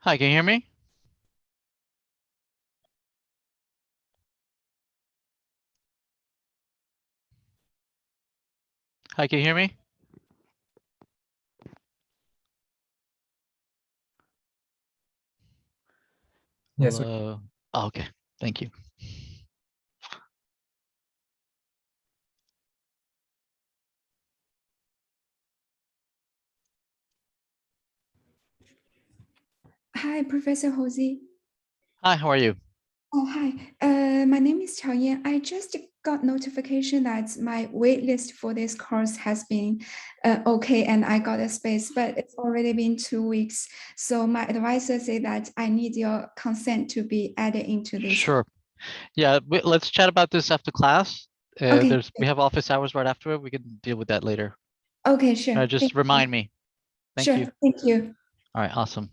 Hi, can you hear me? Hi, can you hear me? Yes. Hello. Oh, okay, thank you. Hi, Professor Jose. Hi, how are you? Oh, hi. My name is Chao Yan. I just got notification that my wait list for this course has been okay, and I got a space, but it's already been 2 weeks. So my advisor said that I need your consent to be added into this. Sure. Yeah, let's chat about this after class. Okay. We have office hours right after it. We can deal with that later. Okay, sure. Just remind me. Thank Sure. you. Thank you. All right, awesome.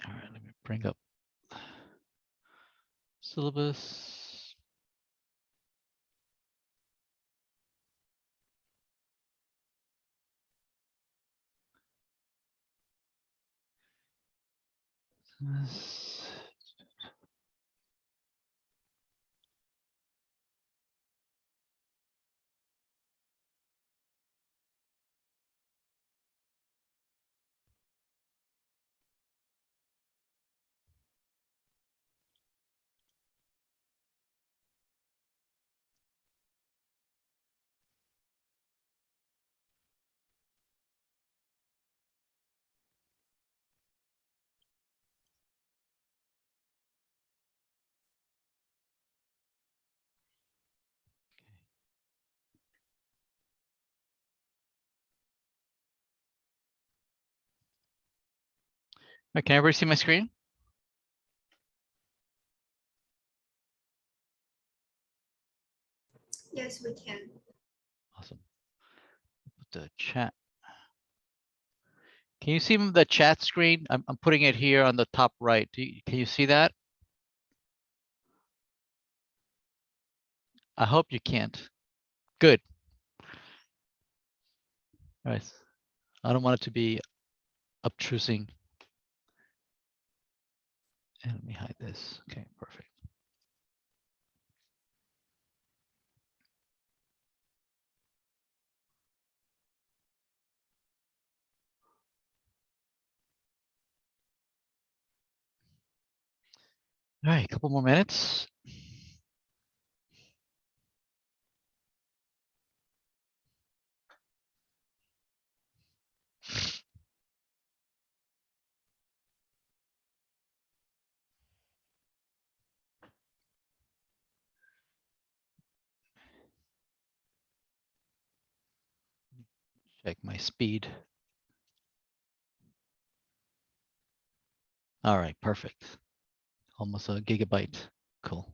All right, let me bring up syllabus. Can everybody see my screen? Yes, we can. Awesome. Put the chat. Can you see the chat screen? I'm putting it here on the top right. Can you see that? I hope you can't. Good. All right. I don't want it to be obtrusing. And let me hide this. Okay, perfect. All right, a couple more minutes. Check my speed. All right, perfect. Almost a gigabyte. Cool.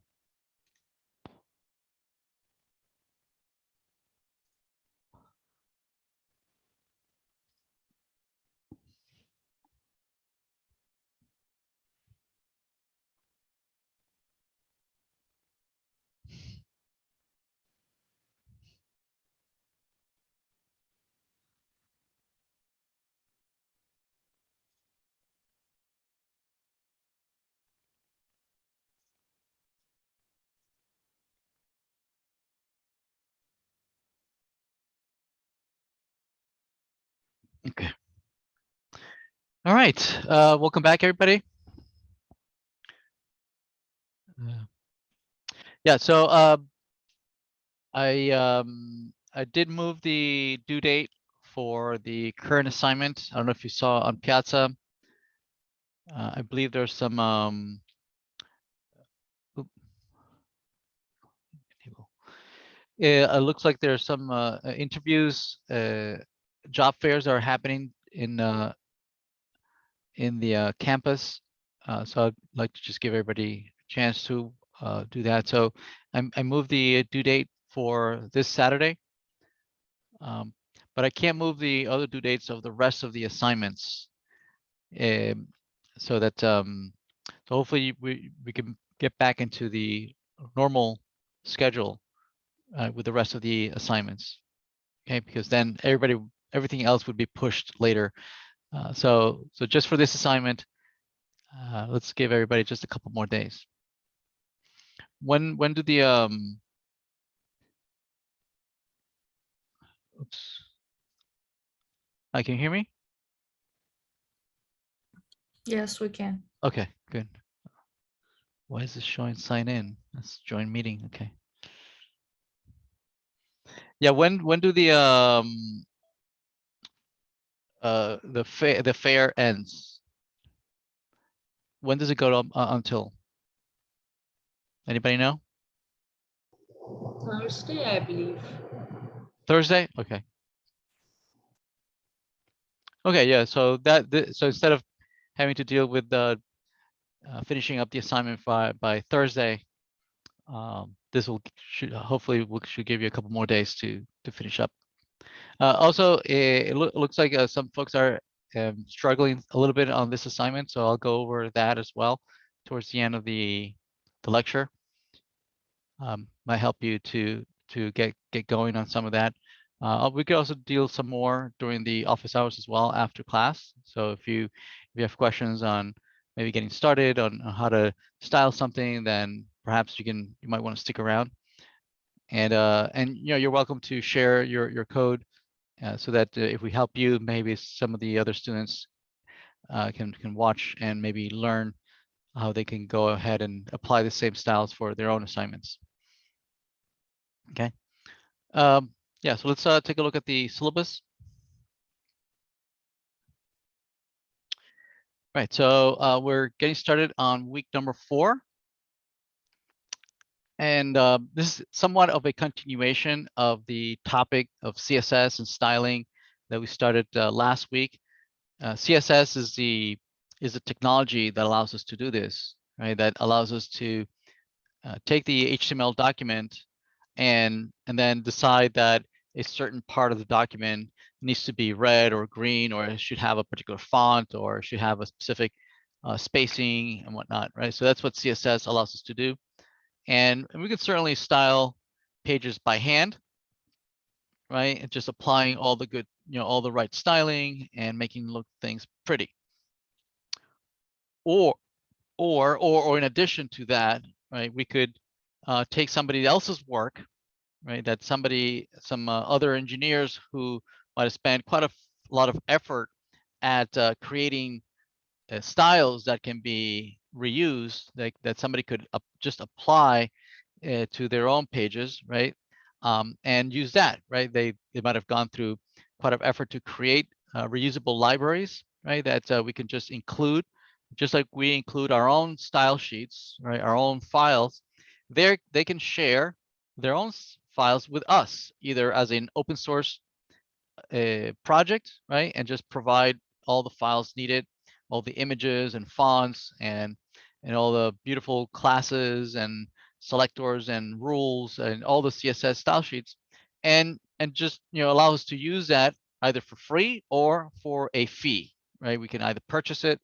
Okay. All right. Welcome back, everybody. Yeah. So I did move the due date for the current assignment. I don't know if you saw on Piazza. I believe there's some it looks like there's some interviews, job fairs are happening in the campus. So I'd like to just give everybody a chance to do that. So I moved the due date for this Saturday, but I can't move the other due dates of the rest of the assignments. So that so hopefully we can get back into the normal schedule with the rest of the assignments. Okay, because then everything else would be pushed later. So just for this assignment, let's give everybody just a couple more days. When do the oops. Can you hear me? Yes, we can. Okay, good. Why is this showing sign in? Let's join meeting. Okay. Yeah, when do the fair ends? When does it go to, until? Anybody know? Thursday, I believe. Thursday? Okay. Okay, yeah. So so instead of having to deal with the finishing up the assignment by Thursday, this hopefully should give you a couple more days to finish up. Also, it looks like some folks are struggling a little bit on this assignment, so I'll go over that as well towards the end of the lecture. Might help you to get going on some of that. We could also deal some more during the office hours as well after class. So if you have questions on maybe getting started on how to style something, then perhaps you might want to stick around. And you're welcome to share your code so that if we help you, maybe some of the other students can watch and maybe learn how they can go ahead and apply the same styles for their own assignments. Okay. Yeah, so let's take a look at the syllabus. Right, so we're getting started on week number 4. And this is somewhat of a continuation of the topic of CSS and styling that we started last week. CSS is the technology that allows us to do this, right? That allows us to take the HTML document and then decide that a certain part of the document needs to be red or green, or it should have a particular font, or should have a specific spacing and whatnot, right? So that's what CSS allows us to do. And we can certainly style pages by hand, right? And just applying all the good, all the right styling and making look things pretty. Or in addition to that, right, we could take somebody else's work, right, that some other engineers who might have spent quite a lot of effort at creating styles that can be reused, that somebody could just apply to their own pages, right, and use that, right? They might have gone through quite an effort to create reusable libraries, right, that we can just include, just like we include our own style sheets, right, our own files. They can share their own files with us, either as an open source project, right, and just provide all the files needed, all the images and fonts and all the beautiful classes and selectors and rules and all the CSS style sheets, and just allow us to use that either for free or for a fee, right? We can either purchase it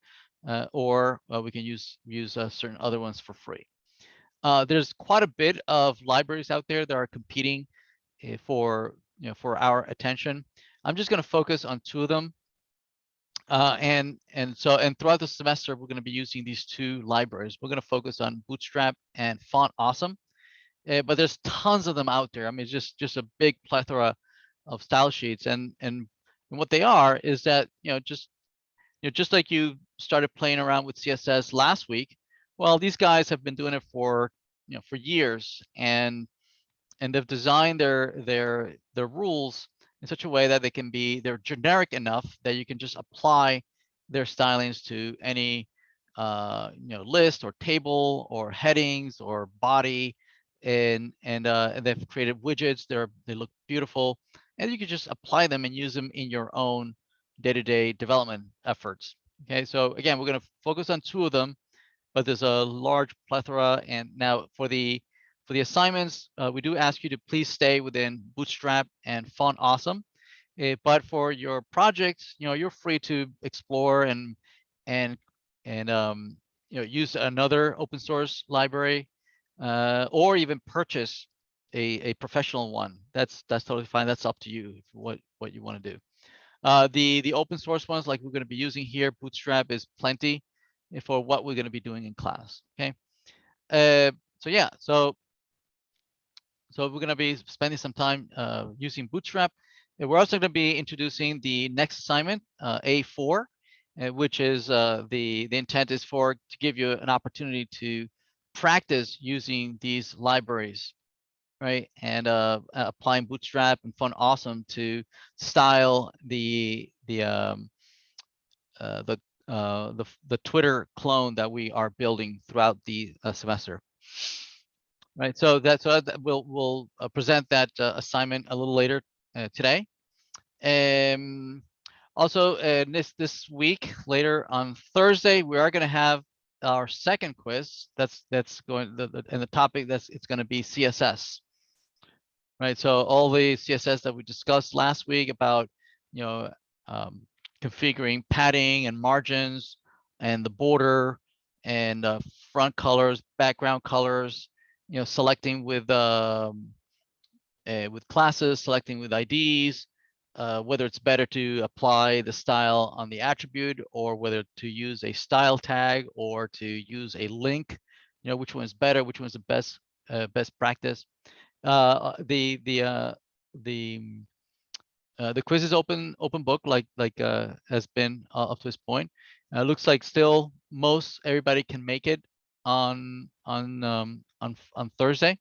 or we can use certain other ones for free. There's quite a bit of libraries out there that are competing for our attention. I'm just going to focus on 2 of them. And throughout the semester, we're going to be using these 2 libraries. We're going to focus on Bootstrap and Font Awesome, but there's tons of them out there. I mean, it's just a big plethora of style sheets, and what they are is that just like you started playing around with CSS last week. Well, these guys have been doing it for for years, and they've designed their rules in such a way that they're generic enough that you can just apply their stylings to any list or table or headings or body, and they've created widgets. They look beautiful, and you can just apply them and use them in your own day-to-day development efforts. Okay, so again, we're going to focus on 2 of them, but there's a large plethora. And now for the assignments, we do ask you to please stay within Bootstrap and Font Awesome. But for your projects, you're free to explore and use another open source library, or even purchase a professional one, that's totally fine. That's up to you what you want to do. The open source ones like we're going to be using here, Bootstrap is plenty for what we're going to be doing in class. Okay. So yeah, so we're going to be spending some time using Bootstrap. And we're also going to be introducing the next assignment, A4, which is the intent is to give you an opportunity to practice using these libraries, right? And applying Bootstrap and Fun Awesome to style the Twitter clone that we are building throughout the semester. Right, so we'll present that assignment a little later today. Also, this week, later on Thursday, we are going to have our second quiz. That's going and the topic it's going to be CSS. Right, so all the CSS that we discussed last week about configuring padding and margins and the border and front colors, background colors. Selecting with classes, selecting with IDs, whether it's better to apply the style on the attribute or whether to use a style tag or to use a link. Which one is better? Which one's the best practice? The quiz is open book, like has been up to this point. Looks like still everybody can make it on Thursday.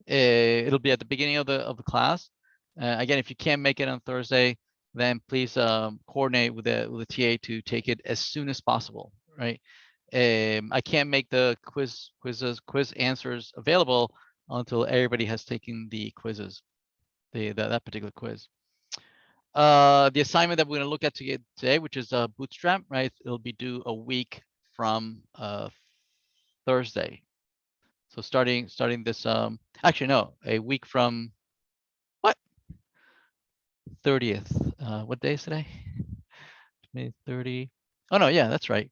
It'll be at the beginning of the class. Again, if you can't make it on Thursday, then please coordinate with the TA to take it as soon as possible. Right? I can't make the quiz answers available until everybody has taken the quizzes, that particular quiz. The assignment that we're going to look at today, which is Bootstrap, right? It'll be due a week from Thursday. So starting this, actually no, a week from what? 30th. What day is today? May 30. Oh no, yeah, that's right.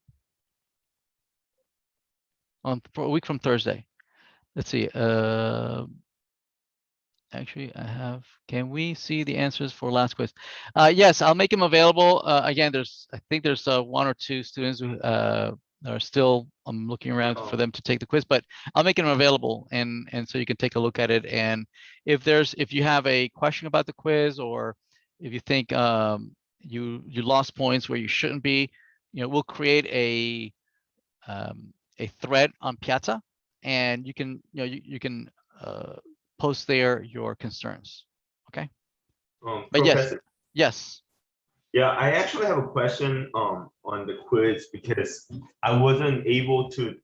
For a week from Thursday. Let's see. Actually, can we see the answers for last quiz? Yes, I'll make them available. Again, I think there's one or two students who are still, I'm looking around for them to take the quiz, but I'll make them available and so you can take a look at it. And if you have a question about the quiz, or if you think you lost points where you shouldn't be, we'll create a thread on Piazza, and you can post there your concerns. Okay. But Professor, yes. Yeah, I actually have a question on the quiz because I wasn't able to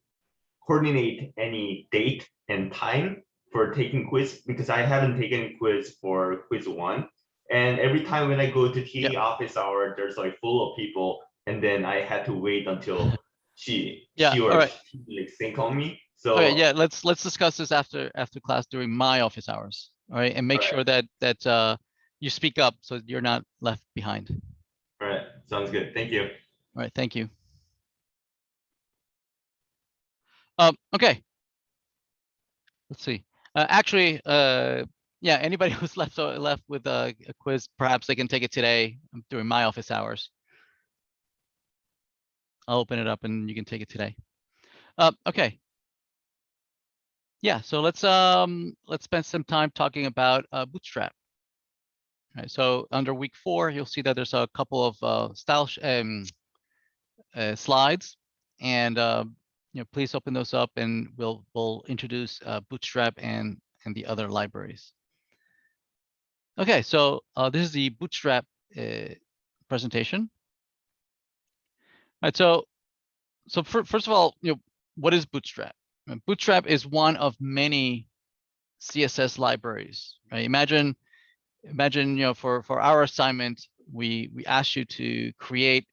coordinate any date and time for taking quiz because I haven't taken quiz for quiz 1. And every time when I go to TA office hour, there's like full of people, and then I had to wait until she like sync on me. So okay, yeah, let's discuss this after class during my office hours. All right, and make sure that you speak up so you're not left behind. All right, sounds good. Thank you. All right, thank you. Okay. Let's see. Actually, yeah, anybody who's left with a quiz, perhaps they can take it today during my office hours. I'll open it up and you can take it today. Okay. Yeah, so let's spend some time talking about Bootstrap. All right, so under week 4, you'll see that there's a couple of slides, and please open those up, and we'll introduce Bootstrap and the other libraries. Okay, so this is the Bootstrap presentation. All right, so first of all, what is Bootstrap? Bootstrap is one of many CSS libraries. Right? Imagine, for our assignment, we asked you to create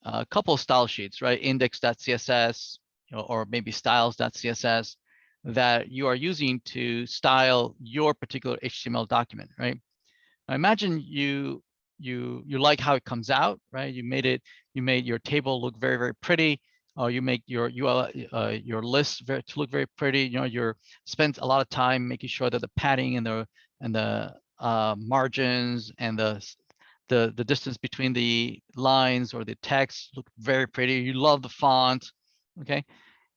a couple of style sheets, right? Index.css, or maybe styles.css that you are using to style your particular HTML document, right? Now imagine you like how it comes out, right? You made your table look very, very pretty. or you make your your list to look very pretty. You know, you're spend a lot of time making sure that the padding and the margins and the distance between the lines or the text look very pretty. You love the font, okay?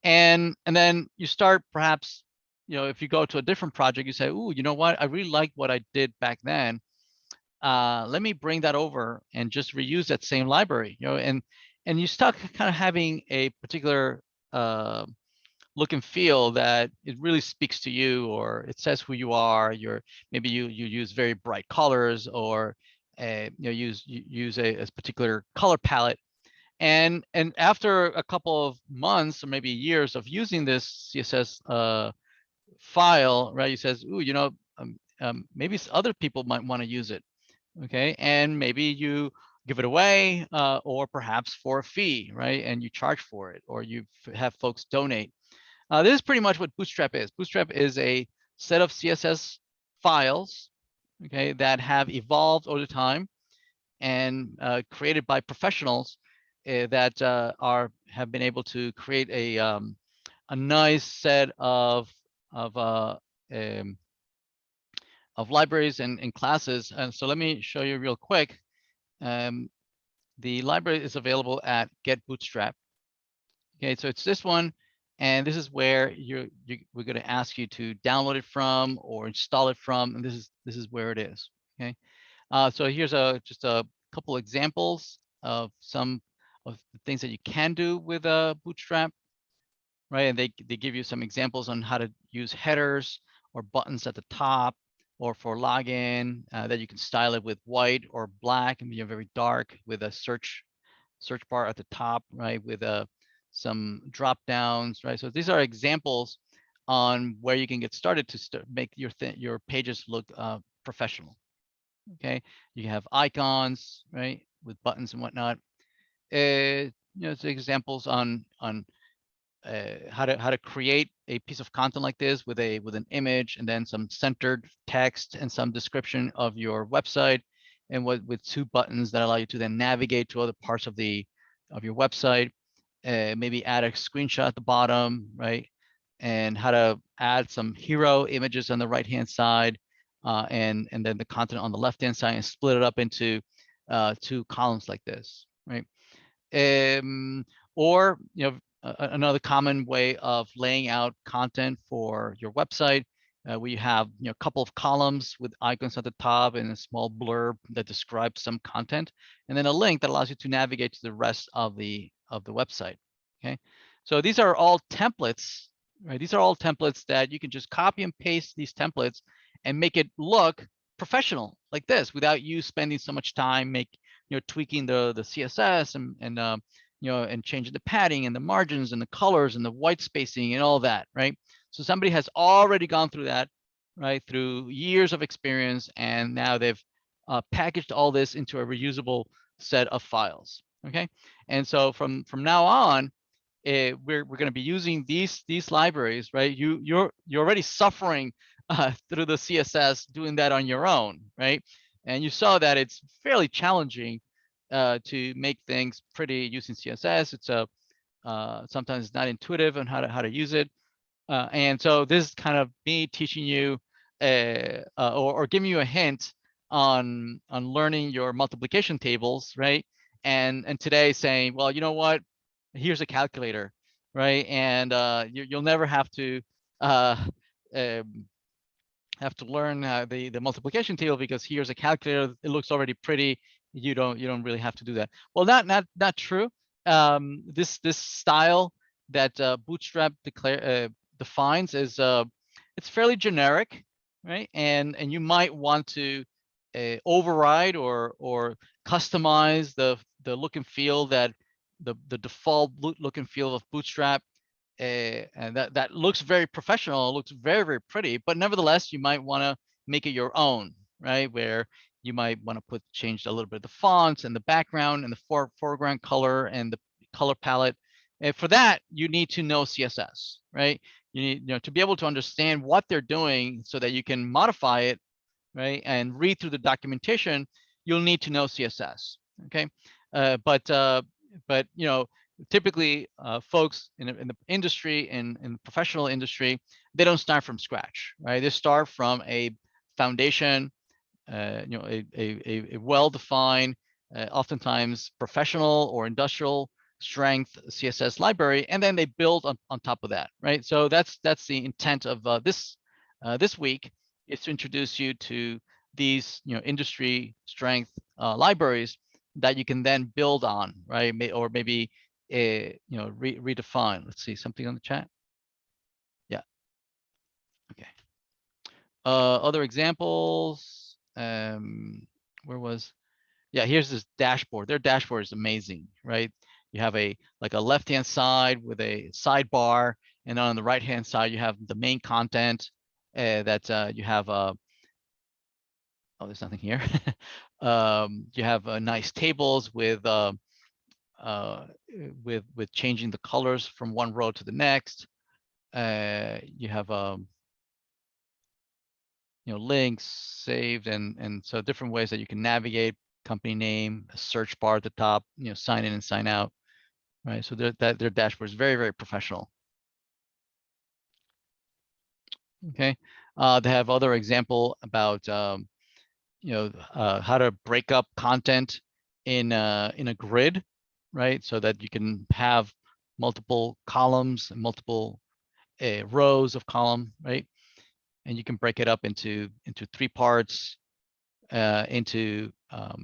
And then you start perhaps, you know, if you go to a different project, you say, "Ooh, you know what? I really like what I did back then. Let me bring that over and just reuse that same library." You know, and you start kind of having a particular look and feel that it really speaks to you, or it says who you are. Maybe you use very bright colors, or you know, use a particular color palette. And after a couple of months or maybe years of using this CSS file, right, you says, "Ooh, you know, maybe other people might want to use it." Okay, and maybe you give it away, or perhaps for a fee, right, and you charge for it, or you have folks donate. This is pretty much what Bootstrap is. Bootstrap is a set of CSS files, okay, that have evolved over time and created by professionals that have been able to create a nice set of um, libraries and classes. And so let me show you real quick. The library is available at Get Bootstrap. Okay, so it's this one, and this is where we're going to ask you to download it from or install it from, and this is where it is. Okay, so here's just a couple examples of some of the things that you can do with Bootstrap, right? And they give you some examples on how to use headers or buttons at the top, or for login, that you can style it with white or black, and be very dark with a search bar at the top, right? With some drop downs, right? So these are examples on where you can get started to make your pages look professional. Okay, you have icons, right, with buttons and whatnot. You know, it's examples on how to create a piece of content like this with an image, and then some centered text and some description of your website, and with two buttons that allow you to then navigate to other parts of your website. Maybe add a screenshot at the bottom, right? And how to add some hero images on the right hand side, and then the content on the left hand side, and split it up into two columns like this, right? Or, you know, another common way of laying out content for your website, where you have, you know, a couple of columns with icons at the top and a small blurb that describes some content, and then a link that allows you to navigate to the rest of the website. Okay, so these are all templates, right? These are all templates that you can just copy and paste these templates and make it look professional like this, without you spending so much time tweaking the CSS and you know, and changing the padding and the margins and the colors and the white spacing and all that, right? So somebody has already gone through that, right, through years of experience, and now they've packaged all this into a reusable set of files. Okay, and so from now on, we're going to be using these libraries, right? You're already suffering through the CSS doing that on your own, right? And you saw that it's fairly challenging to make things pretty using CSS. It's sometimes it's not intuitive on how to use it. And so this is kind of me teaching you or giving you a hint on learning your multiplication tables, right? And today saying, well, you know what? Here's a calculator, right? And you'll never have to learn the multiplication table, because here's a calculator. It looks already pretty. You don't really have to do that. Well, not true. This style that Bootstrap defines is it's fairly generic, right? And you might want to override or customize the look and feel that the default look and feel of Bootstrap. And that looks very professional. It looks very, very pretty, but nevertheless, you might want to make it your own, right? Where you might want to change a little bit of the fonts and the background and the foreground color and the color palette. And for that, you need to know CSS, right? You need, to be able to understand what they're doing so that you can modify it, right? And read through the documentation. You'll need to know CSS, okay? But typically folks in the industry, in professional industry, they don't start from scratch, right? They start from a foundation, a well-defined, oftentimes professional or industrial strength CSS library, and then they build on top of that, right? So that's the intent of this week, is to introduce you to these industry strength libraries that you can then build on, right? Or maybe redefine. Let's see something on the chat. Yeah. Okay. Other examples. Where was? Yeah, here's this dashboard. Their dashboard is amazing, right? You have a left-hand side with a sidebar, and on the right-hand side you have the main content that you have. Oh, there's nothing here. You have nice tables with changing the colors from one row to the next. You have links saved, and so different ways that you can navigate. Company name, a search bar at the top, sign in and sign out, right? So their dashboard is very, very professional. Okay, they have other example about how to break up content in a grid, right? So that you can have multiple columns and multiple rows of column, right? And you can break it up into 3 parts, into a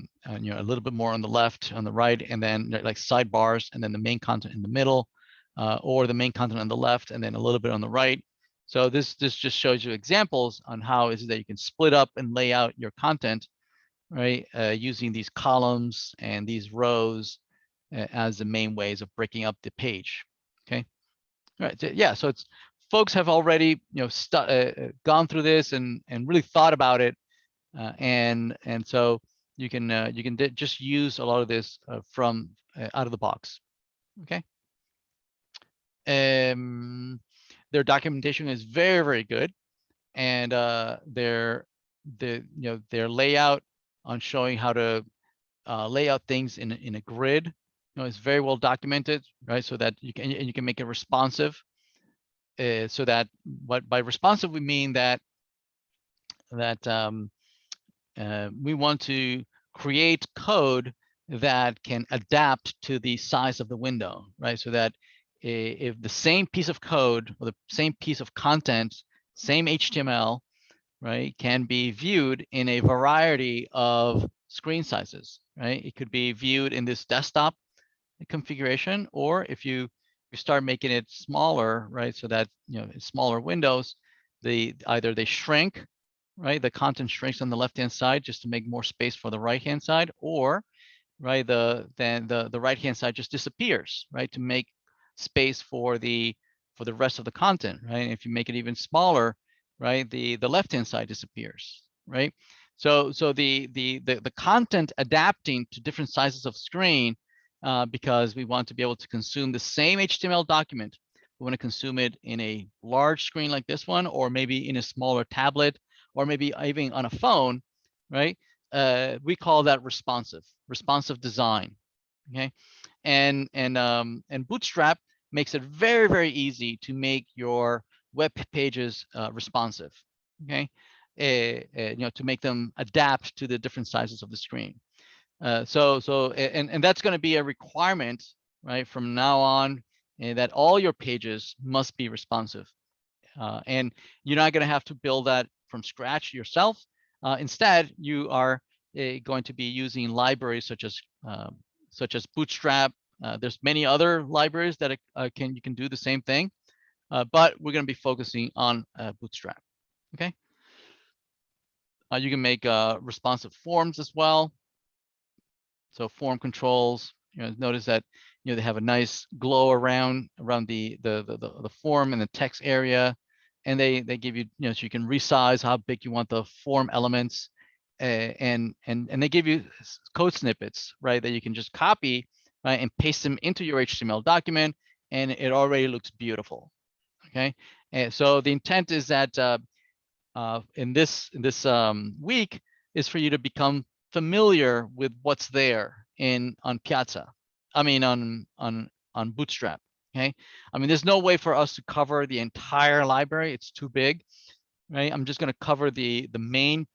little bit more on the left, on the right, and then like sidebars, and then the main content in the middle, or the main content on the left, and then a little bit on the right. So this just shows you examples on how is it that you can split up and lay out your content, right? Using these columns and these rows as the main ways of breaking up the page. Okay. All right. Yeah. So it's folks have already gone through this and really thought about it. And so you can just use a lot of this from out of the box. Okay. Their documentation is very, very good, and their layout on showing how to lay out things in a grid, is very well documented, right? So that you can make it responsive. So that by responsive we mean that we want to create code that can adapt to the size of the window, right? So that if the same piece of code or the same piece of content, same HTML, right, can be viewed in a variety of screen sizes, right? It could be viewed in this desktop configuration, or if you start making it smaller, right, so that smaller windows, either they shrink, right, the content shrinks on the left hand side just to make more space for the right hand side, or right, then the right hand side just disappears, right, to make space for the rest of the content, right? And if you make it even smaller, right, the left hand side disappears, right? So the content adapting to different sizes of screen, because we want to be able to consume the same HTML document. We want to consume it in a large screen like this one, or maybe in a smaller tablet, or maybe even on a phone, right? We call that responsive design. Okay, and Bootstrap makes it very, very easy to make your web pages responsive. Okay, to make them adapt to the different sizes of the screen. And that's going to be a requirement, right, from now on, that all your pages must be responsive. And you're not going to have to build that from scratch yourself. Instead, you are going to be using libraries such as Bootstrap. There's many other libraries that you can do the same thing, but we're going to be focusing on Bootstrap. Okay. You can make responsive forms as well. So form controls. Notice that they have a nice glow around the form and the text area, and they give you so you can resize how big you want the form elements, and they give you code snippets, right, that you can just copy, right, and paste them into your HTML document, and it already looks beautiful. Okay, and so the intent is that in this week is for you to become familiar with what's there on Piazza. I mean on on Bootstrap. Okay, I mean, there's no way for us to cover the entire library. It's too big, right? I'm just going to cover the main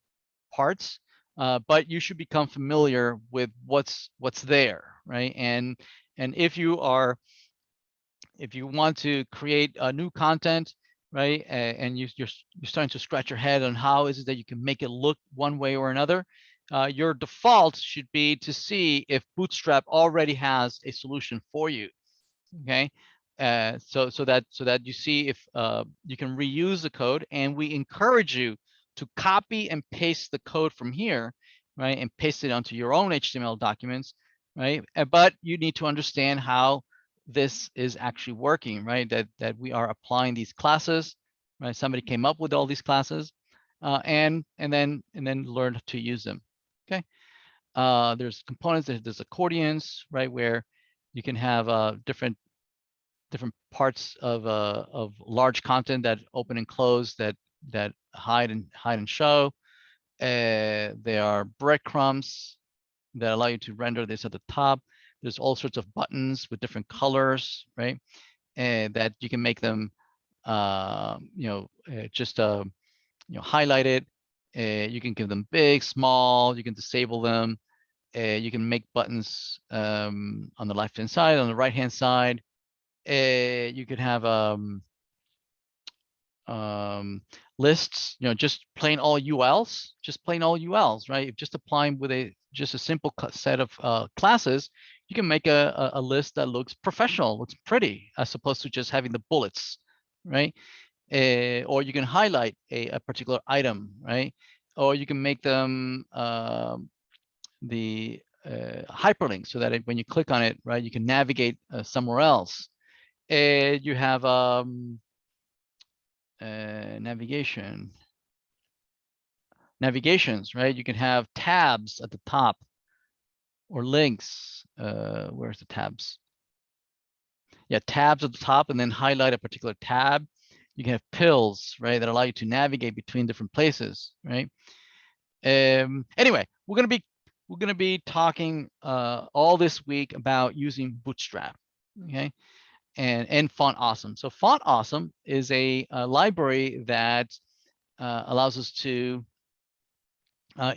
parts, but you should become familiar with what's there, right? And if you want to create a new content, right, and you're starting to scratch your head on how is it that you can make it look one way or another, your default should be to see if Bootstrap already has a solution for you. Okay, so that you see if you can reuse the code, and we encourage you to copy and paste the code from here, right, and paste it onto your own HTML documents, right? But you need to understand how this is actually working, right? That we are applying these classes, right? Somebody came up with all these classes, and then learn to use them. Okay, there's components, there's accordions, right, where you can have different parts of large content that open and close, that hide and show. There are breadcrumbs that allow you to render this at the top. There's all sorts of buttons with different colors, right? And that you can make them, just highlighted. You can give them big, small. You can disable them. You can make buttons on the left-hand side, on the right-hand side. You could have lists, just plain all ULs, right? Just applying with just a simple set of classes, you can make a list that looks professional, looks pretty, as opposed to just having the bullets, right? Or you can highlight a particular item, right? Or you can make them the hyperlink, so that when you click on it, right, you can navigate somewhere else. You have navigations, right? You can have tabs at the top, or links. Where's the tabs? Yeah, tabs at the top, and then highlight a particular tab. You can have pills, right, that allow you to navigate between different places, right? Anyway, we're gonna be talking all this week about using Bootstrap, okay? And Font Awesome. So Font Awesome is a library that allows us to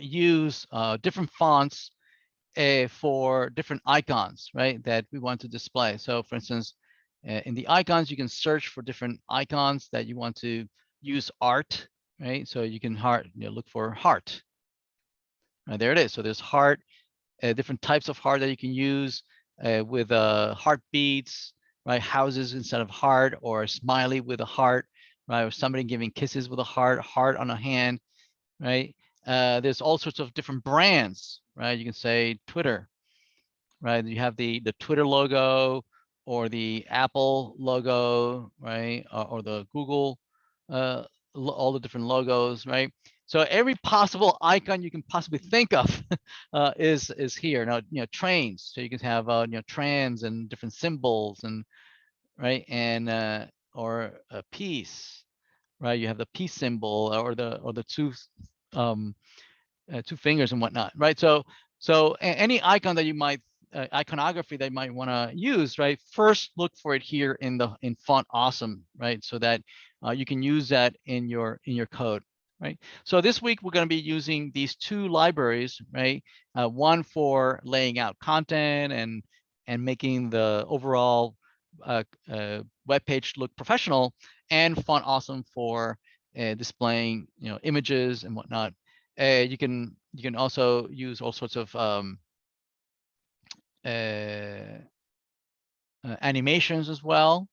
use different fonts for different icons, right, that we want to display. So for instance, in the icons, you can search for different icons that you want to use art, right? So you can look for heart. Right, there it is. So there's heart, different types of heart that you can use with heartbeats, right? Houses instead of heart, or a smiley with a heart, right? Or somebody giving kisses with a heart on a hand, right? There's all sorts of different brands, right? You can say Twitter, right? You have the Twitter logo, or the Apple logo, right? Or the Google, all the different logos, right? So every possible icon you can possibly think of is here. Now, trains. So you can have trans and different symbols, and right, and or a peace, right? You have the peace symbol, or the two fingers and whatnot, right? So any icon that you might iconography that you might want to use, right? First, look for it here in Font Awesome, right? So that you can use that in your code, right? So this week we're going to be using these two libraries, right? One for laying out content and making the overall web page look professional, and Font Awesome for displaying images and whatnot. You can also use all sorts of animations as well,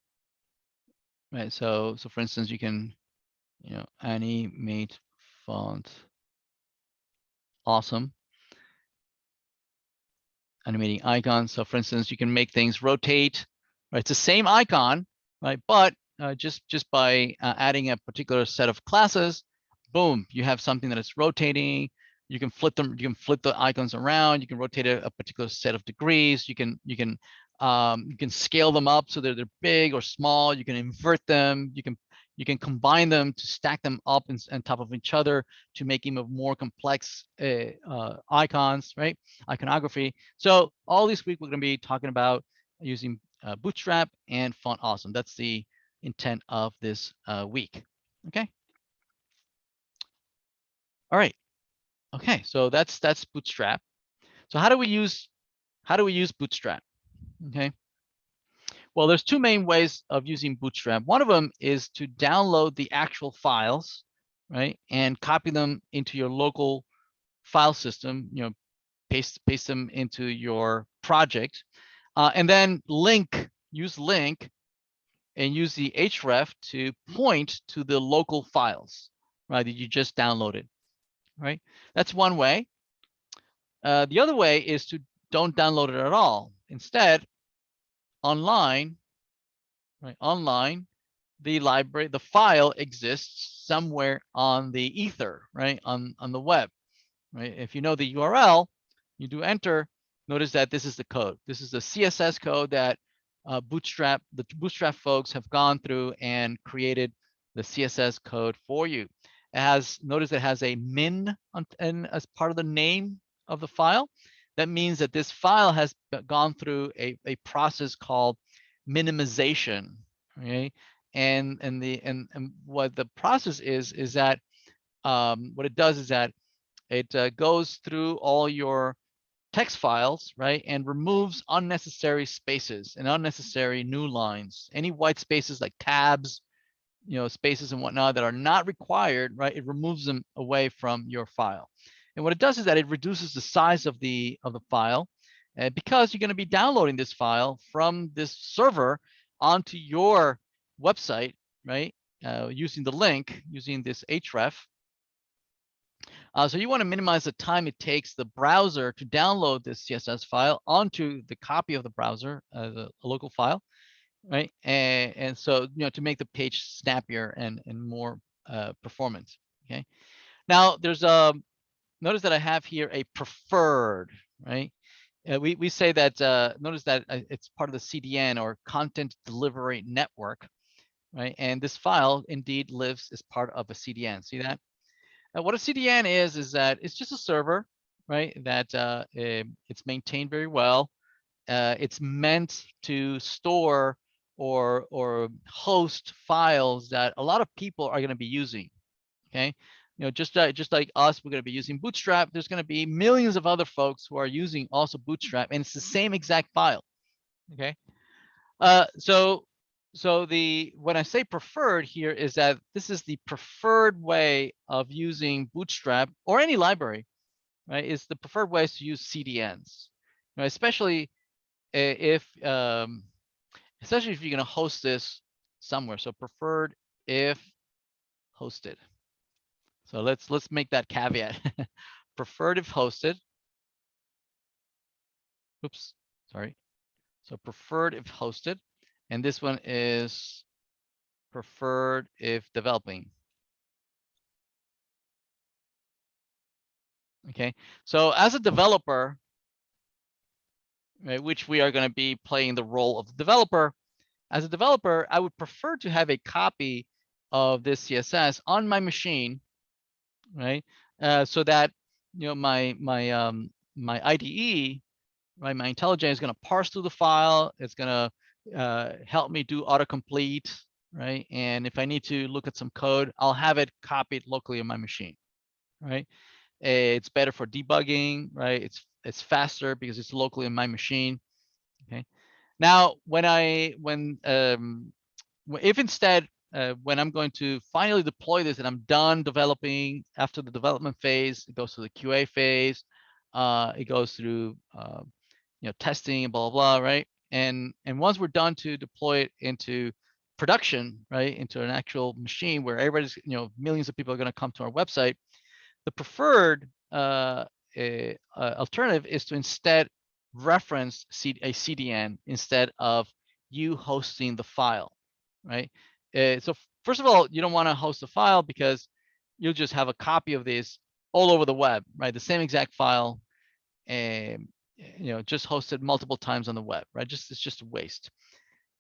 right? So for instance, you can animate Font Awesome, animating icons. So for instance, you can make things rotate, right? It's the same icon, right? But just by adding a particular set of classes, boom, you have something that is rotating. You can flip them. You can flip the icons around. You can rotate a particular set of degrees. You can scale them up so that they're big or small. You can invert them. You can combine them to stack them up on top of each other to make even more complex icons, right? Iconography. So all this week we're going to be talking about using Bootstrap and Font Awesome. That's the intent of this week. Okay. All right. Okay. So that's Bootstrap. So how do we use Bootstrap? Okay. Well, there's two main ways of using Bootstrap. One of them is to download the actual files, right, and copy them into your local file system. You know, paste them into your project, and then use link, and use the href to point to the local files, right, that you just downloaded. Right, that's one way. The other way is to don't download it at all. Instead, online, right, online, the file exists somewhere on the ether, right, on the web, right? If you know the URL, you do enter, notice that this is the code. This is the CSS code that the Bootstrap folks have gone through and created the CSS code for you. Notice it has a min as part of the name of the file. That means that this file has gone through a process called minimization, okay? And what the process is that what it does is that it goes through all your text files, right, and removes unnecessary spaces and unnecessary new lines. Any white spaces like tabs, spaces and whatnot that are not required, right, it removes them away from your file. And what it does is that it reduces the size of the file, because you're going to be downloading this file from this server onto your website, right, using the link, using this href. So you want to minimize the time it takes the browser to download this CSS file onto the copy of the browser, a local file, right? And so, to make the page snappier and more performance. Okay. Now there's notice that I have here a preferred, right? We say that, notice that it's part of the CDN, or Content Delivery Network, right? And this file indeed lives as part of a CDN. See that? What a CDN is that it's just a server, right? That it's maintained very well. It's meant to store or host files that a lot of people are going to be using. Okay, just like us, we're going to be using Bootstrap. There's going to be millions of other folks who are using also Bootstrap, and it's the same exact file. Okay, so when I say preferred here is that this is the preferred way of using Bootstrap or any library, right? Is the preferred way to use CDNs, right? Especially if you're going to host this somewhere. So preferred if hosted. So let's make that caveat. Preferred if hosted. Oops, sorry. So preferred if hosted, and this one is preferred if developing. Okay, so as a developer, right, which we are going to be playing the role of the developer, as a developer, I would prefer to have a copy of this CSS on my machine, right? So that my IDE, right, my IntelliJ is going to parse through the file. It's going to help me do autocomplete, right? And if I need to look at some code, I'll have it copied locally on my machine, right? It's better for debugging, right? It's faster because it's locally in my machine. Okay. Now, if instead when I'm going to finally deploy this and I'm done developing, after the development phase, it goes to the QA phase. It goes through testing and blah blah, right? And once we're done to deploy it into production, right, into an actual machine where everybody's millions of people are going to come to our website, the preferred alternative is to instead reference a CDN instead of you hosting the file, right? So first of all, you don't want to host a file because you'll just have a copy of this all over the web, right? The same exact file, and just hosted multiple times on the web, right? It's just a waste.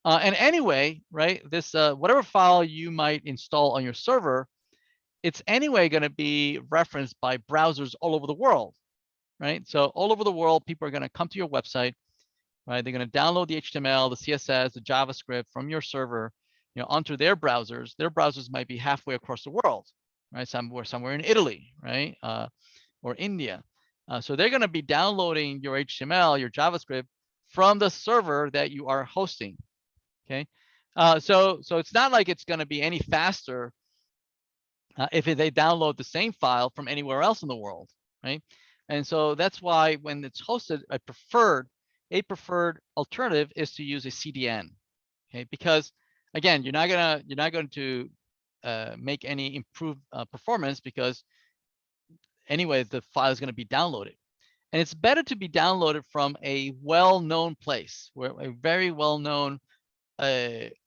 And anyway, right, this whatever file you might install on your server, it's anyway going to be referenced by browsers all over the world, right? So all over the world, people are going to come to your website, right? They're going to download the HTML, the CSS, the JavaScript from your server, onto their browsers. Their browsers might be halfway across the world, right? Somewhere in Italy, right? Or India. So they're going to be downloading your HTML, your JavaScript from the server that you are hosting. Okay. So it's not like it's going to be any faster if they download the same file from anywhere else in the world, right? And so that's why when it's hosted, a preferred alternative is to use a CDN, okay? Because again, you're not going to make any improved performance, because anyway, the file is going to be downloaded. And it's better to be downloaded from a well-known place, where a very well-known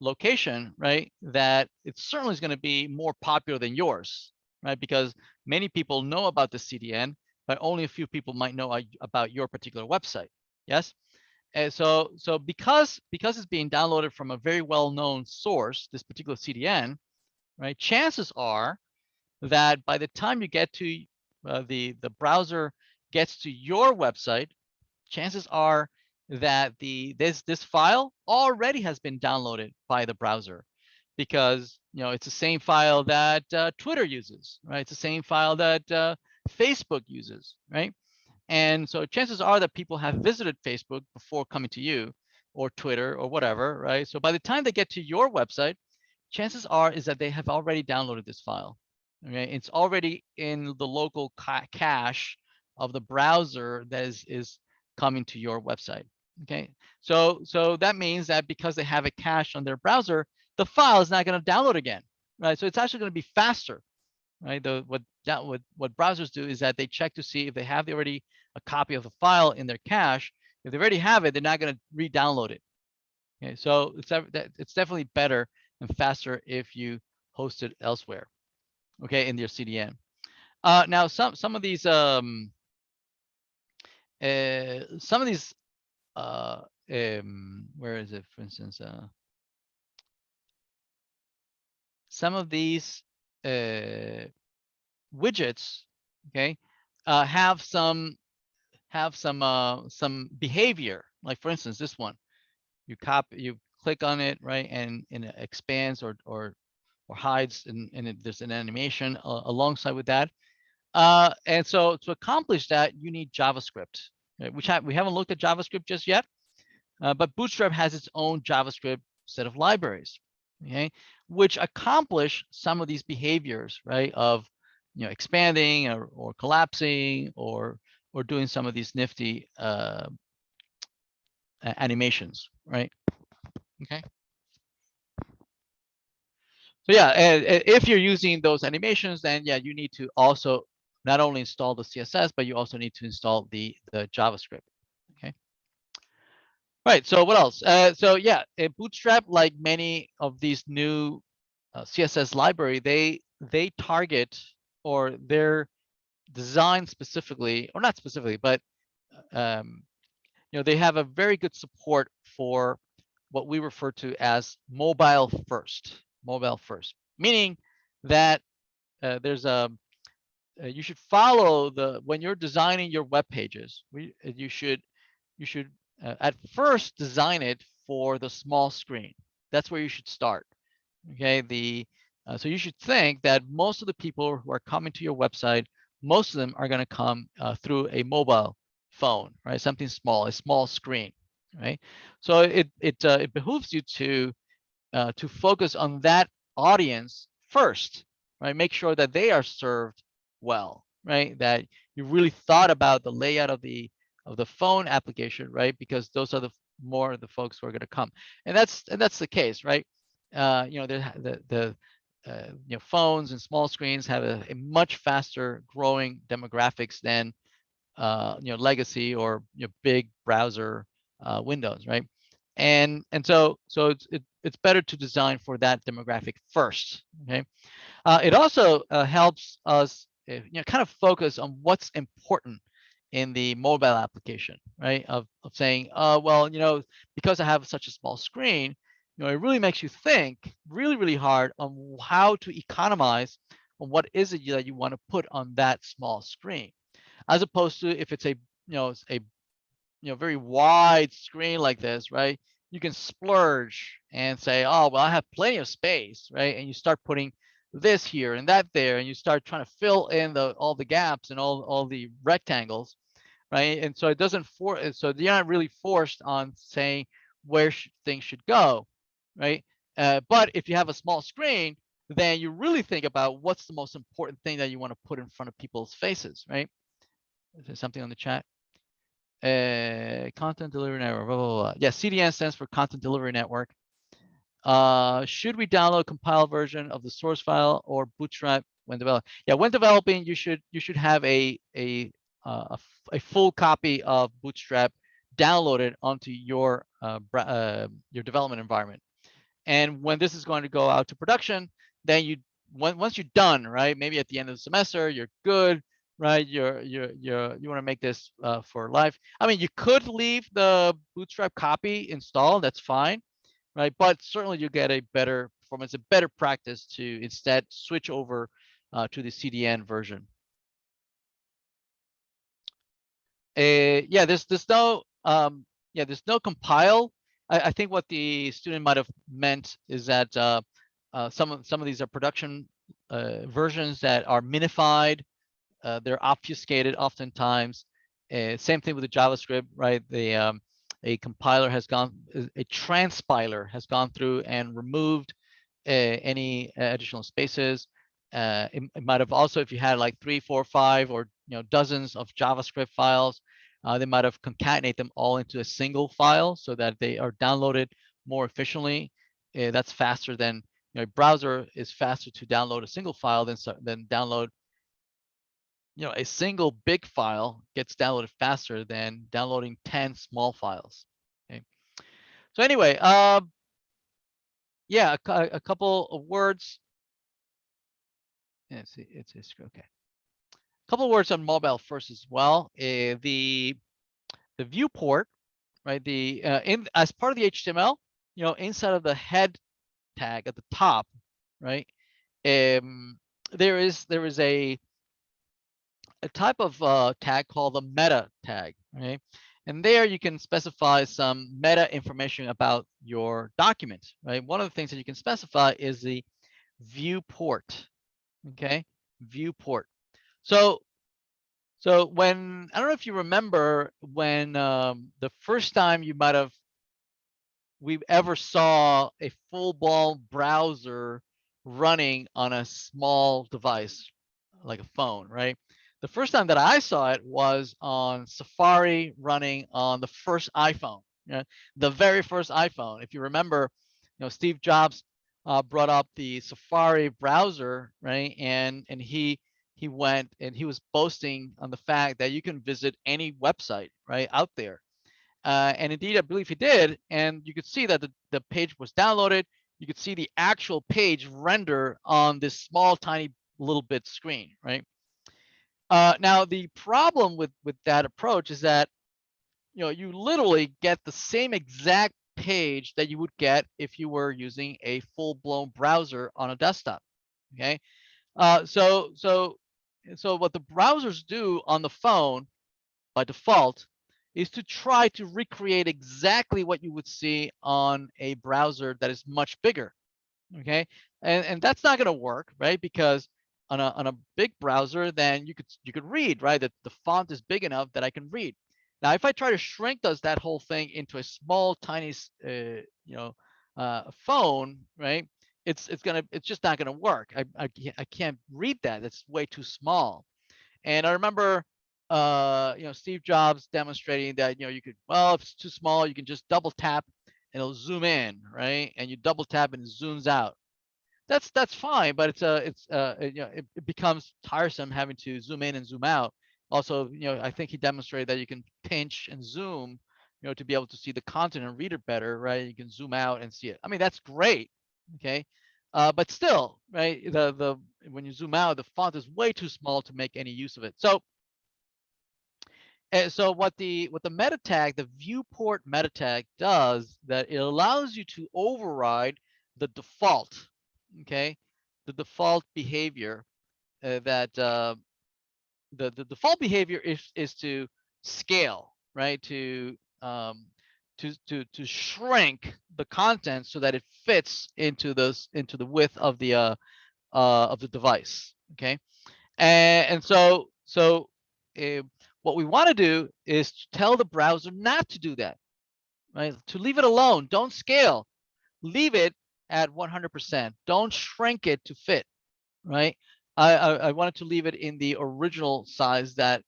location, right? That it certainly is going to be more popular than yours, right? Because many people know about the CDN, but only a few people might know about your particular website. Yes. And so because it's being downloaded from a very well-known source, this particular CDN, right? Chances are that by the time you get to the browser gets to your website, chances are that this file already has been downloaded by the browser, because it's the same file that Twitter uses, right? It's the same file that Facebook uses, right? And so chances are that people have visited Facebook before coming to you, or Twitter, or whatever, right? So by the time they get to your website, chances are is that they have already downloaded this file. Okay, it's already in the local cache of the browser that is coming to your website. Okay, so that means that because they have a cache on their browser, the file is not going to download again, right? So it's actually going to be faster, right? What browsers do is that they check to see if they have already a copy of the file in their cache. If they already have it, they're not going to re-download it. Okay, so it's definitely better and faster if you host it elsewhere, okay, in your CDN. Now some of these where is it, for instance, some of these widgets, okay, have some behavior. Like for instance, this one, you click on it, right, and it expands or hides, and there's an animation alongside with that. And so to accomplish that, you need JavaScript, right? We haven't looked at JavaScript just yet, but Bootstrap has its own JavaScript set of libraries, okay, which accomplish some of these behaviors, right, of expanding or collapsing or doing some of these nifty animations, right? Okay. So yeah, if you're using those animations, then yeah, you need to also not only install the CSS, but you also need to install the JavaScript. Okay. Right. So what else? So yeah, Bootstrap, like many of these new CSS library, they target, or they're designed specifically, or not specifically, but they have a very good support for what we refer to as mobile first, meaning that there's you should follow when you're designing your web pages, you should at first design it for the small screen. That's where you should start. Okay, so you should think that most of the people who are coming to your website, most of them are going to come through a mobile phone, right? Something small, a small screen, right? So it behooves you to focus on that audience first, right? Make sure that they are served well, right? That you really thought about the layout of the phone application, right? Because those are the more the folks who are going to come, and that's the case, right? The phones and small screens have a much faster growing demographics than legacy or big browser windows, right? And so it's better to design for that demographic first. Okay, it also helps us kind of focus on what's important in the mobile application, right? Of saying, well, because I have such a small screen, it really makes you think really hard on how to economize on what is it that you want to put on that small screen, as opposed to if it's a very wide screen like this, right? You can splurge and say, oh, well, I have plenty of space, right? And you start putting this here and that there, and you start trying to fill in all the gaps and all the rectangles, right? And so it doesn't so you're not really forced on saying where things should go, right? But if you have a small screen, then you really think about what's the most important thing that you want to put in front of people's faces, right? Is there something on the chat? Content delivery network, blah, blah, blah. Yeah, CDN stands for content delivery network. Should we download a compiled version of the source file or Bootstrap when developing? Yeah, when developing, you should have a full copy of Bootstrap downloaded onto your development environment. And when this is going to go out to production, then once you're done, right? Maybe at the end of the semester, you're good, right? You want to make this for life. I mean, you could leave the Bootstrap copy installed. That's fine, right? But certainly you get a better performance, a better practice to instead switch over to the CDN version. Yeah, there's no there's no compile. I think what the student might have meant is that some of these are production versions that are minified. They're obfuscated oftentimes. Same thing with the JavaScript, right? A compiler has a transpiler has gone through and removed any additional spaces. It might have also, if you had like 3, 4, 5, or dozens of JavaScript files, they might have concatenated them all into a single file so that they are downloaded more efficiently. That's faster than a browser is faster to download a single file than download. A single big file gets downloaded faster than downloading 10 small files. Okay. So anyway, yeah, a couple of words. It's okay. A couple of words on mobile first as well. The viewport, right? As part of the HTML, inside of the head tag at the top, right? There is a type of tag called the meta tag, right? And there you can specify some meta information about your document, right? One of the things that you can specify is the viewport, okay? Viewport. So when, I don't know if you remember when the first time we ever saw a full-blown browser running on a small device, like a phone, right? The first time that I saw it was on Safari running on the first iPhone, the very first iPhone. If you remember, Steve Jobs brought up the Safari browser, right? And he went and he was boasting on the fact that you can visit any website, right, out there. And indeed, I believe he did. And you could see that the page was downloaded. You could see the actual page render on this small, tiny little bit screen, right? Now, the problem with that approach is that, you literally get the same exact page that you would get if you were using a full-blown browser on a desktop, okay? So what the browsers do on the phone by default is to try to recreate exactly what you would see on a browser that is much bigger, okay? And that's not going to work, right? Because on a big browser, then you could read, right? That the font is big enough that I can read. Now, if I try to shrink that whole thing into a small, tiny, phone, right? It's just not gonna work. I can't read that. It's way too small. And I remember, Steve Jobs demonstrating that, you could, well, if it's too small, you can just double tap and it'll zoom in, right? And you double tap and it zooms out. That's fine, but it becomes tiresome having to zoom in and zoom out. Also, I think he demonstrated that you can pinch and zoom, to be able to see the content and read it better, right? You can zoom out and see it. I mean, that's great, okay? But still, right? When you zoom out, the font is way too small to make any use of it. So what the meta tag, the viewport meta tag does, that it allows you to override the default, okay, the default behavior that the default behavior is to scale, right, to shrink the content so that it fits into the width of the device. Okay, and so what we want to do is to tell the browser not to do that, right? To leave it alone. Don't scale. Leave it at 100%. Don't shrink it to fit, right? I wanted to leave it in the original size that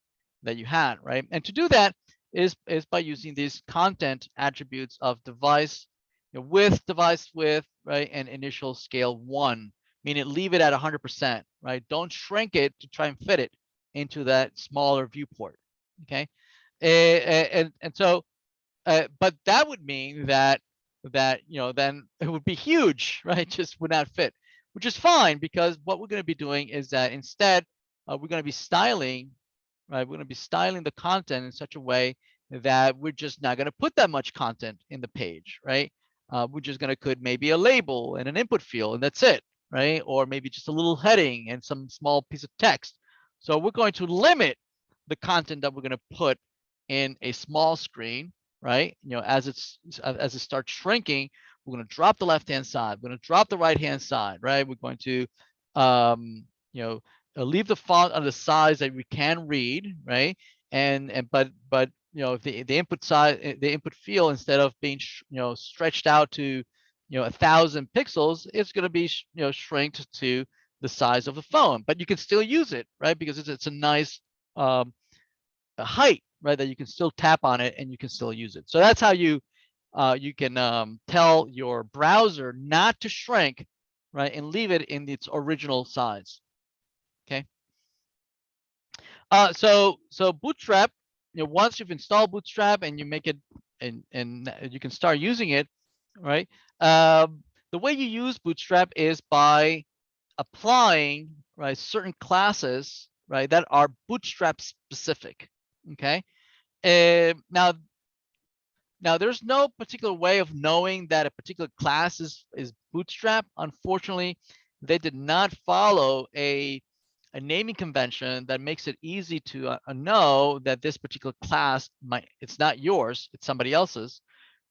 you had, right? And to do that is by using these content attributes of device width, device width, right, and initial scale 1, meaning leave it at 100%, right? Don't shrink it to try and fit it into that smaller viewport, okay? And so, but that would mean that then it would be huge, right? Just would not fit, which is fine, because what we're going to be doing is that instead we're going to be styling, right? We're going to be styling the content in such a way that we're just not going to put that much content in the page, right? We're just going to put maybe a label and an input field, and that's it, right? Or maybe just a little heading and some small piece of text. So we're going to limit the content that we're going to put in a small screen, right? As it starts shrinking, we're going to drop the left-hand side. We're going to drop the right-hand side, right? We're going to, leave the font on the size that we can read, right? But if the input size, the input field, instead of being stretched out to 1,000 pixels, it's going to be shrinked to the size of the phone. But you can still use it, right? Because it's a nice height, right, that you can still tap on it and you can still use it. So that's how you can tell your browser not to shrink, right, and leave it in its original size. Okay. So Bootstrap, once you've installed Bootstrap and you make it and you can start using it, right? The way you use Bootstrap is by applying, right, certain classes, right, that are Bootstrap specific. Okay. Now there's no particular way of knowing that a particular class is Bootstrap. Unfortunately, they did not follow a naming convention that makes it easy to know that this particular class it's not yours, it's somebody else's.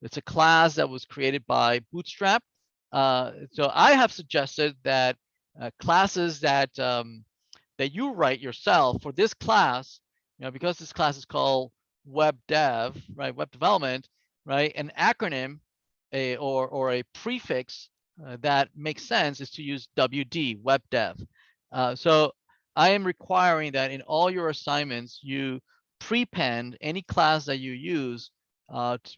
It's a class that was created by Bootstrap. So I have suggested that classes that that you write yourself for this class, because this class is called webdev, right, web development, right, an acronym or a prefix that makes sense is to use WD, webdev. So I am requiring that in all your assignments you prepend any class that you use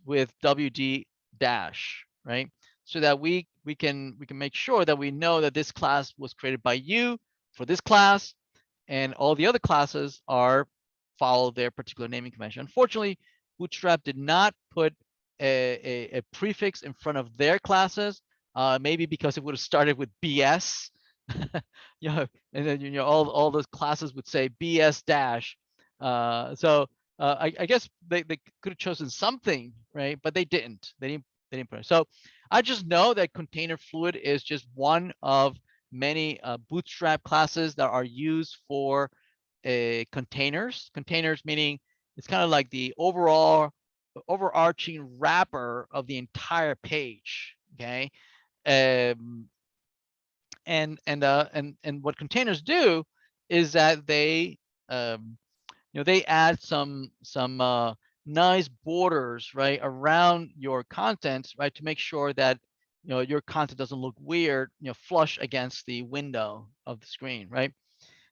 with WD dash, right, so that we can make sure that we know that this class was created by you for this class, and all the other classes follow their particular naming convention. Unfortunately, Bootstrap did not put a prefix in front of their classes, maybe because it would have started with BS, and then all those classes would say BS dash. So I guess they could have chosen something, right? But they didn't. They didn't put it. So I just know that container fluid is just one of many Bootstrap classes that are used for containers. Containers meaning it's kind of like the overarching wrapper of the entire page. Okay. And what containers do is that they they add some nice borders, right, around your content, right, to make sure that your content doesn't look weird, flush against the window of the screen, right?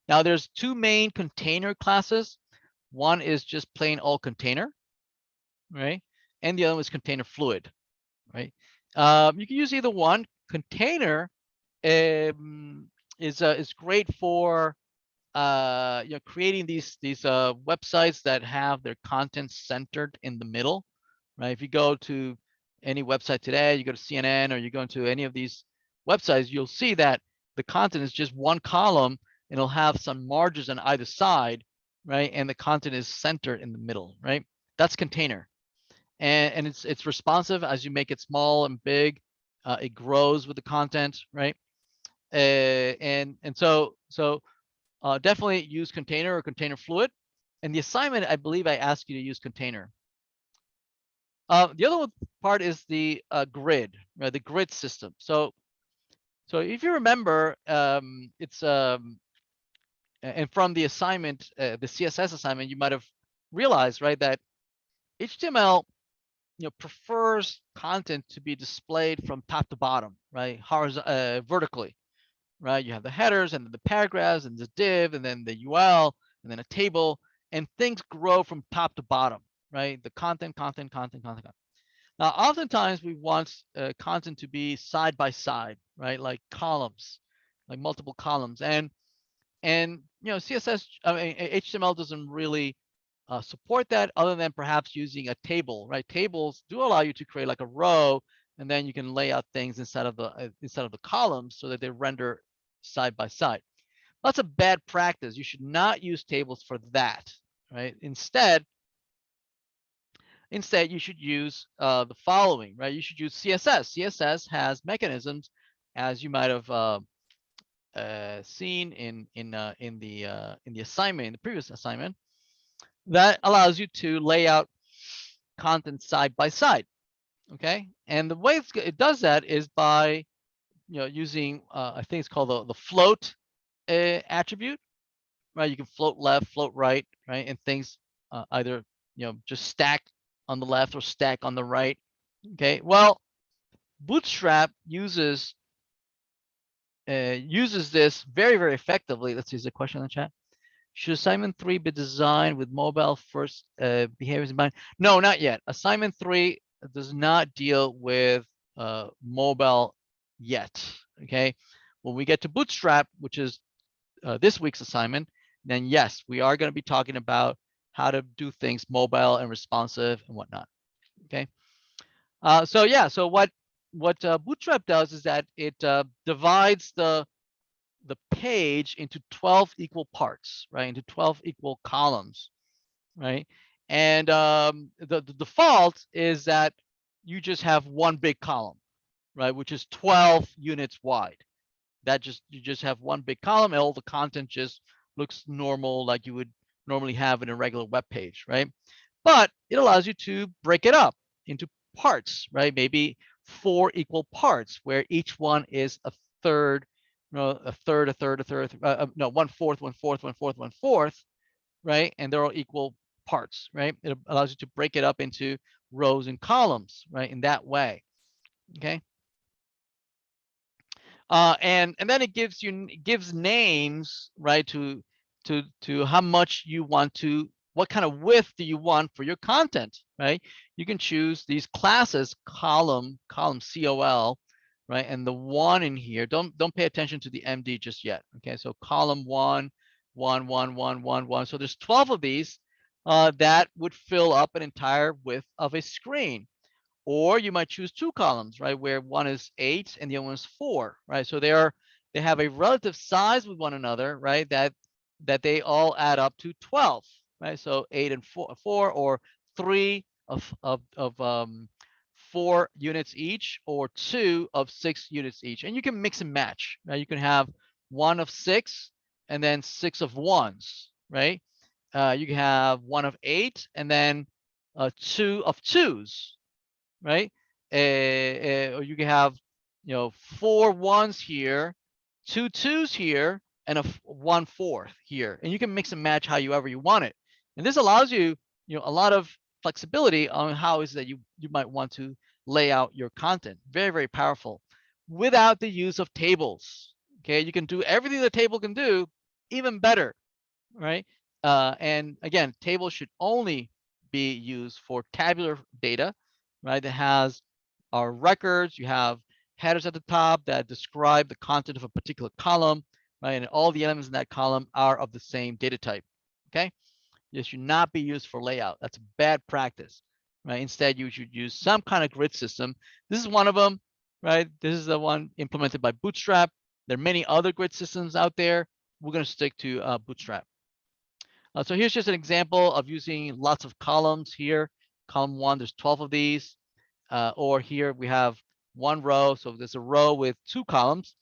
Now there's two main container classes. One is just plain old container, right, and the other one is container fluid, right? You can use either one. Container is great for creating these websites that have their content centered in the middle, right? If you go to any website today, you go to CNN or you go into any of these websites, you'll see that the content is just one column and it'll have some margins on either side, right? And the content is centered in the middle, right? That's container. And it's responsive as you make it small and big. It grows with the content, right? And so definitely use container or container fluid. And the assignment, I believe I asked you to use container. The other part is the grid, right? The grid system. So if you remember, it's and from the assignment, the CSS assignment, you might have realized, right, that HTML, prefers content to be displayed from top to bottom, right, vertically, right? You have the headers and then the paragraphs and the div and then the UL and then a table, and things grow from top to bottom, right? The content. Now, oftentimes we want content to be side by side, right? Like columns, like multiple columns, and CSS, I mean, HTML doesn't really support that, other than perhaps using a table, right? Tables do allow you to create like a row, and then you can lay out things inside of the columns so that they render side by side. That's a bad practice. You should not use tables for that, right? Instead, you should use the following, right? You should use CSS. CSS has mechanisms, as you might have seen in the assignment, in the previous assignment, that allows you to lay out content side by side. Okay, and the way it does that is by using I think it's called the float attribute, right? You can float left, float right, and things either just stack on the left or stack on the right. Okay, well, Bootstrap uses this very, very effectively. Let's see, is there a question in the chat? Should assignment 3 be designed with mobile first behaviors in mind? No, not yet. Assignment 3 does not deal with mobile yet. Okay, when we get to Bootstrap, which is this week's assignment, then yes, we are going to be talking about how to do things mobile and responsive and whatnot. Okay, so yeah, so what Bootstrap does is that it divides the page into 12 equal parts, right? Into 12 equal columns, right? And the default is that you just have one big column, right? Which is 12 units wide. You just have one big column, and all the content just looks normal, like you would normally have in a regular web page, right? But it allows you to break it up into parts, right? Maybe 4 equal parts, where each one is a third, a third, no, 1/4, 1/4, 1/4, 1/4, right? And they're all equal parts, right? It allows you to break it up into rows and columns, right? In that way, okay? And then it gives names, right, to how much you want to, what kind of width do you want for your content, right? You can choose these classes, column COL, right? And the 1 in here, don't pay attention to the MD just yet. Okay, so column 1, 1, 1, 1, 1, 1. So there's 12 of these that would fill up an entire width of a screen. Or you might choose 2 columns, right, where one is 8 and the other one is 4, right? So they have a relative size with one another, right? That they all add up to 12, right? So 8 and 4, or 3 of 4 units each, or 2 of 6 units each. And you can mix and match, right? You can have 1 of 6 and then 6 of 1s, right? You can have 1 of 8 and then 2 of 2s, right? Or you can have 4 1s here, 2 2s here, and a 1/4 here, and you can mix and match however you want it. And this allows you a lot of flexibility on how is that you might want to lay out your content. Very, very powerful, without the use of tables. Okay, you can do everything the table can do, even better, right? And again, tables should only be used for tabular data, right? That has our records. You have headers at the top that describe the content of a particular column, right? And all the elements in that column are of the same data type. Okay, this should not be used for layout. That's a bad practice, right? Instead, you should use some kind of grid system. This is one of them, right? This is the one implemented by Bootstrap. There are many other grid systems out there. We're going to stick to Bootstrap. So here's just an example of using lots of columns here. Column 1, there's 12 of these. Or here we have 1 row. So there's a row with 2 columns,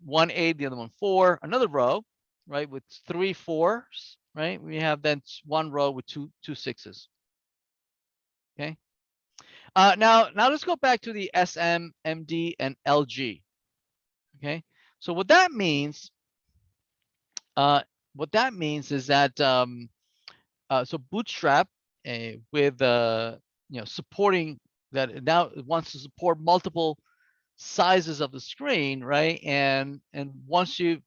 1 8, the other one 4. Another row, right, with 3 4s, right? We have then 1 row with two 6s. Okay. Now let's go back to the SM, MD, and LG. Okay, so what that means is that so Bootstrap with supporting that now it wants to support multiple sizes of the screen, right? And wants to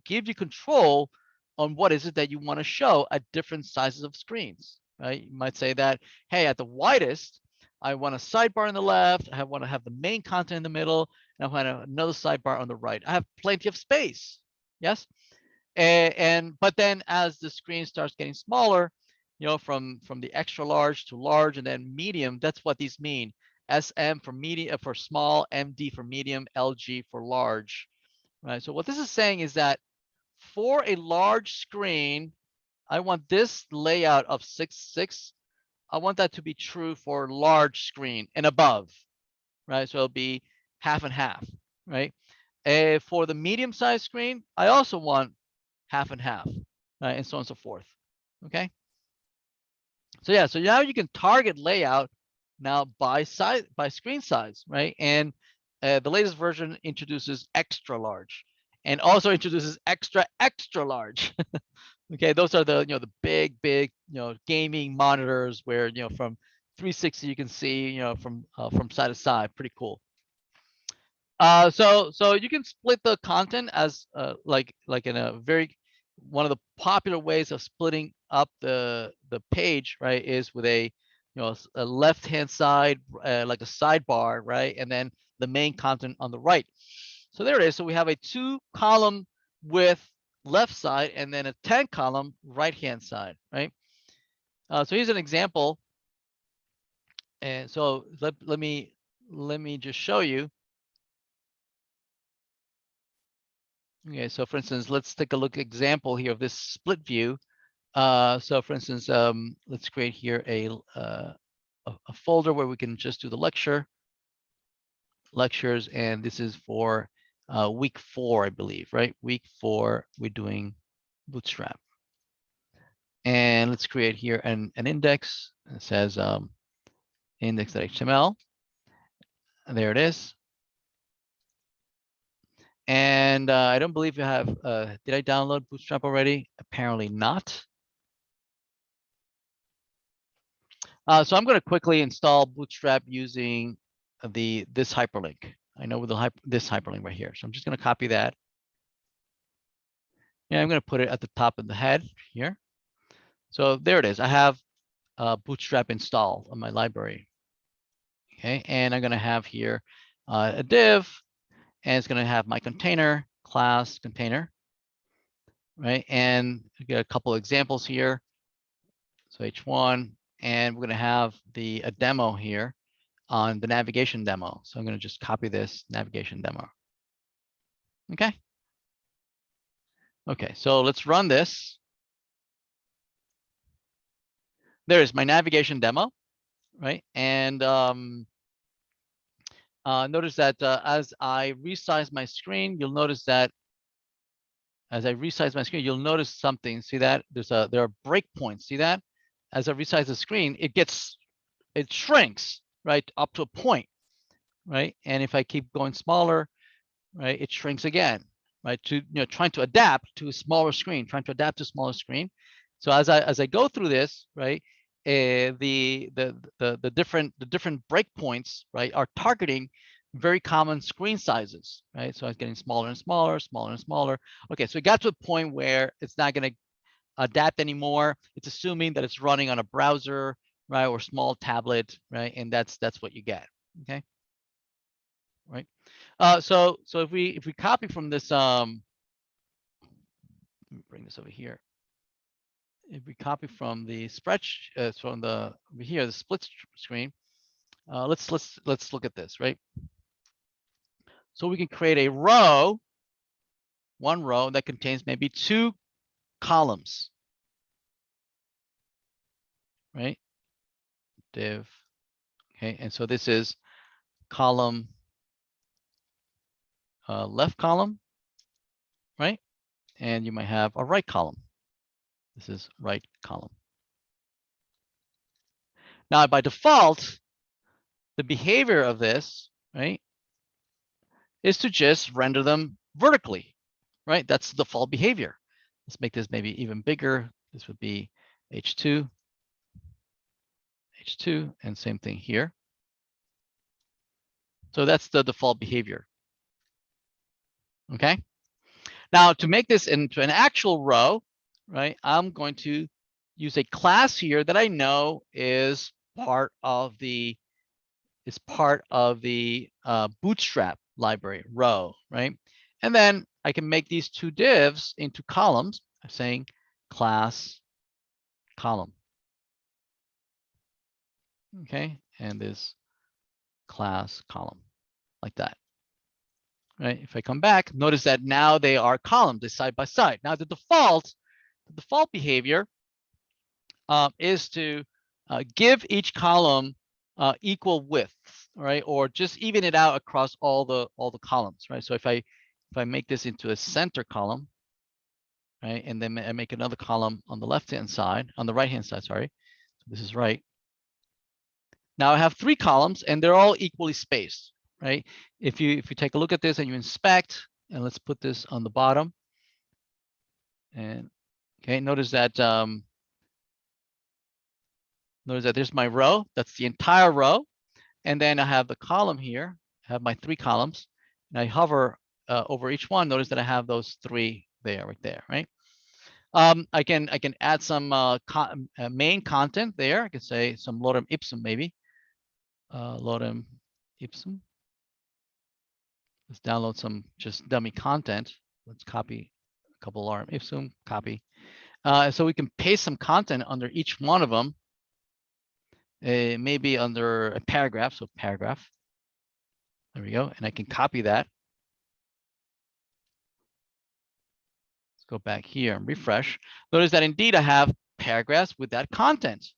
give you control on what is it that you want to show at different sizes of screens, right? You might say that, hey, at the widest, I want a sidebar on the left, I want to have the main content in the middle, and I want another sidebar on the right. I have plenty of space, yes? But then as the screen starts getting smaller, from the extra large to large and then medium, that's what these mean. SM for medium, for small, MD for medium, LG for large, right? So what this is saying is that for a large screen, I want this layout of 6:6. I want that to be true for large screen and above, right? So it'll be half and half, right? For the medium sized screen, I also want half and half, right? And so on and so forth. Okay. So yeah, so now you can target layout now by size, by screen size, right? And the latest version introduces extra large and also introduces extra large. Okay, those are the the big gaming monitors where from 360 you can see from side to side. Pretty cool. So you can split the content as like in a very one of the popular ways of splitting up the page, right, is with a a left hand side like a sidebar, right, and then the main content on the right. So there it is. So we have a 2-column with left side and then a 10-column right hand side, right? So here's an example, and so let me just show you. Okay, so for instance, let's take a look example here of this split view. So for instance, let's create here a folder where we can just do the lectures, and this is for week 4, I believe, right? Week 4, we're doing Bootstrap. And let's create here an index. It says index.html. And there it is. And I don't believe you have, did I download Bootstrap already? Apparently not. So I'm going to quickly install Bootstrap using this hyperlink. I know with this hyperlink right here. So I'm just going to copy that. And I'm going to put it at the top of the head here. So there it is. I have Bootstrap installed on my library. Okay, and I'm going to have here a div, and it's going to have my container class container, right? And I get a couple examples here. So H1, and we're going to have a demo here on the navigation demo. So I'm going to just copy this navigation demo. Okay. Okay, so let's run this. There's my navigation demo, right? And notice that as I resize my screen, you'll notice that as I resize my screen, you'll notice something. See that there are breakpoints. See that? As I resize the screen, it shrinks, right, up to a point, right? And if I keep going smaller, right, it shrinks again, right? To trying to adapt to a smaller screen, So as I go through this, right, the different breakpoints, right, are targeting very common screen sizes, right? So it's getting smaller and smaller, smaller and smaller. Okay, so it got to a point where it's not going to adapt anymore. It's assuming that it's running on a browser, right, or small tablet, right, and that's what you get. Okay, right. So if we copy from this, let me bring this over here. If we copy from the spreadsheet, from over here, the split screen, let's look at this, right? So we can create a row, one row that contains maybe 2 columns, right? Div, okay, and so this is column, left column, right? And you might have a right column. This is right column. Now, by default, the behavior of this, right, is to just render them vertically, right? That's the default behavior. Let's make this maybe even bigger. This would be H2, and same thing here. So that's the default behavior. Okay. Now to make this into an actual row, right, I'm going to use a class here that I know is part of the Bootstrap library row, right? And then I can make these two divs into columns. I'm saying class column. Okay, and this class column like that. Right. If I come back, notice that now they are columns, they're side by side. Now the default behavior is to give each column equal width, right? Or just even it out across all the columns, right? So if I make this into a center column, right, and then I make another column on the left-hand side, on the right-hand side, sorry. So this is right. Now I have 3 columns and they're all equally spaced, right? If you take a look at this and you inspect, and let's put this on the bottom. And okay, notice that there's my row. That's the entire row. And then I have the column here. I have my 3 columns, and I hover over each one. Notice that I have those 3 there, right there, right? I can add some main content there. I can say some lorem ipsum maybe. Lorem ipsum. Let's download some just dummy content. Let's copy a couple lorem ipsum, copy. So we can paste some content under each one of them. Maybe under a paragraph, so paragraph. There we go, and I can copy that. Let's go back here and refresh. Notice that indeed I have paragraphs with that content.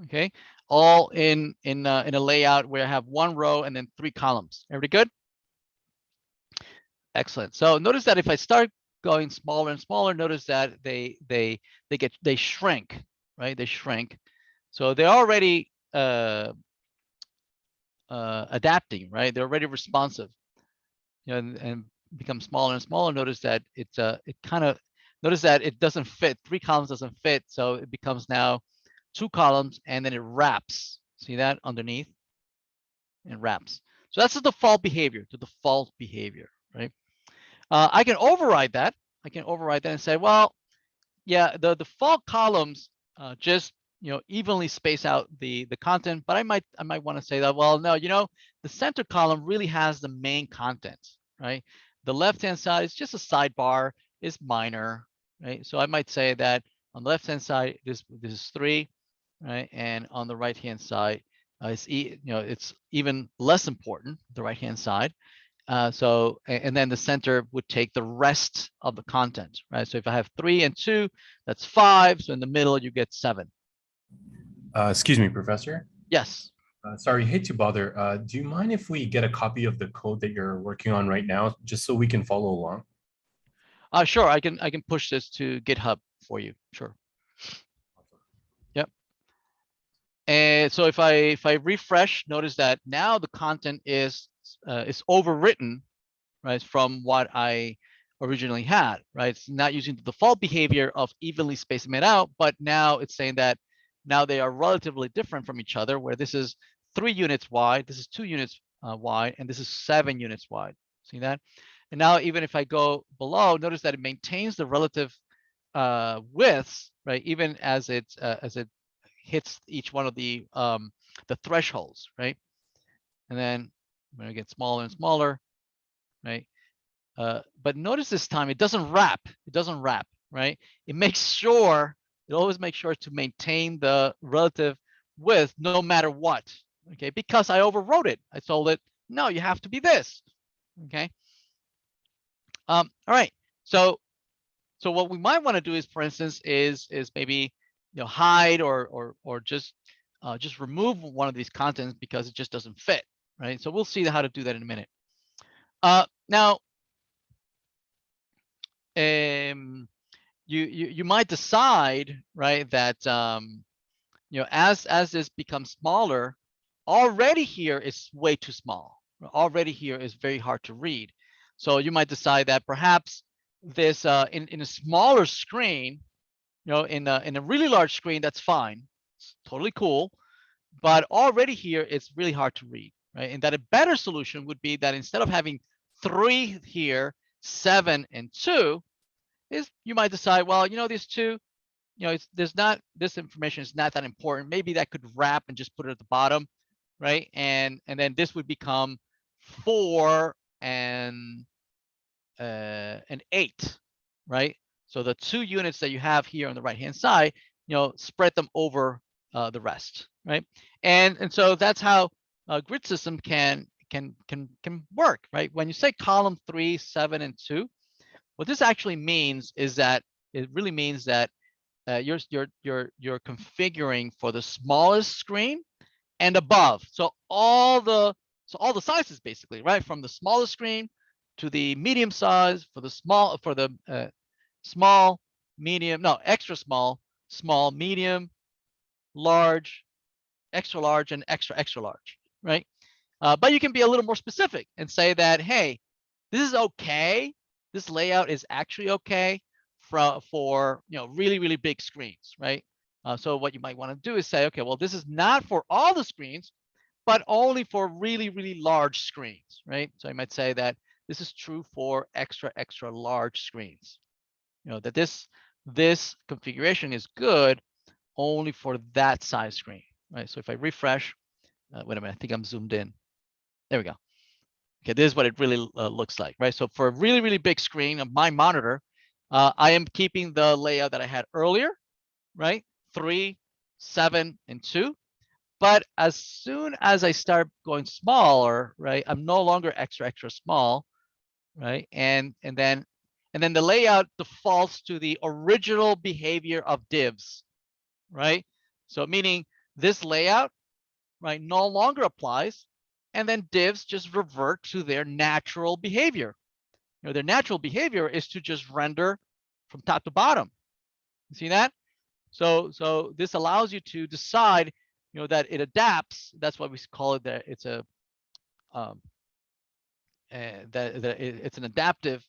Okay, all in a layout where I have 1 row and then 3 columns. Everybody good? Excellent. So notice that if I start going smaller and smaller, notice that they shrink, right? They shrink. So they're already adapting, right? They're already responsive, you know, and become smaller and smaller. Notice that notice that it doesn't fit. 3 columns doesn't fit, so it becomes now 2 columns, and then it wraps. See that underneath? It wraps. So that's the default behavior. Right? I can override that. And say, well, yeah, the default columns just evenly space out the content, but I might want to say that, well, no, the center column really has the main content, right? The left-hand side is just a sidebar, is minor, right? So I might say that on the left-hand side, this is 3, right? And on the right-hand side, it's even less important, the right-hand side. And then the center would take the rest of the content, right? So if I have 3 and 2, that's 5. So in the middle, you get 7. Excuse me, Professor. Yes. Sorry, hate to bother. Do you mind if we get a copy of the code that you're working on right now, just so we can follow along? Sure. I can push this to GitHub for you. Sure. Yep. And so if I refresh, notice that now the content is overwritten, right, from what I originally had, right? It's not using the default behavior of evenly spacing it out, but now it's saying that now they are relatively different from each other, where this is 3 units wide, this is 2 units wide, and this is 7 units wide. See that? And now even if I go below, notice that it maintains the relative widths, right? Even as it hits each one of the thresholds, right? And then when I get smaller and smaller, right? But notice this time it doesn't wrap. Right? It always makes sure to maintain the relative width no matter what. Okay, because I overwrote it. I told it, no, you have to be this. Okay. All right. So what we might want to do is, for instance, is maybe hide or just remove one of these contents because it just doesn't fit. Right. So we'll see how to do that in a minute. Now. You might decide, right, that as this becomes smaller, already here is way too small. Already here is very hard to read. So you might decide that perhaps this in a smaller screen, in a really large screen, that's fine. It's totally cool. But already here, it's really hard to read, right? And that a better solution would be that instead of having 3 here, 7 and 2, is you might decide, well, these two, this information is not that important. Maybe that could wrap and just put it at the bottom, right? And then this would become 4 and 8, right? So the 2 units that you have here on the right hand side, spread them over the rest, right? And so that's how a grid system can work, right? When you say column 3, 7, and 2, what this actually means is that it really means that you're configuring for the smallest screen and above. So all the sizes basically, right? From the smallest screen to the medium size, for the small, small, medium, no, extra small, small, medium, large, extra large, and extra large, right? But you can be a little more specific and say that, hey, this is okay. This layout is actually okay for really big screens, right? So what you might want to do is say, okay, well, this is not for all the screens, but only for really large screens, right? So I might say that this is true for extra large screens. That this configuration is good only for that size screen, right? So if I refresh, wait a minute, I think I'm zoomed in. There we go. Okay, this is what it really looks like, right? So for a really big screen of my monitor, I am keeping the layout that I had earlier, right? 3, 7, and 2. But as soon as I start going smaller, right, I'm no longer extra small, right? And then the layout defaults to the original behavior of divs, right? So meaning this layout, right, no longer applies, and then divs just revert to their natural behavior. Their natural behavior is to just render from top to bottom. You see that? So this allows you to decide, that it adapts. That's why we call it that it's a it's an adaptive.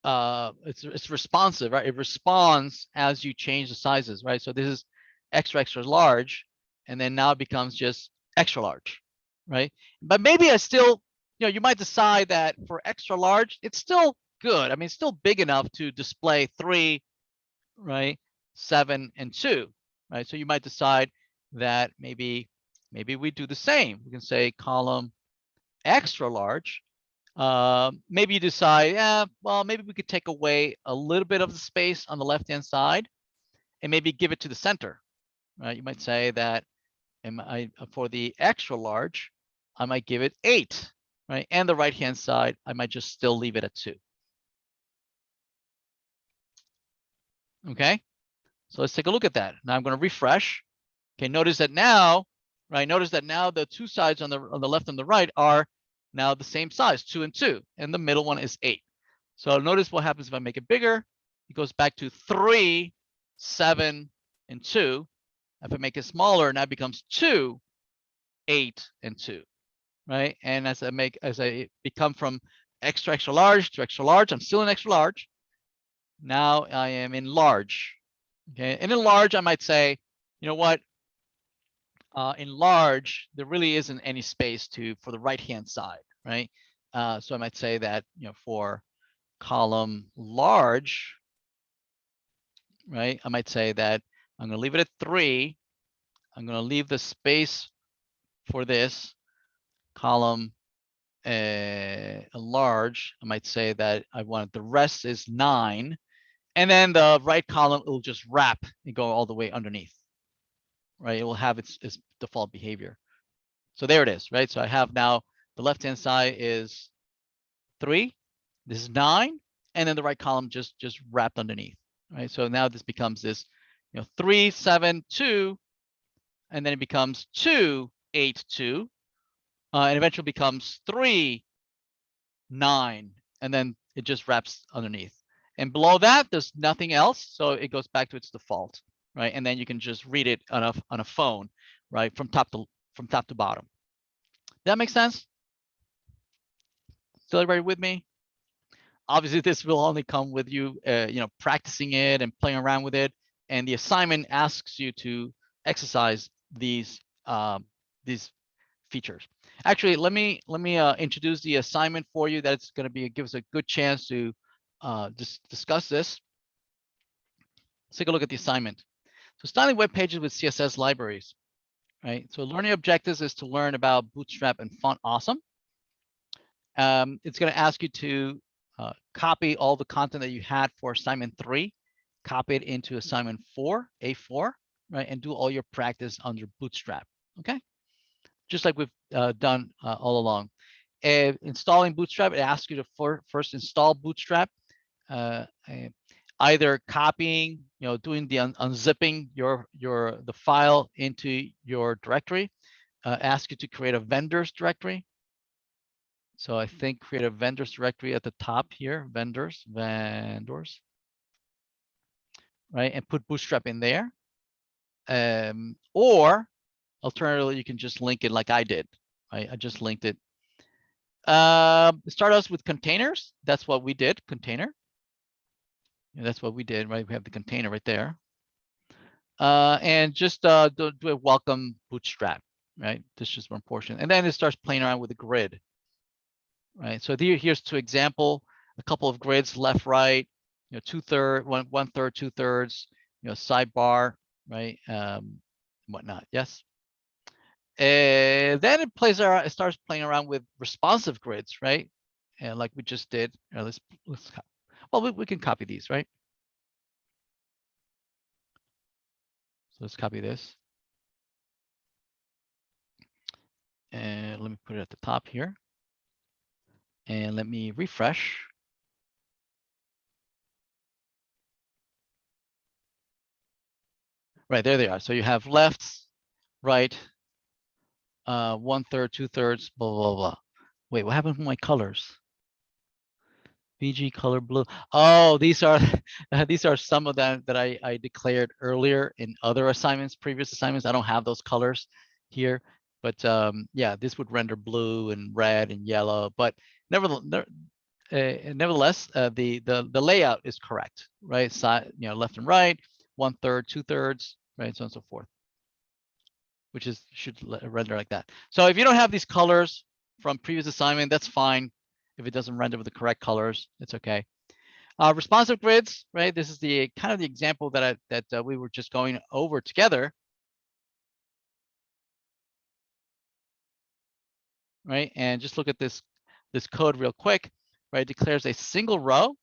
It's responsive, right? It responds as you change the sizes, right? So this is extra large, and then now it becomes just extra large, right? But maybe I still, you might decide that for extra large, it's still good. I mean, it's still big enough to display 3, right, 7, and 2, right? So you might decide that maybe we do the same. We can say column extra large. Maybe you decide, yeah, well, maybe we could take away a little bit of the space on the left-hand side and maybe give it to the center, right? You might say that for the extra large, I might give it 8, right? And the right-hand side, I might just still leave it at 2. Okay, so let's take a look at that. Now I'm going to refresh. Okay, notice that now, right? Notice that now the 2 sides on the left and the right are now the same size, 2 and 2, and the middle one is 8. So notice what happens if I make it bigger. It goes back to 3, 7, and 2. If I make it smaller, now it becomes 2, 8, and 2, right? And as I become from extra large to extra large, I'm still in extra large. Now I am in large. Okay, and in large, I might say, you know what? In large, there really isn't any space for the right-hand side, right? So I might say that, for column large, right? I might say that I'm going to leave it at 3. I'm going to leave the space for this column large. I might say that I want the rest is 9, and then the right column will just wrap and go all the way underneath, right? It will have its default behavior. So there it is, right? So I have now the left-hand side is 3, this is 9, and then the right column just wrapped underneath, right? So now this becomes this, 3, 7, 2, and then it becomes 2, 8, 2, and eventually becomes 3, 9, and then it just wraps underneath. And below that, there's nothing else, so it goes back to its default, right? And then you can just read it on a phone, right, from top to bottom. That makes sense? Still everybody with me? Obviously, this will only come with you, practicing it and playing around with it. And the assignment asks you to exercise these features. Actually, let me introduce the assignment for you. That's going to give us a good chance to just discuss this. Let's take a look at the assignment. So styling web pages with CSS libraries, right? So learning objectives is to learn about Bootstrap and Font Awesome. It's going to ask you to copy all the content that you had for assignment 3, copy it into assignment 4, A4, right? And do all your practice under Bootstrap, okay? Just like we've done all along. Installing Bootstrap, it asks you to first install Bootstrap, either copying, doing the unzipping the file into your directory, ask you to create a vendors directory. So I think create a vendors directory at the top here, vendors, right? And put Bootstrap in there. Or alternatively, you can just link it like I did, right? I just linked it. Start us with containers. That's what we did, container. Yeah, that's what we did, right? We have the container right there. And just do a welcome Bootstrap, right? This is just one portion. And then it starts playing around with the grid. Right, so here's 2 example, a couple of grids, left, right, 2/3, 1/3, 2/3, sidebar, right, whatnot. Yes. And then it starts playing around with responsive grids, right? And like we just did. We can copy these, right? So let's copy this. And let me put it at the top here. And let me refresh. Right, there they are. So you have left, right, 1/3, 2/3, blah, blah, blah. Wait, what happened to my colors? BG color blue. Oh, these are these are some of them that I declared earlier in other assignments, previous assignments. I don't have those colors here, but yeah, this would render blue and red and yellow. But nevertheless, the layout is correct, right? Side, left and right, 1/3, 2/3, right, so on and so forth. Which should render like that. So if you don't have these colors from previous assignment, that's fine. If it doesn't render with the correct colors, it's okay. Responsive grids, right? This is the kind of the example that we were just going over together, right? And just look at this code real quick, right? It declares a single row.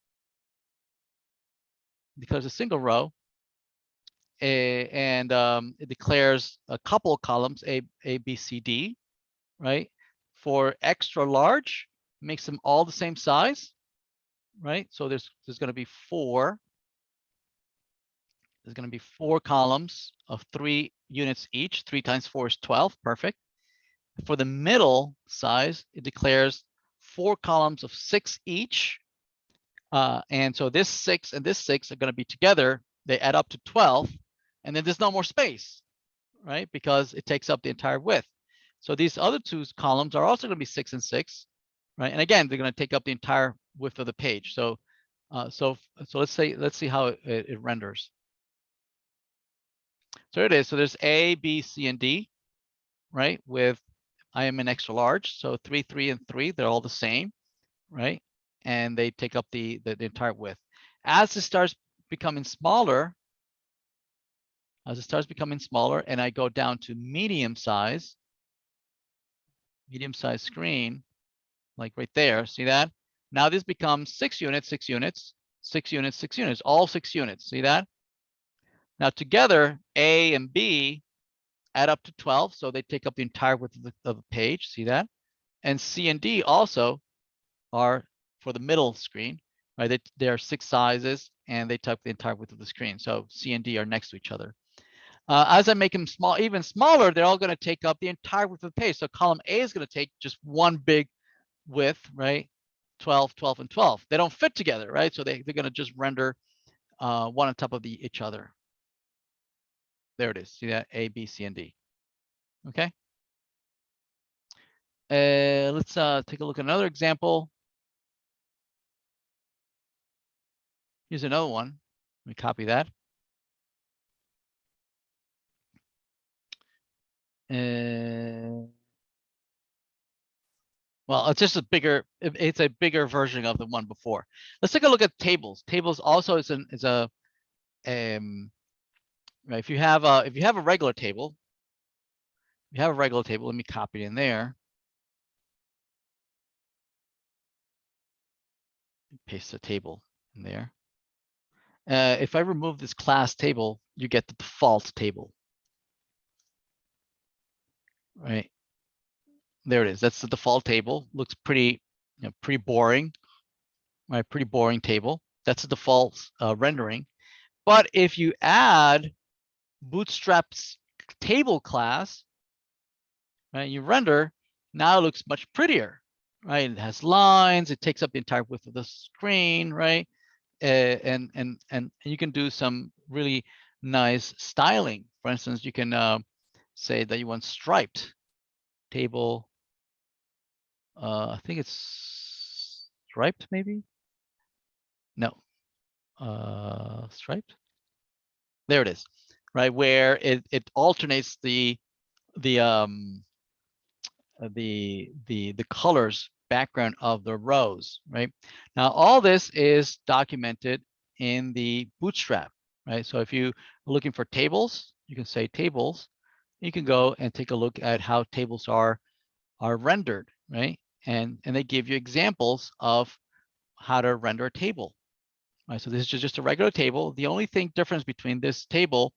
And it declares a couple of columns, A, B, C, D, right? For extra large, makes them all the same size, right? So there's going to be 4. There's going to be 4 columns of 3 units each. 3 times 4 is 12. Perfect. For the middle size, it declares 4 columns of 6 each. And so this 6 and this 6 are going to be together. They add up to 12. And then there's no more space, right? Because it takes up the entire width. So these other 2 columns are also going to be 6 and 6, right? And again, they're going to take up the entire width of the page. So, so let's see how it renders. So it is. So there's A, B, C, and D, right? With I am an extra large, so 3, 3, and 3, they're all the same, right? And they take up the entire width. As it starts becoming smaller, and I go down to medium size screen, like right there, see that? Now this becomes 6 units, 6 units, 6 units, 6 units, all 6 units, see that? Now together, A and B add up to 12, so they take up the entire width of the page, see that? And C and D also are for the middle screen, right? They are 6 sizes, and they take up the entire width of the screen. So C and D are next to each other. As I make them even smaller, they're all going to take up the entire width of the page. So column A is going to take just one big width, right? 12, 12, and 12. They don't fit together, right? So they're going to just render one on top of each other. There it is. See that? A, B, C, and D. Okay. Let's take a look at another example. Here's another one. Let me copy that. Well, it's just a bigger. It's a bigger version of the one before. Let's take a look at tables. Tables also is a right. If you have a regular table, let me copy it in there. Paste the table in there. If I remove this class table, you get the default table. Right. There it is. That's the default table. Looks pretty, pretty boring. Right, pretty boring table. That's the default rendering. But if you add Bootstrap's table class, right, you render, now it looks much prettier. Right, it has lines. It takes up the entire width of the screen. Right, and you can do some really nice styling. For instance, you can say that you want striped table. I think it's striped, maybe. No, striped. There it is, right? Where it alternates the colors background of the rows, right? Now all this is documented in the Bootstrap, right? So if you are looking for tables, you can say tables. You can go and take a look at how tables are rendered, right? And they give you examples of how to render a table. Right, so this is just a regular table. The only thing difference between this table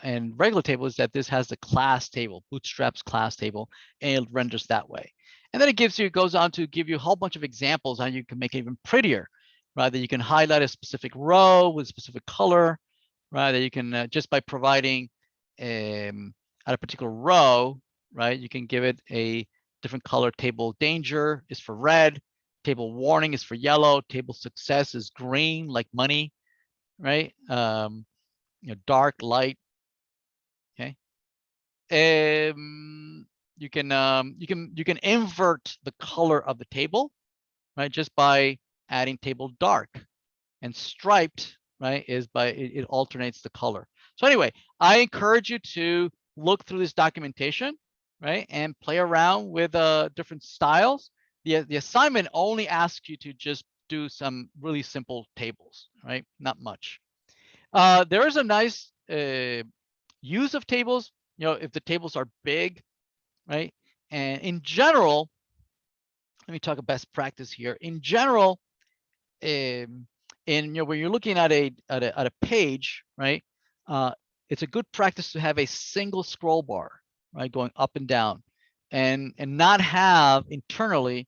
and regular table is that this has the class table, Bootstrap's class table, and it renders that way. And then it goes on to give you a whole bunch of examples how you can make it even prettier, right? That you can highlight a specific row with a specific color, right? That you can just by providing at a particular row, right? You can give it a different color. Table danger is for red. Table warning is for yellow. Table success is green, like money, right? Dark, light. Okay. You can invert the color of the table, right? Just by adding table dark, and striped, right, is by it alternates the color. So anyway, I encourage you to look through this documentation, right, and play around with different styles. The assignment only asks you to just do some really simple tables, right? Not much. There is a nice use of tables. If the tables are big, right? And in general, let me talk a best practice here. In general, when you're looking at a page, right? It's a good practice to have a single scroll bar, right, going up and down, and not have internally,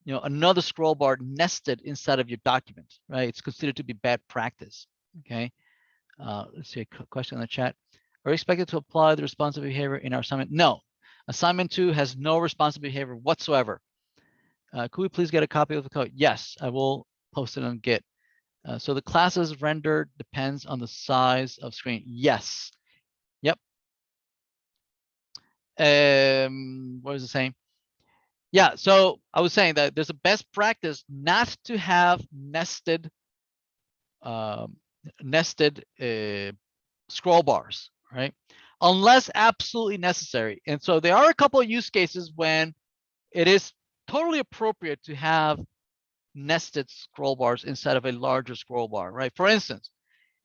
another scroll bar nested inside of your document, right? It's considered to be bad practice. Okay. Let's see a question in the chat. Are we expected to apply the responsive behavior in our assignment? No. Assignment 2 has no responsive behavior whatsoever. Could we please get a copy of the code? Yes, I will post it on Git. So the classes rendered depends on the size of screen. Yes. Yep. What was it saying? Yeah, so I was saying that there's a best practice not to have nested scroll bars, right? Unless absolutely necessary. And so there are a couple of use cases when it is totally appropriate to have nested scroll bars instead of a larger scroll bar, right? For instance,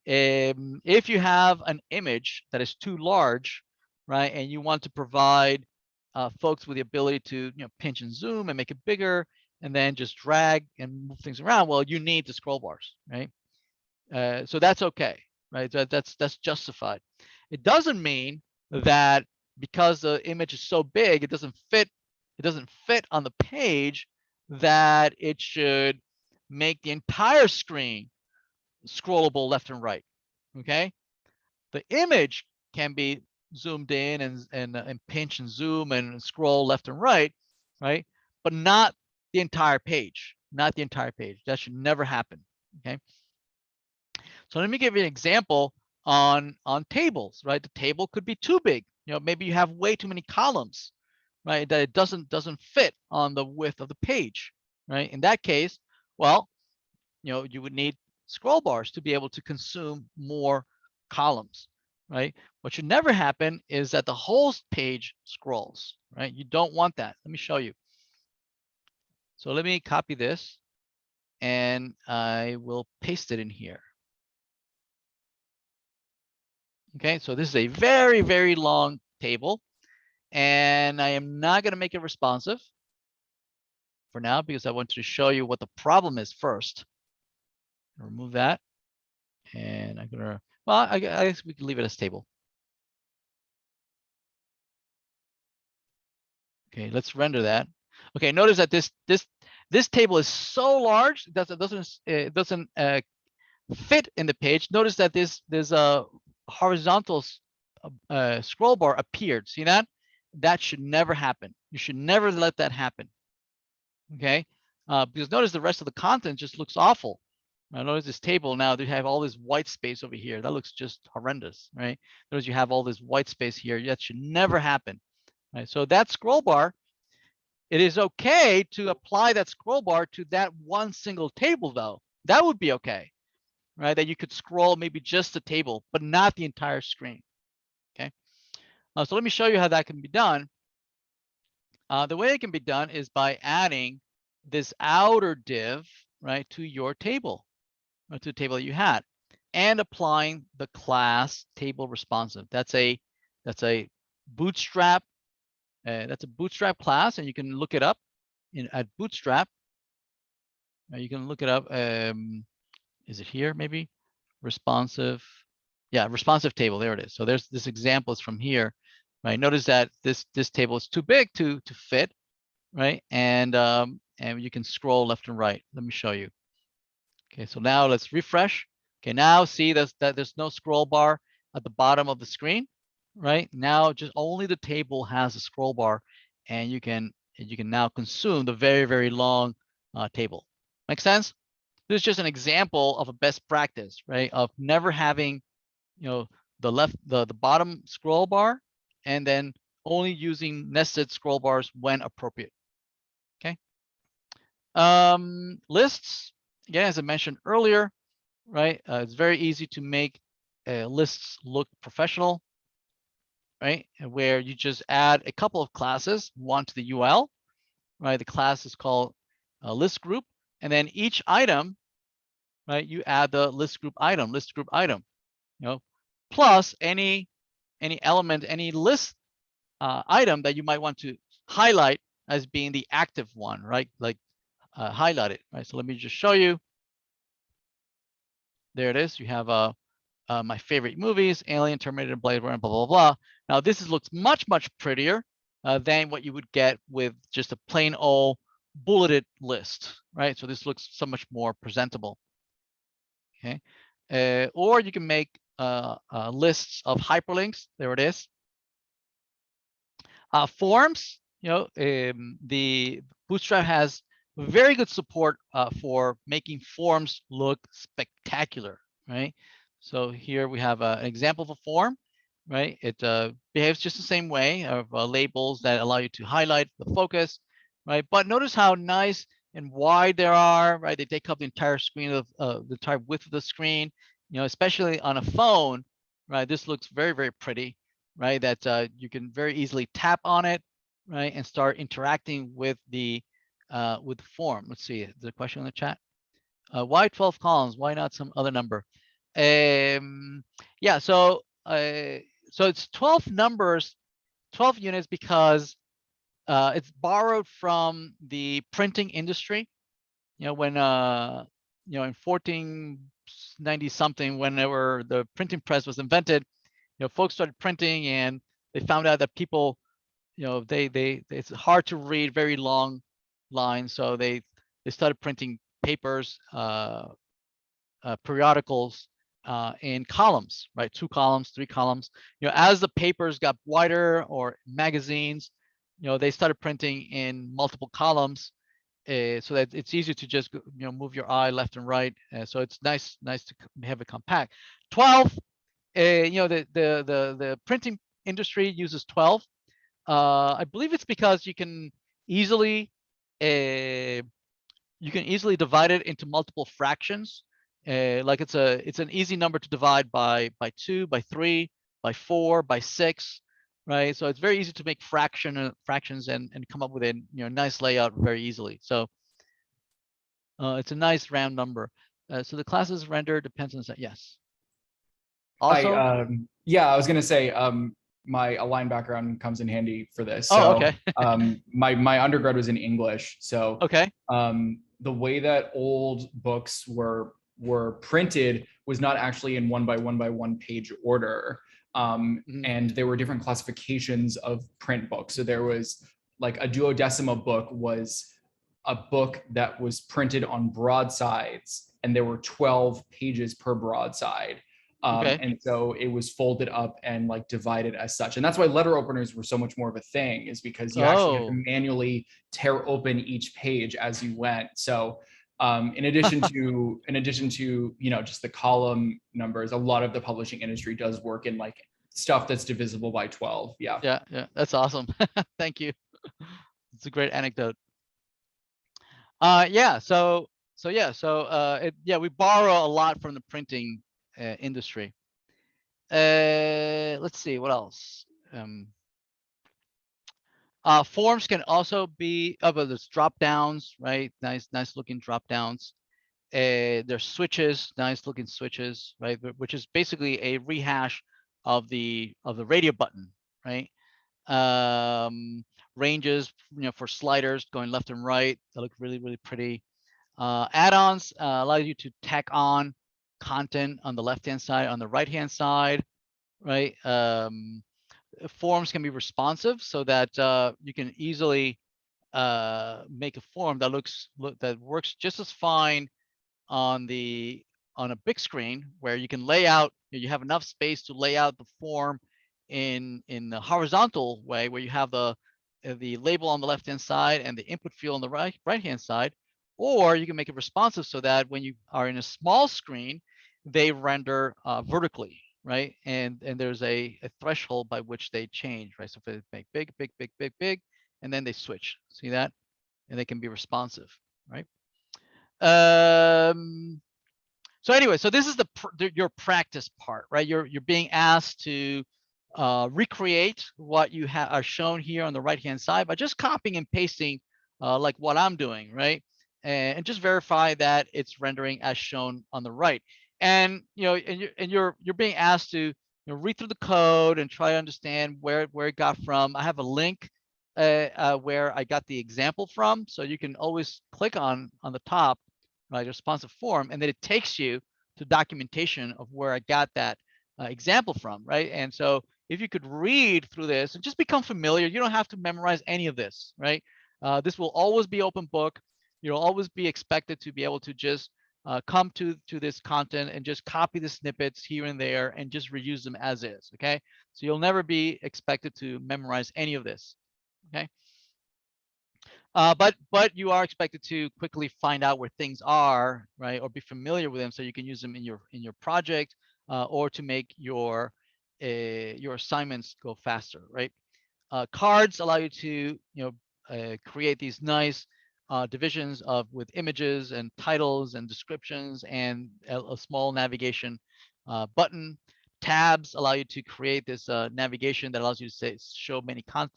if you have an image that is too large, right, and you want to provide folks with the ability to pinch and zoom and make it bigger, and then just drag and move things around, well, you need the scroll bars, right? So that's okay, right? That's justified. It doesn't mean that because the image is so big, it doesn't fit on the page, that it should make the entire screen scrollable left and right. Okay, the image can be zoomed in and pinch and zoom and scroll left and right, right? But not the entire page. Not the entire page. That should never happen. Okay. So let me give you an example on tables, right? The table could be too big. Maybe you have way too many columns, right? That it doesn't fit on the width of the page, right? In that case, well, you would need scroll bars to be able to consume more columns, right? What should never happen is that the whole page scrolls, right? You don't want that. Let me show you. So let me copy this and I will paste it in here. Okay, so this is a very, very long table and I am not going to make it responsive for now because I wanted to show you what the problem is first. Remove that. And I'm gonna, well, I guess we can leave it as table. Okay, let's render that. Okay, notice that this table is so large it doesn't fit in the page. Notice that there's a horizontal scroll bar appeared. See that? That should never happen. You should never let that happen. Okay, because notice the rest of the content just looks awful. Now notice this table now, they have all this white space over here. That looks just horrendous, right? Notice you have all this white space here. That should never happen, right? So that scroll bar, it is okay to apply that scroll bar to that one single table though. That would be okay, right? That you could scroll maybe just the table, but not the entire screen, okay? So let me show you how that can be done. The way it can be done is by adding this outer div, right, to your table, or to the table that you had, and applying the class table responsive. That's a Bootstrap. That's a Bootstrap class, and you can look it up at Bootstrap. You can look it up. Is it here? Maybe responsive. Yeah, responsive table. There it is. So there's this example is from here, right? Notice that this table is too big to fit, right? And you can scroll left and right. Let me show you. Okay, so now let's refresh. Okay, now see that there's no scroll bar at the bottom of the screen, right? Now just only the table has a scroll bar, and you can now consume the very, very long table. Make sense? This is just an example of a best practice, right? Of never having, the bottom scroll bar, and then only using nested scroll bars when appropriate. Okay. Lists, again, as I mentioned earlier, right? It's very easy to make lists look professional, right? And where you just add a couple of classes, one to the UL, right? The class is called list group, and then each item, right? You add the list group item, plus any element, any list item that you might want to highlight as being the active one, right? Like highlight it, right? So let me just show you. There it is. You have my favorite movies, Alien, Terminator, Blade Runner, blah, blah, blah. Now this looks much, much prettier than what you would get with just a plain old bulleted list, right? So this looks so much more presentable, okay? Or you can make lists of hyperlinks. There it is. Forms, the Bootstrap has very good support for making forms look spectacular, right? So here we have an example of a form, right? It behaves just the same way of labels that allow you to highlight the focus, right? But notice how nice and wide they are, right? They take up the entire screen of the entire width of the screen, especially on a phone, right? This looks very, very pretty, right? That you can very easily tap on it, right? And start interacting with the form. Let's see, there's a question in the chat. Why 12 columns? Why not some other number? Yeah, so it's 12 numbers, 12 units because it's borrowed from the printing industry. When in 1490 something, whenever the printing press was invented, folks started printing and they found out that people, it's hard to read very long lines, so they started printing papers, periodicals in columns, right? 2 columns, 3 columns. As the papers got wider, or magazines, they started printing in multiple columns, so that it's easy to just move your eye left and right. So it's nice to have it compact. 12, the printing industry uses 12. I believe it's because you can easily divide it into multiple fractions. Like it's an easy number to divide by 2, by 3, by 4, by 6, right? So it's very easy to make fractions and come up with a nice layout very easily. So it's a nice round number. So the class's render depends on that. Yes. Also, I was gonna say my Align background comes in handy for this. Oh, So okay. my undergrad was in English. So Okay. the way that old books were printed was not actually in 1 by 1 by 1 page order. And there were different classifications of print books. So there was like a duodecima book was a book that was printed on broadsides, and there were 12 pages per broadside. Okay. And so it was folded up and like divided as such. And that's why letter openers were so much more of a thing, is because you actually have to manually tear open each page as you went. So in addition to just the column numbers, a lot of the publishing industry does work in like stuff that's divisible by 12. Yeah. Yeah, that's awesome. Thank you. It's a great anecdote. We borrow a lot from the printing industry. Let's see what else. Forms can also be, but there's drop downs, right? Nice looking drop downs. There's switches, nice looking switches, right? Which is basically a rehash of the radio button, right? Ranges, for sliders going left and right. They look really pretty. Add-ons allow you to tack on content on the left-hand side, on the right-hand side, right? Forms can be responsive so that you can easily make a form that works just as fine on a big screen, where you can lay out, you have enough space to lay out the form in the horizontal way, where you have the label on the left hand side and the input field on the right hand side, or you can make it responsive so that when you are in a small screen, they render vertically, right? And there's a threshold by which they change, right? So if they make big, and then they switch, see that? And they can be responsive, right? So anyway, so this is your practice part, right? You're being asked to recreate what you are shown here on the right hand side by just copying and pasting like what I'm doing, right? And just verify that it's rendering as shown on the right. And you're being asked to read through the code and try to understand where it got from. I have a link where I got the example from, so you can always click on the top, right, responsive form, and then it takes you to documentation of where I got that example from, right? And so if you could read through this and just become familiar, you don't have to memorize any of this, right? This will always be open book. You'll always be expected to be able to just come to this content and just copy the snippets here and there and just reuse them as is, okay? So you'll never be expected to memorize any of this, okay? But you are expected to quickly find out where things are, right, or be familiar with them, so you can use them in your project or to make your assignments go faster, right? Cards allow you to create these nice divisions with images and titles and descriptions and a small navigation button. Tabs allow you to create this navigation that allows you to show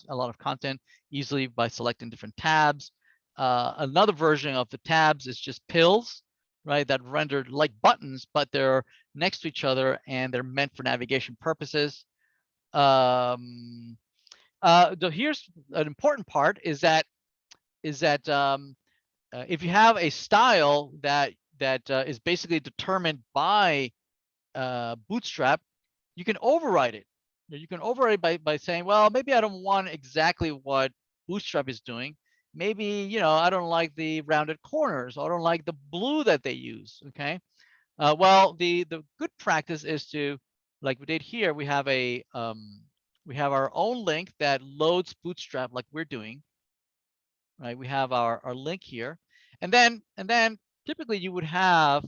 a lot of content easily by selecting different tabs. Another version of the tabs is just pills, right, that rendered like buttons, but they're next to each other and they're meant for navigation purposes. Here's an important part is that if you have a style that is basically determined by Bootstrap, you can override it. You can override by saying, well, maybe I don't want exactly what Bootstrap is doing. Maybe, I don't like the rounded corners, or I don't like the blue that they use, okay? Well, the good practice is to, like we did here, we have our own link that loads Bootstrap like we're doing, right? We have our link here, and then typically you would have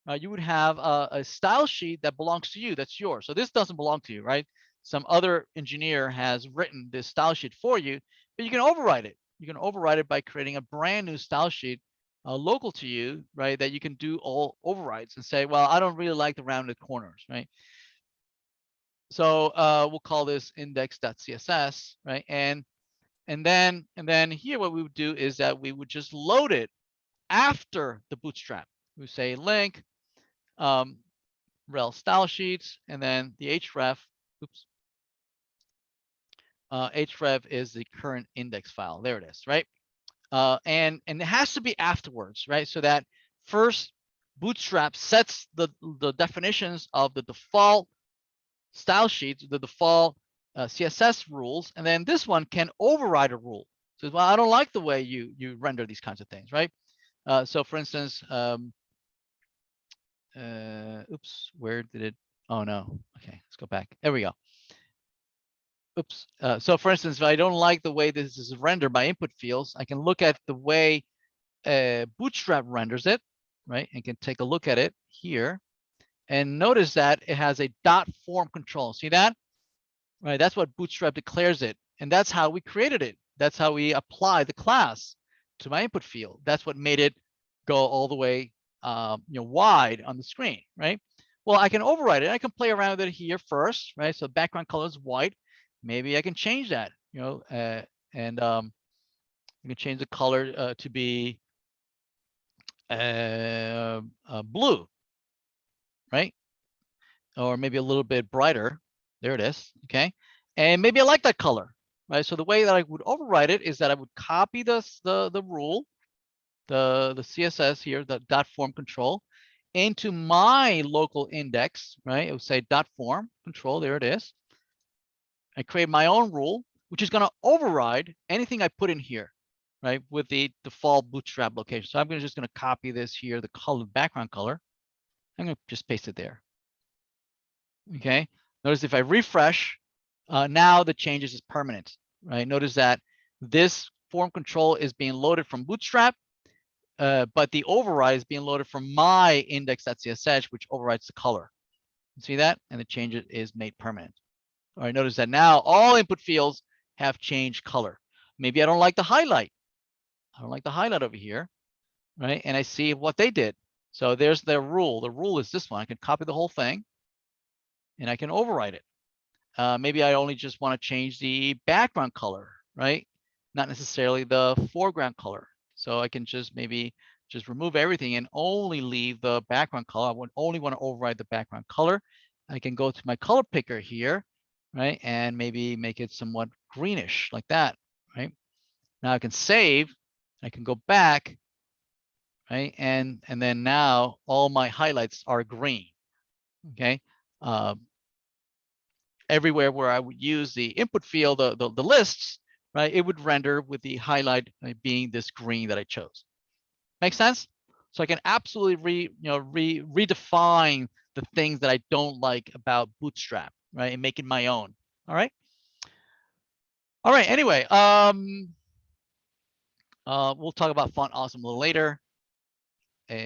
a style sheet that belongs to you, that's yours. So this doesn't belong to you, right? some other engineer has written this style sheet for you, but you can override it. You can override it by creating a brand new style sheet local to you, right? That you can do all overrides and say, well, I don't really like the rounded corners, right? So we'll call this index.css, right? And then here what we would do is that we would just load it after the Bootstrap. We say link rel style sheets, and then the href. Oops. Href is the current index file. There it is, right? And it has to be afterwards, right? So that first Bootstrap sets the definitions of the default style sheets, the default CSS rules, and then this one can override a rule. So, well, I don't like the way you render these kinds of things, right? So, for instance, oops, where did it? Oh no. Okay, let's go back. There we go. Oops. So for instance, if I don't like the way this is rendered by input fields, I can look at the way Bootstrap renders it, right? And can take a look at it here, and notice that it has a dot form control. See that? Right. That's what Bootstrap declares it, and that's how we created it. That's how we apply the class to my input field. That's what made it go all the way, wide on the screen, right? Well, I can override it. I can play around with it here first, right? So background color is white. Maybe I can change that, and I can change the color to be blue, right? Or maybe a little bit brighter. There it is, okay? And maybe I like that color, right? So the way that I would override it is that I would copy the rule, the CSS here, the dot form control, into my local index, right? It would say dot form control, there it is. I create my own rule, which is going to override anything I put in here, right, with the default Bootstrap location. So I'm just going to copy this here, the color, background color. I'm going to just paste it there. Okay. Notice if I refresh, now the changes is permanent, right? Notice that this form control is being loaded from Bootstrap, but the override is being loaded from my index.css, which overrides the color. See that? And the change is made permanent. All right, notice that now all input fields have changed color. Maybe I don't like the highlight. I don't like the highlight over here, right? And I see what they did. So there's their rule. The rule is this one. I can copy the whole thing and I can override it. Maybe I only just want to change the background color, right? Not necessarily the foreground color. So I can just maybe just remove everything and only leave the background color. I would only want to override the background color. I can go to my color picker here, right? And maybe make it somewhat greenish like that, right? Now I can save, I can go back, right? And then now all my highlights are green, okay? Everywhere where I would use the input field, the lists, right? It would render with the highlight being this green that I chose. Make sense? So I can absolutely redefine the things that I don't like about Bootstrap, right? And make it my own. All right. All right. Anyway, we'll talk about Font Awesome a little later,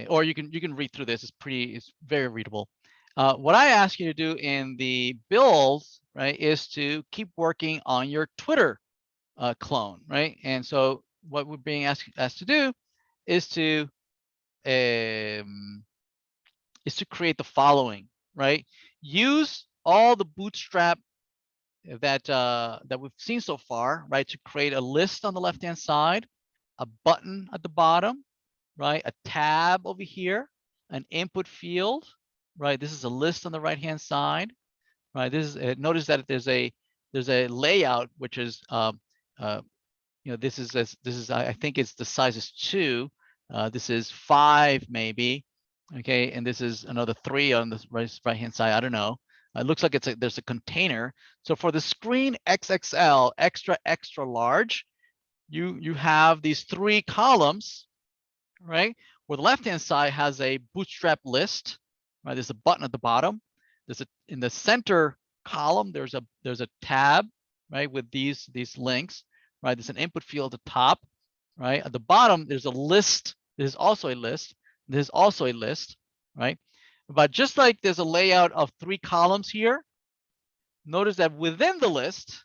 or you can read through this. It's very readable. What I ask you to do in the builds, right, is to keep working on your Twitter clone, right? And so what we're being asked to do is to create the following, right? Use all the Bootstrap that we've seen so far, right, to create a list on the left-hand side, a button at the bottom, right, a tab over here, an input field, right? This is a list on the right-hand side, right? This is notice that there's a layout which is this is I think it's the size is 2. This is 5 maybe, okay, and this is another 3 on the right-hand side. I don't know. It looks like there's a container. So for the screen XXL, extra large, you have these 3 columns, right? Where the left-hand side has a Bootstrap list, right? There's a button at the bottom. In the center column, there's a tab, right, with these links, right? There's an input field at the top, right? At the bottom, there's a list. There's also a list. There's also a list, right? But just like there's a layout of 3 columns here, notice that within the list,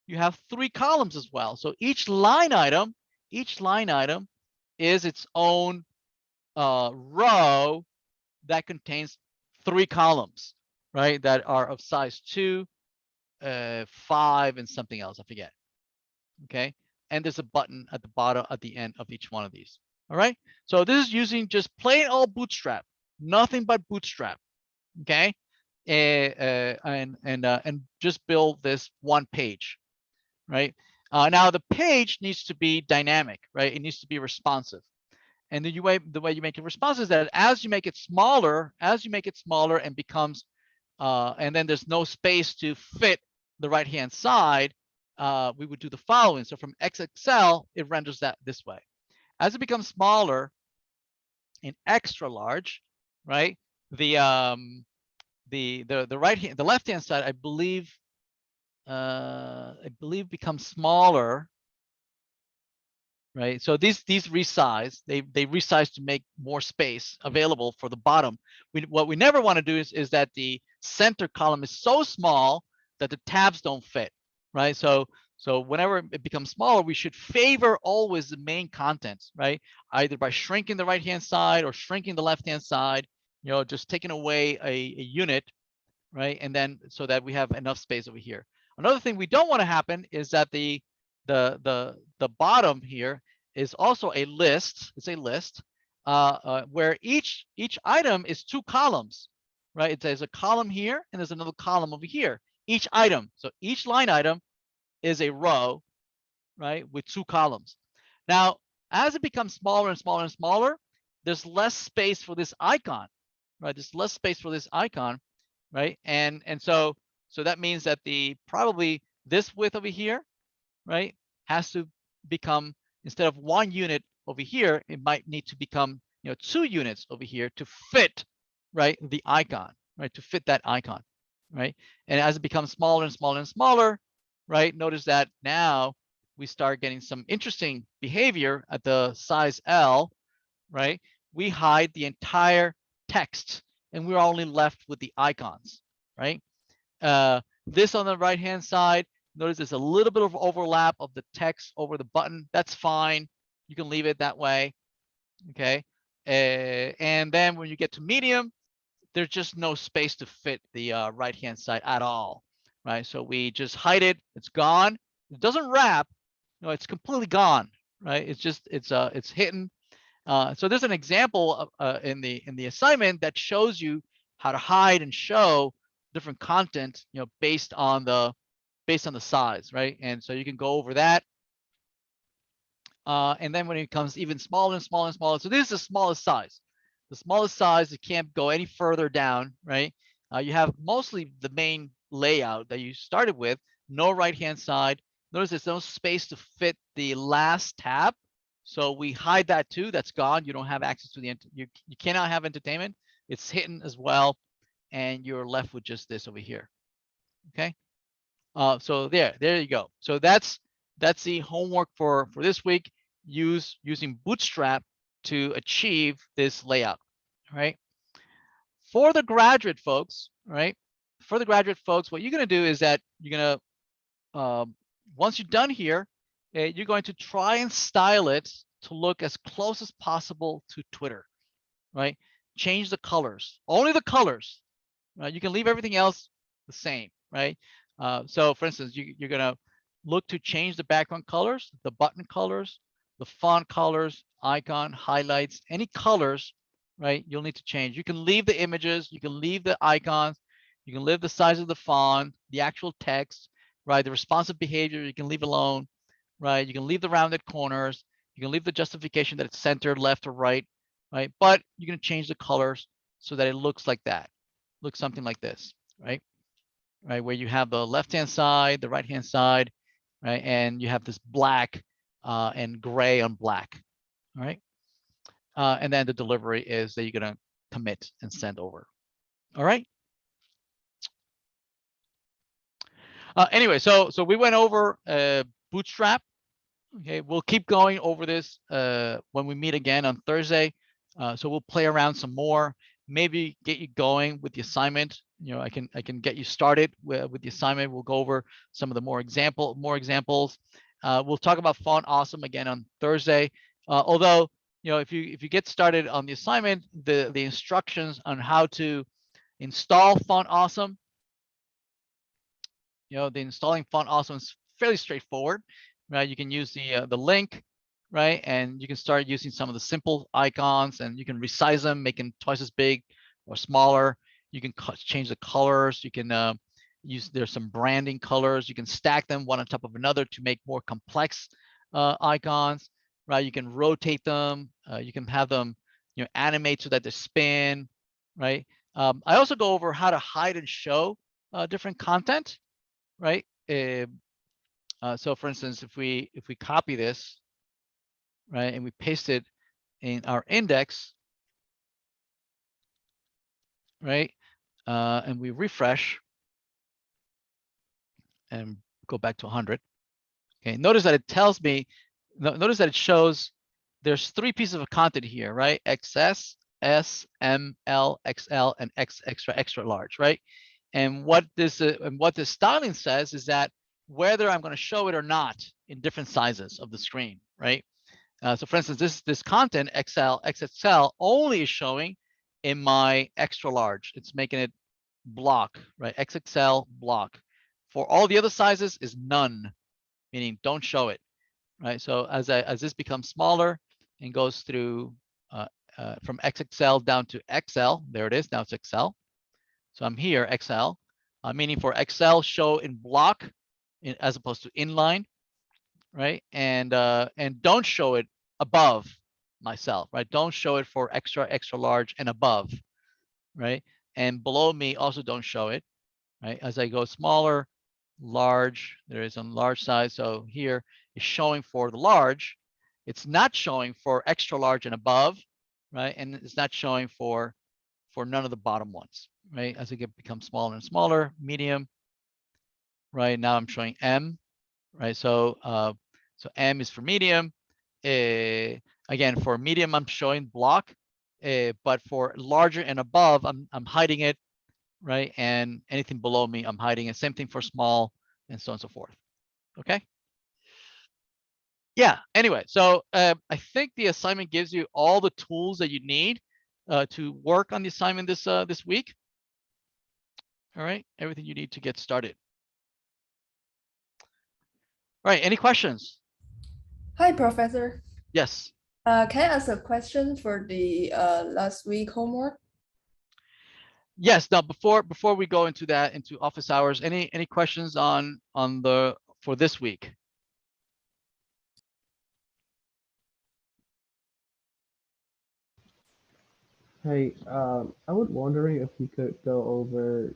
you have 3 columns as well. So each line item is its own row that contains 3 columns, right? That are of size 2, 5, and something else, I forget. Okay, and there's a button at the bottom, at the end of each one of these. All right, so this is using just plain old Bootstrap, nothing but Bootstrap. Okay, and just build this one page, right? Now the page needs to be dynamic, right? It needs to be responsive. And the way you make it responsive is that as you make it smaller and becomes, and then there's no space to fit the right-hand side, we would do the following. So from XXL, it renders that this way. As it becomes smaller and extra large, right? The left-hand side, I believe becomes smaller, right? So these resize, they resize to make more space available for the bottom. What we never want to do is that the center column is so small that the tabs don't fit, right? So whenever it becomes smaller, we should favor always the main contents, right? Either by shrinking the right-hand side or shrinking the left-hand side, you know, just taking away a unit, right? And then so that we have enough space over here. Another thing we don't want to happen is that the bottom here is also a list. It's a list where each item is 2 columns, right? There's a column here and there's another column over here. Each item, so each line item is a row, right, with 2 columns. Now, as it becomes smaller and smaller and smaller, there's less space for this icon, right? There's less space for this icon, right? And so that means that probably this width over here, right, has to become, instead of 1 unit over here, it might need to become, you know, 2 units over here to fit, right, the icon, right, to fit that icon, right? And as it becomes smaller and smaller and smaller, right, notice that now we start getting some interesting behavior at the size L, right? We hide the entire text and we're only left with the icons, right? This on the right-hand side, notice there's a little bit of overlap of the text over the button. That's fine. You can leave it that way. Okay. And then when you get to medium, there's just no space to fit the right-hand side at all, right? So we just hide it. It's gone. It doesn't wrap. No, it's completely gone, right? It's just it's hidden. So there's an example in the assignment that shows you how to hide and show different content, you know, based on the size, right? And so you can go over that. And then when it becomes even smaller and smaller and smaller, so this is the smallest size. The smallest size, it can't go any further down, right? You have mostly the main layout that you started with, no right-hand side. Notice there's no space to fit the last tab. So we hide that too, that's gone. You don't have access to you cannot have entertainment. It's hidden as well. And you're left with just this over here, okay? So there you go. So that's the homework for this week. Using Bootstrap to achieve this layout, right? For the graduate folks, right? For the graduate folks, what you're gonna do is that you're gonna, once you're done here, you're going to try and style it to look as close as possible to Twitter, right? Change the colors, only the colors, right? You can leave everything else the same, right? So for instance, you're gonna look to change the background colors, the button colors, the font colors, icon, highlights, any colors, right? You'll need to change. You can leave the images, you can leave the icons, you can leave the size of the font, the actual text, right? The responsive behavior, you can leave alone, right? You can leave the rounded corners, you can leave the justification that it's centered left or right, right? But you're gonna change the colors so that it looks like that, looks something like this, right? Right, where you have the left-hand side, the right-hand side, right? And you have this black and gray on black, all right? And then the delivery is that you're gonna commit and send over, all right? Anyway, so we went over Bootstrap. Okay, we'll keep going over this when we meet again on Thursday. So we'll play around some more. maybe get you going with the assignment. I can get you started with the assignment. We'll go over some of the more examples. We'll talk about Font Awesome again on Thursday. Although, if you get started on the assignment, the instructions on how to install Font Awesome, the installing Font Awesome is fairly straightforward, right? You can use the link, right? And you can start using some of the simple icons, and you can resize them, make them twice as big or smaller. You can change the colors. You can there's some branding colors. You can stack them one on top of another to make more complex icons, right? You can rotate them. You can have them, animate so that they spin, right? I also go over how to hide and show different content, right? So for instance, if we copy this, right, and we paste it in our index, right, and we refresh and go back to 100. Okay, notice that it tells me, notice that it shows there's 3 pieces of content here, right? XS, S, M, L, XL, and X extra large, right? And what this styling says is that whether I'm going to show it or not in different sizes of the screen, right? So for instance, this content XXL only is showing in my extra large. It's making it block, right? XXL block. For all the other sizes is none, meaning don't show it, right? So as this becomes smaller and goes through from XXL down to XL, there it is. Now it's XL. So I'm here XL, meaning for XL show in block as opposed to inline, right? And don't show it above myself, right? Don't show it for extra large and above, right? And below me also don't show it, right? As I go smaller, large, there is on large size. So here is showing for the large. It's not showing for extra large and above, right? And it's not showing for none of the bottom ones, right? As it becomes smaller and smaller, medium, right? Now I'm showing M, right? So so M is for medium. Again, for medium, I'm showing block, but for larger and above, I'm hiding it, right? And anything below me, I'm hiding it. Same thing for small, and so on and so forth. Okay. Yeah. Anyway, so I think the assignment gives you all the tools that you need to work on the assignment this week. All right, everything you need to get started. All right, any questions? Hi, Professor. Yes. Can I ask a question for the last week homework? Yes. Now, before we go into that, into office hours, any questions on for this week? Hey, I was wondering if you could go over,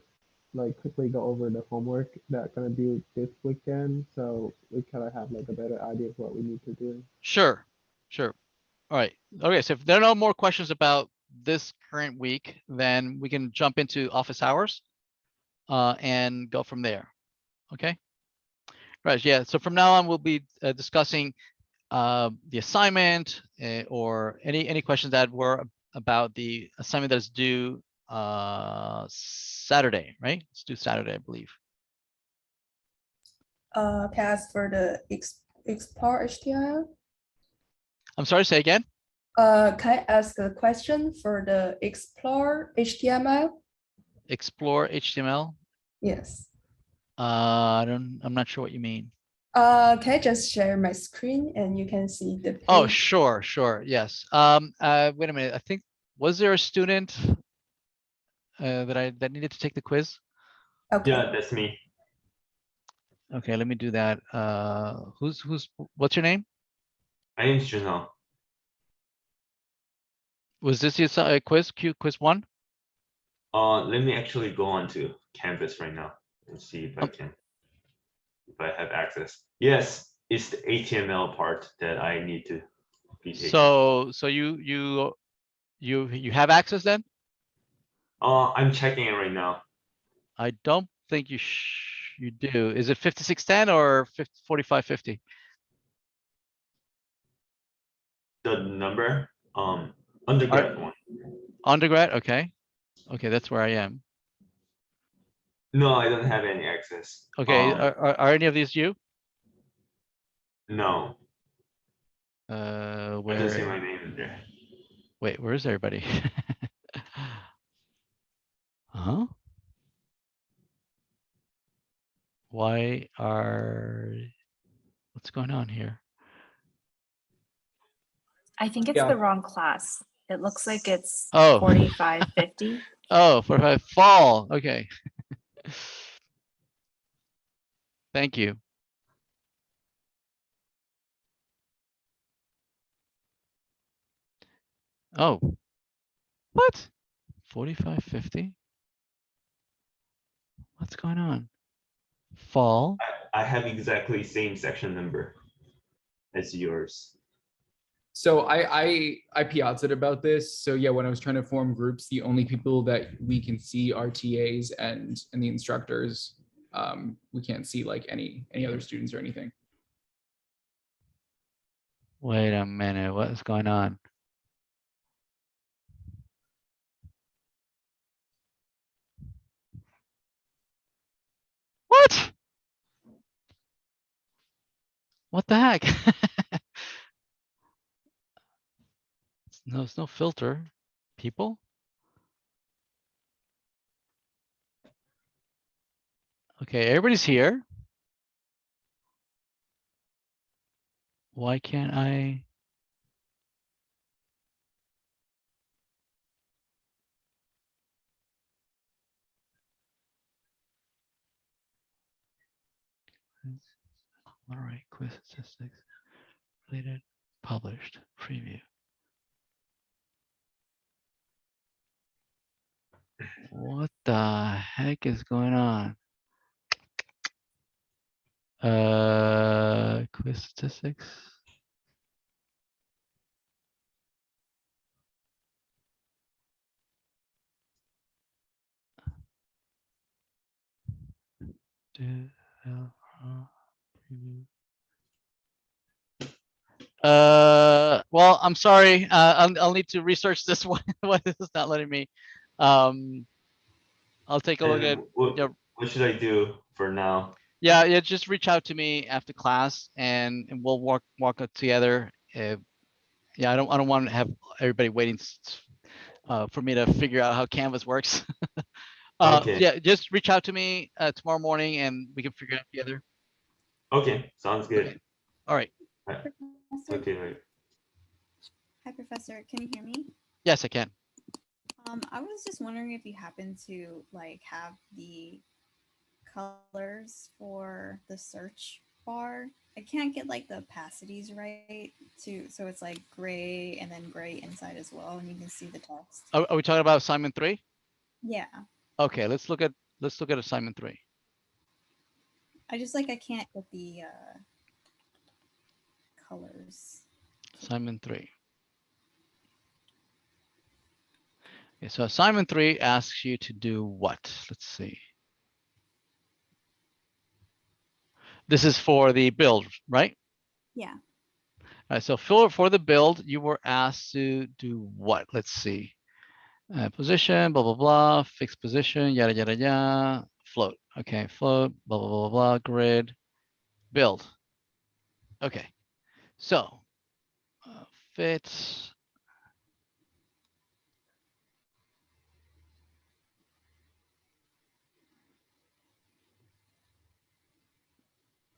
quickly go over the homework that's gonna do this weekend, so we kind of have like a better idea of what we need to do. Sure. All right. Okay. So if there are no more questions about this current week, then we can jump into office hours and go from there. Okay. Right. Yeah. So from now on, we'll be discussing the assignment or any questions that were about the assignment that's due Saturday, right? It's due Saturday, I believe. Can I ask for the explore HTML? I'm sorry, say again. Can I ask a question for the explore HTML? Explore HTML. Yes. I'm not sure what you mean. Can I just share my screen and you can see the page? Oh, sure. Yes. Wait a minute. I think, was there a student that needed to take the quiz? Okay. Yeah, that's me. Okay, let me do that. What's your name? My name's Junho. Was this your quiz? Quiz 1? Let me actually go on to Canvas right now and see if I can, if I have access. Yes, it's the HTML part that I need to be taking. So you have access then? I'm checking it right now. I don't think you do. Is it 5610 or 4550? The number, undergrad one. Undergrad, okay. Okay, that's where I am. No, I don't have any access. Okay, are any of these you? No, I just see Where? my name in there. Wait, where is everybody? Huh? Why are? What's going on here? I think it's Yeah. the wrong class. It looks like it's Oh. 4550. Oh, 45 fall. Okay. Thank you. Oh, what? 4550? What's going on? Fall. I have exactly same section number as yours. So I piazza'd about this. So yeah, when I was trying to form groups, the only people that we can see are TAs and the instructors. We can't see like any other students or anything. Wait a minute. What is going on? What? What the heck? No, it's no filter. People? Okay, everybody's here. Why can't I? All right, quiz statistics, related, published, preview. What the heck is going on? Quiz statistics. Preview. Well, I'm sorry. I'll need to research this one. Why this is not letting me. I'll take a look at. And what, Yeah, what should I do for now? yeah. Just reach out to me after class, and we'll walk it together. Yeah, I don't want to have everybody waiting for me to figure out how Canvas works. Okay. Yeah, just reach out to me tomorrow morning, and we can figure it out together. Okay, sounds good. Okay. All right. Professor? Okay, right. Hi, Professor. Can you hear me? Yes, I can. I was just wondering if you happen to like have the colors for the search bar. I can't get like the opacities right so it's like gray and then gray inside as well, and you can see the text. Are we talking about assignment 3? Yeah, Okay, let's look at assignment 3. I just like I can't get the colors. Assignment 3. Okay, so assignment 3 asks you to do what? Let's see. This is for the build, right? Yeah. All right, so for the build, you were asked to do what? Let's see. Position, blah, blah, blah, fixed position, yada, yada, yada, float. Okay, float, blah, blah, blah, blah, grid, build. Okay, so fits.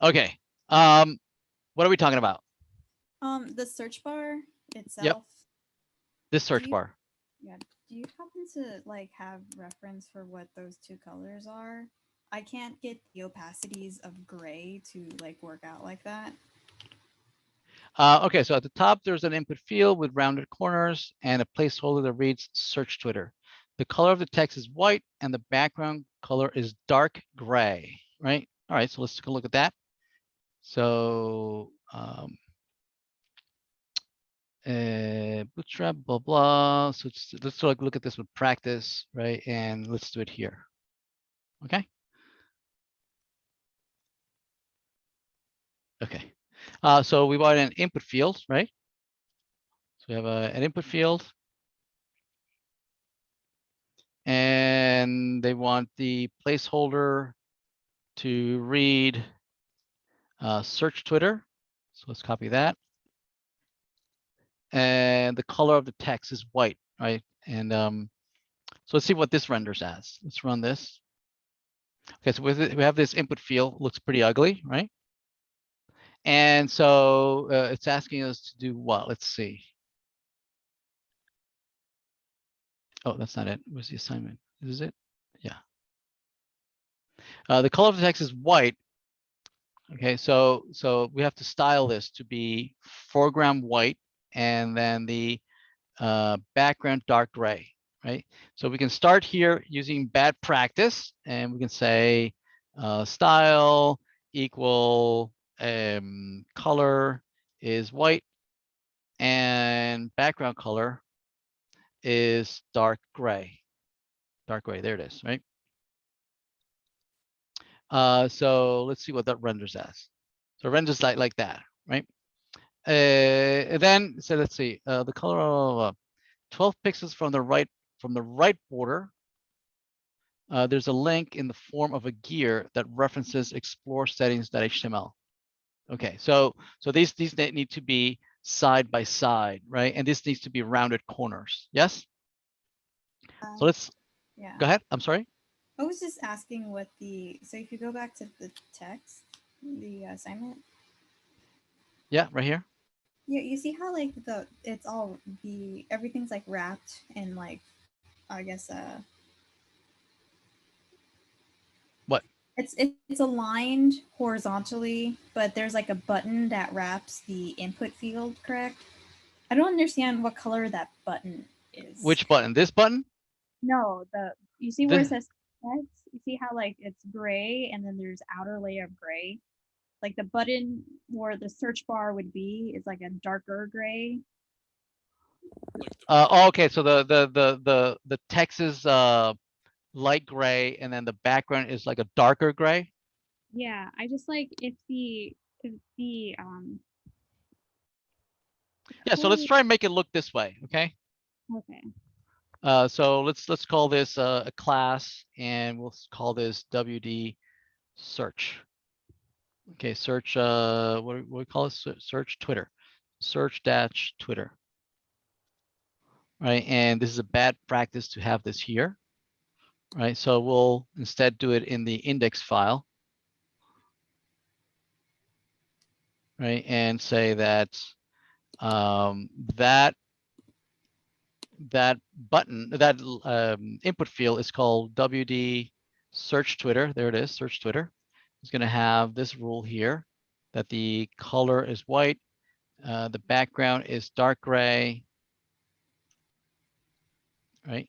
Okay, what are we talking about? The search bar itself. This search you- bar. Yeah. Do you happen to like have reference for what those two colors are? I can't get the opacities of gray to like work out like that. Okay, so at the top, there's an input field with rounded corners and a placeholder that reads search Twitter. The color of the text is white and the background color is dark gray, right? All right, so let's take a look at that. So Bootstrap, blah, blah. So let's sort of look at this with practice, right? And let's do it here. Okay. Okay. So we brought an input field, right? So we have an input field. And then they want the placeholder to read search Twitter. So let's copy that. And the color of the text is white, right? And so let's see what this renders as. Let's run this. Okay, so with it, we have this input field, looks pretty ugly, right? And so it's asking us to do what? Let's see. Oh, that's not it. Where's the assignment? Is it? Yeah. The color of the text is white. Okay, so we have to style this to be foreground white and then the background dark gray, right? So we can start here using bad practice, and we can say style equal color is white and background color is dark gray. Dark gray, there it is, right? So let's see what that renders as. So it renders like that, right? Then, so let's see, the color of 12 pixels from the right border. There's a link in the form of a gear that references explore settings.html. Okay, so these need to be side by side, right? And this needs to be rounded corners. Yes. So let's Yeah. go ahead. I'm sorry. I was just asking what so if you go back to the text, the assignment. Yeah, right here. Yeah, you see how like it's all everything's like wrapped in like, I guess What? It's aligned horizontally, but there's like a button that wraps the input field, correct? I don't understand what color that button is. Which button? This button? No, you see where it says text? You see how like it's gray and then there's outer layer of gray? Like the button where the search bar would be is like a darker gray. Okay, so the text is light gray, and then the background is like a darker gray. Yeah, I just like if the Yeah, so let's try and make it look this way, okay? okay. So let's call this a class, and we'll call this WD search. Okay, search, what do we call it? Search Twitter, search dash Twitter. Right, and this is a bad practice to have this here. Right, so we'll instead do it in the index file. Right, and say that that button, that input field is called WD search Twitter. There it is, search Twitter. It's going to have this rule here that the color is white, the background is dark gray, right?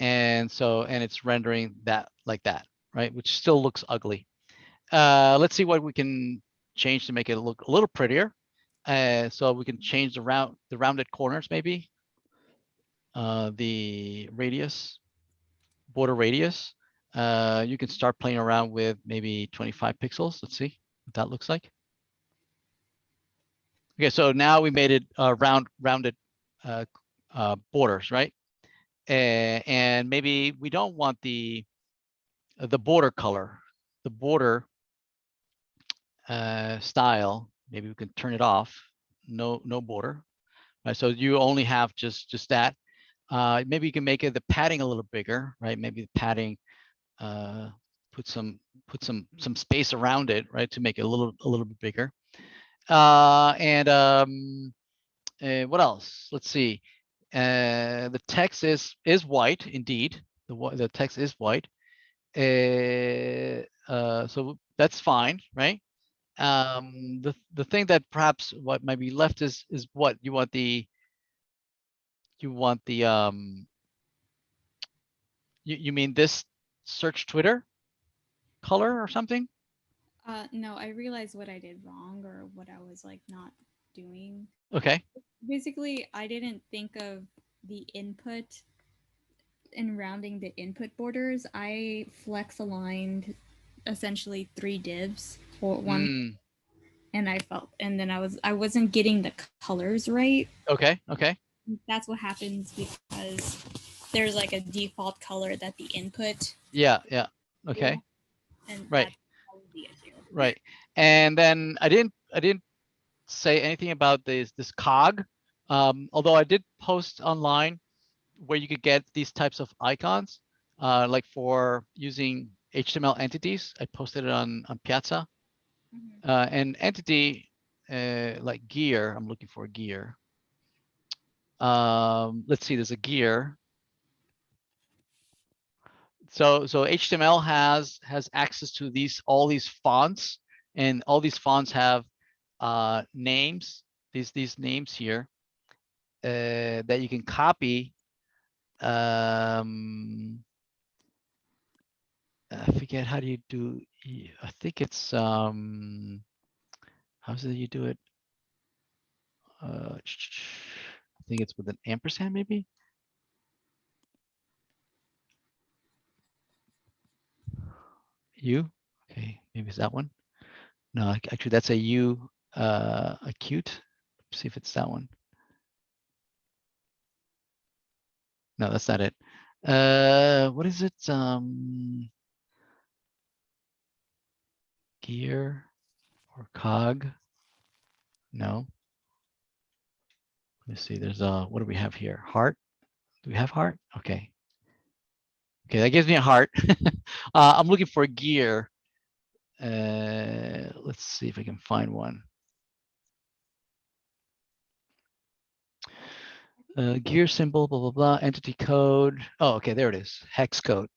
And so, and it's rendering that like that, right? Which still looks ugly. Let's see what we can change to make it look a little prettier. So we can change the rounded corners, maybe. The radius, border radius. You can start playing around with maybe 25 pixels. Let's see what that looks like. Okay, so now we made it rounded borders, right? And maybe we don't want the border color, the border style. Maybe we can turn it off. No border. Right, so you only have just that. Maybe you can make it the padding a little bigger, right? Maybe the padding, put some space around it, right, to make it a little bit bigger. What else? Let's see. The text is white indeed. The text is white. So that's fine, right? The thing that perhaps what might be left is what you want the you mean this search Twitter color or something? No, I realized what I did wrong or what I was like not doing. Okay. Basically, I didn't think of the input and rounding the input borders. I flex aligned essentially 3 divs for one, and then I wasn't getting the colors right. Okay. That's what happens because there's like a default color that the input, Yeah. Okay. and Right. that's probably the issue. Right. And then I didn't say anything about this cog. Although I did post online where you could get these types of icons, like for using HTML entities. I posted it on Piazza. And entity, like gear, I'm looking for a gear. Let's see, there's a gear. So HTML has access to all these fonts, and all these fonts have names, these names here, that you can copy. I forget how do you do. I think it's how's it you do it? I think it's with an ampersand, maybe. U. Okay, maybe it's that one. No, actually that's a U, acute. See if it's that one. No, that's not it. What is it? Gear or cog? No. Let me see. There's what do we have here? Heart. Do we have heart? Okay. Okay, that gives me a heart. I'm looking for a gear. Let's see if I can find one. Gear symbol, blah, blah, blah, entity code. Oh, okay, there it is. Hex code,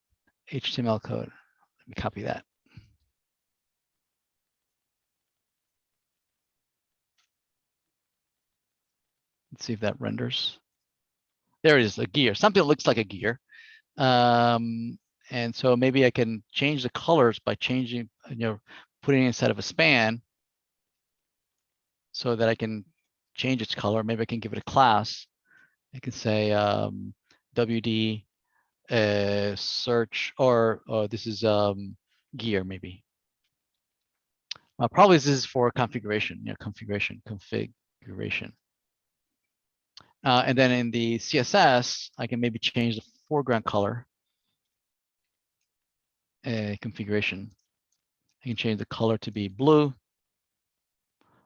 HTML code. Let me copy that. Let's see if that renders. There it is, a gear. Something that looks like a gear. And so maybe I can change the colors by changing, putting it inside of a span so that I can change its color. Maybe I can give it a class. I can say WD search, or this is gear maybe. Probably this is for configuration, configuration. And then in the CSS, I can maybe change the foreground color configuration. I can change the color to be blue.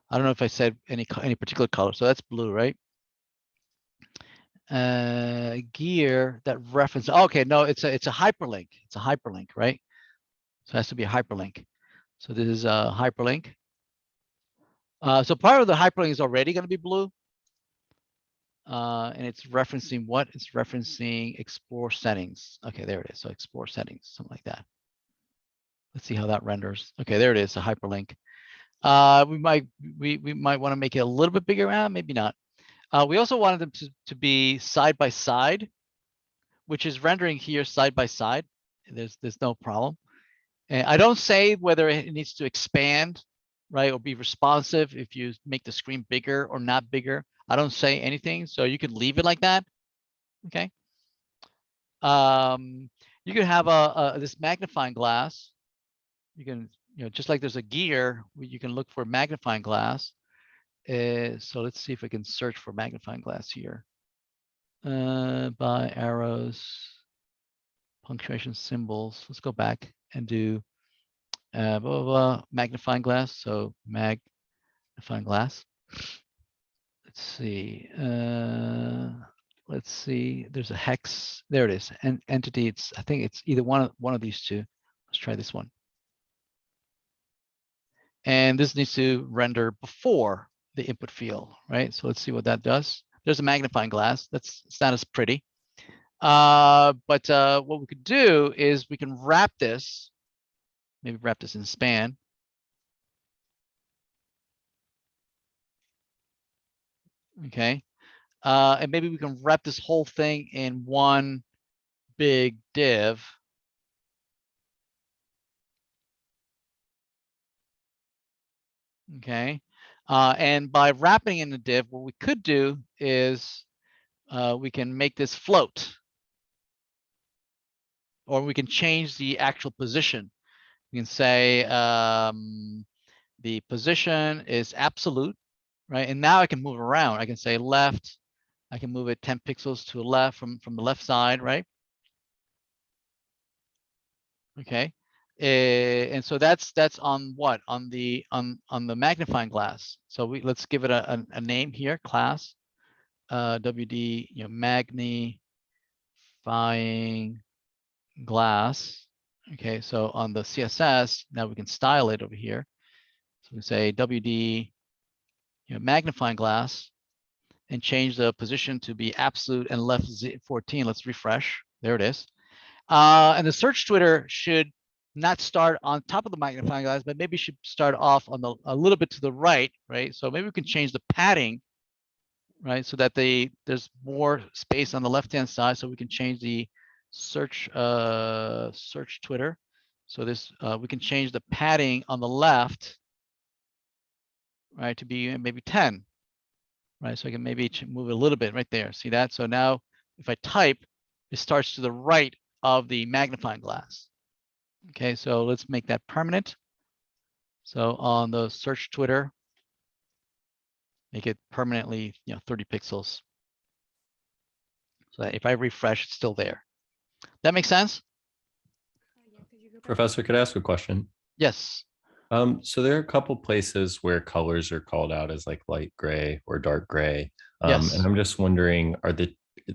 I don't know if I said any particular color, so that's blue, right? Gear that reference. Okay, no, it's a hyperlink. It's a hyperlink, right? So it has to be a hyperlink. So this is a hyperlink. So part of the hyperlink is already going to be blue. And it's referencing what? It's referencing explore settings. Okay, there it is. So explore settings, something like that. Let's see how that renders. Okay, there it is, a hyperlink. We might want to make it a little bit bigger. Maybe not. We also wanted them to be side by side, which is rendering here side by side. There's no problem. And I don't say whether it needs to expand, right, or be responsive if you make the screen bigger or not bigger. I don't say anything, so you can leave it like that. Okay. You can have this magnifying glass. You can, just like there's a gear, you can look for a magnifying glass. So let's see if we can search for magnifying glass here. By arrows, punctuation symbols. Let's go back and do blah, blah, blah, magnifying glass. So magnifying glass. Let's see. Let's see. There's a hex. There it is. And entity. I think it's either one of these two. Let's try this one. And this needs to render before the input field, right? So let's see what that does. There's a magnifying glass. It's not as pretty. But what we could do is we can wrap this. Maybe wrap this in span. Okay. And maybe we can wrap this whole thing in one big div. Okay. And by wrapping in the div, what we could do is we can make this float. Or we can change the actual position. We can say the position is absolute, right? And now I can move around. I can say left, I can move it 10 pixels to the left from the left side, right? Okay. And so that's on what? On the magnifying glass. So let's give it a name here, class, WD, magnifying glass. Okay, so on the CSS, now we can style it over here. So we say WD, magnifying glass, and change the position to be absolute and left 14. Let's refresh. There it is. And the search Twitter should not start on top of the magnifying glass, but maybe should start off on a little bit to the right, right? So maybe we can change the padding, right? So that there's more space on the left-hand side, so we can change the search Twitter. So this we can change the padding on the left, right, to be maybe 10, right? So I can maybe move it a little bit right there. See that? So now if I type, it starts to the right of the magnifying glass. Okay, so let's make that permanent. So on the search Twitter, make it permanently, 30 pixels. So that if I refresh, it's still there. That makes sense? Professor, could I ask a question? Yes. So there are a couple places where colors are called out as like light gray or dark gray. Yes. And I'm just wondering, are the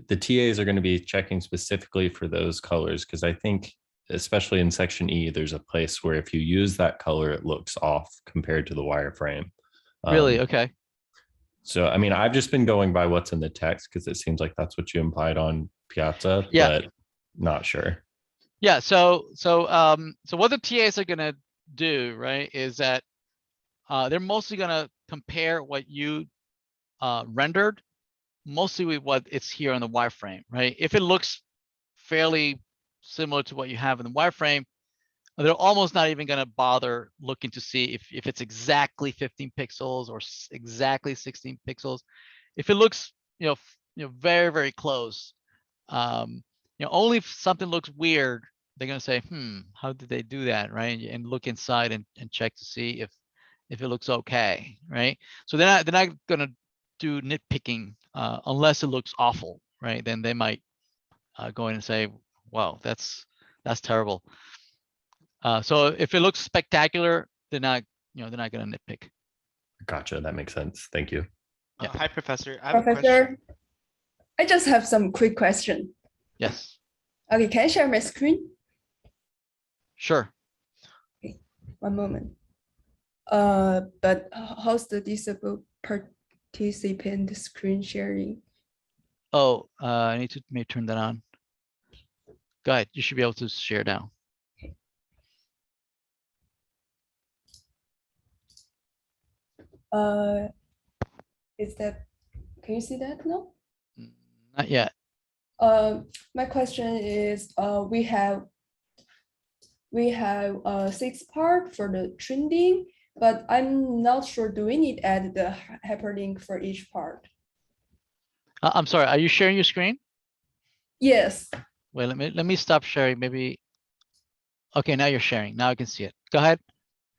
TAs are going to be checking specifically for those colors? Because I think, especially in section E, there's a place where if you use that color, it looks off compared to the wireframe. Really? Okay. So, I mean, I've just been going by what's in the text because it seems like that's what you implied on Piazza, but not sure. Yeah. So what the TAs are going to do, right, is that they're mostly going to compare what you rendered mostly with what it's here on the wireframe, right? If it looks fairly similar to what you have in the wireframe, they're almost not even going to bother looking to see if it's exactly 15 pixels or exactly 16 pixels. If it looks, very, very close, only if something looks weird, they're going to say, how did they do that, right? And look inside and check to see if it looks okay, right? So they're not going to do nitpicking unless it looks awful, right? Then they might go in and say, wow, that's terrible. So if it looks spectacular, they're not going to nitpick. Gotcha. That makes sense. Thank you. Yeah. Hi, Professor. I have a question. Professor, I just have some quick question. Yes. Okay, can I share my screen? Sure. Okay, one moment. But how's the disabled participant screen sharing? Oh, I need to maybe turn that on. Go ahead. You should be able to share now. Is that, can you see that now? Not yet. My question is, we have 6 part for the trending, but I'm not sure, do we need add the hyperlink for each part? I'm sorry. Are you sharing your screen? Yes. Wait, let me stop sharing. Maybe. Okay, now you're sharing. Now I can see it. Go ahead.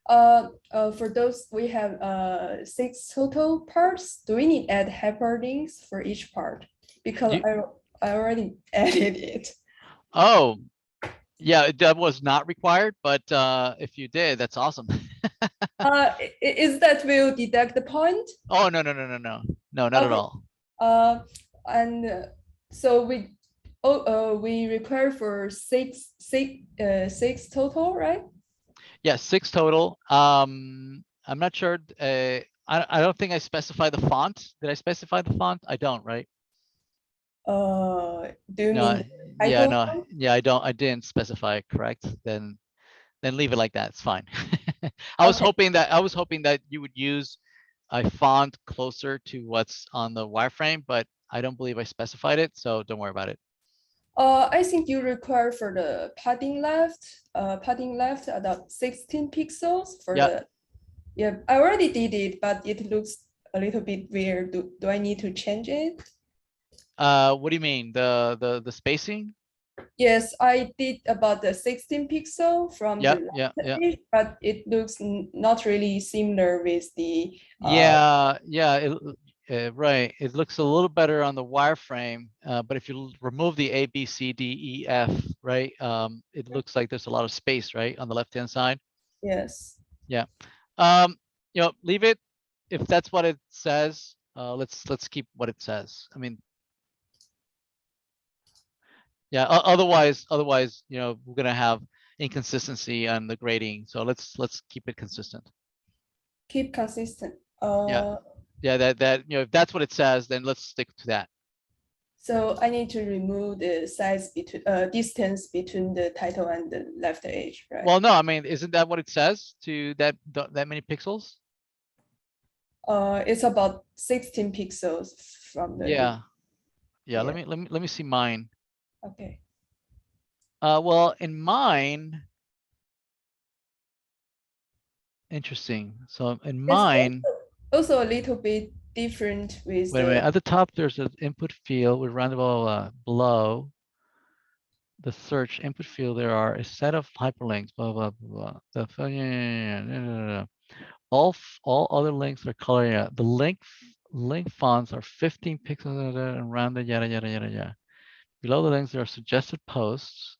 For those, we have 6 total parts. Do we need add hyperlinks for each part? Because I already added it. Oh, yeah, that was not required, but if you did, that's awesome. Is that will deduct the point? Oh, no, not at all. And so we require for six total, right? Yeah, 6 total. I'm not sure. I don't think I specified the font. Did I specify the font? I don't, right? Do you No, mean yeah, no, yeah, I didn't specify it correct. Then leave it like that. It's fine. I was hoping that you would use a font closer to what's on the wireframe, but I don't believe I specified it, so don't worry about it. I think you require for the padding left about 16 pixels for the. Yeah, I already did it, but it looks a little bit weird. Do I need to change it? What do you mean? The spacing? Yes, I did about the 16 pixel from the page, but it looks not really similar with the. right. It looks a little better on the wireframe, but if you remove the A, B, C, D, E, F, right, it looks like there's a lot of space, right, on the left-hand side. Yes. Yeah. Leave it. If that's what it says, let's keep what it says. I mean, yeah. Otherwise, we're gonna have inconsistency on the grading. So let's keep it consistent. Keep consistent. Yeah. Yeah. That if that's what it says, then let's stick to that. So I need to remove the size between distance between the title and the left edge, right? Well, no, I mean, isn't that what it says to that many pixels? It's about 16 pixels from the. Yeah. Yeah. Let me see mine. Okay. Well, in mine, interesting. So in mine, also a little bit different with wait a the. minute. At the top, there's an input field with roundable below the search input field. There are a set of hyperlinks. Blah blah blah. All other links are color. Yeah. The link fonts are 15 pixels and rounded. Yada yada yada yada. Below the links, there are suggested posts.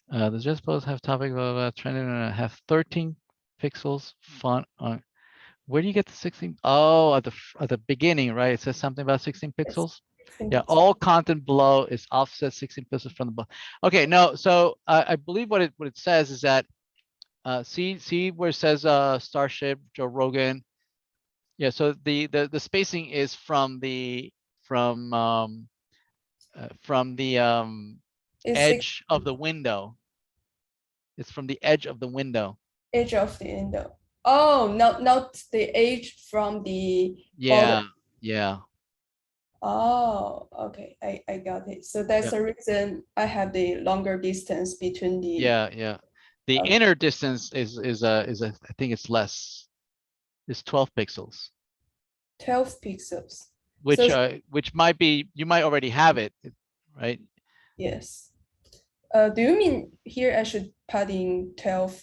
The suggested posts have topic trending and have 13 pixels font on. Where do you get the 16? Oh, at the beginning, right? It says something about 16 pixels. Yeah, all content below is offset 16 pixels from the book. Okay, no, so I believe what it says is that see where it says Starship, Joe Rogan. Yeah, so the spacing is from the edge of the window. It's from the edge of the window. Edge of the window. Oh, not the edge from the. Yeah, bottom. yeah. Oh, okay. I got it. So that's the reason I have the longer distance between the. Yeah. The inner distance is I think it's less. It's 12 pixels. 12 pixels. Which might be, you might already have it, right? Yes. Do you mean here I should put in 12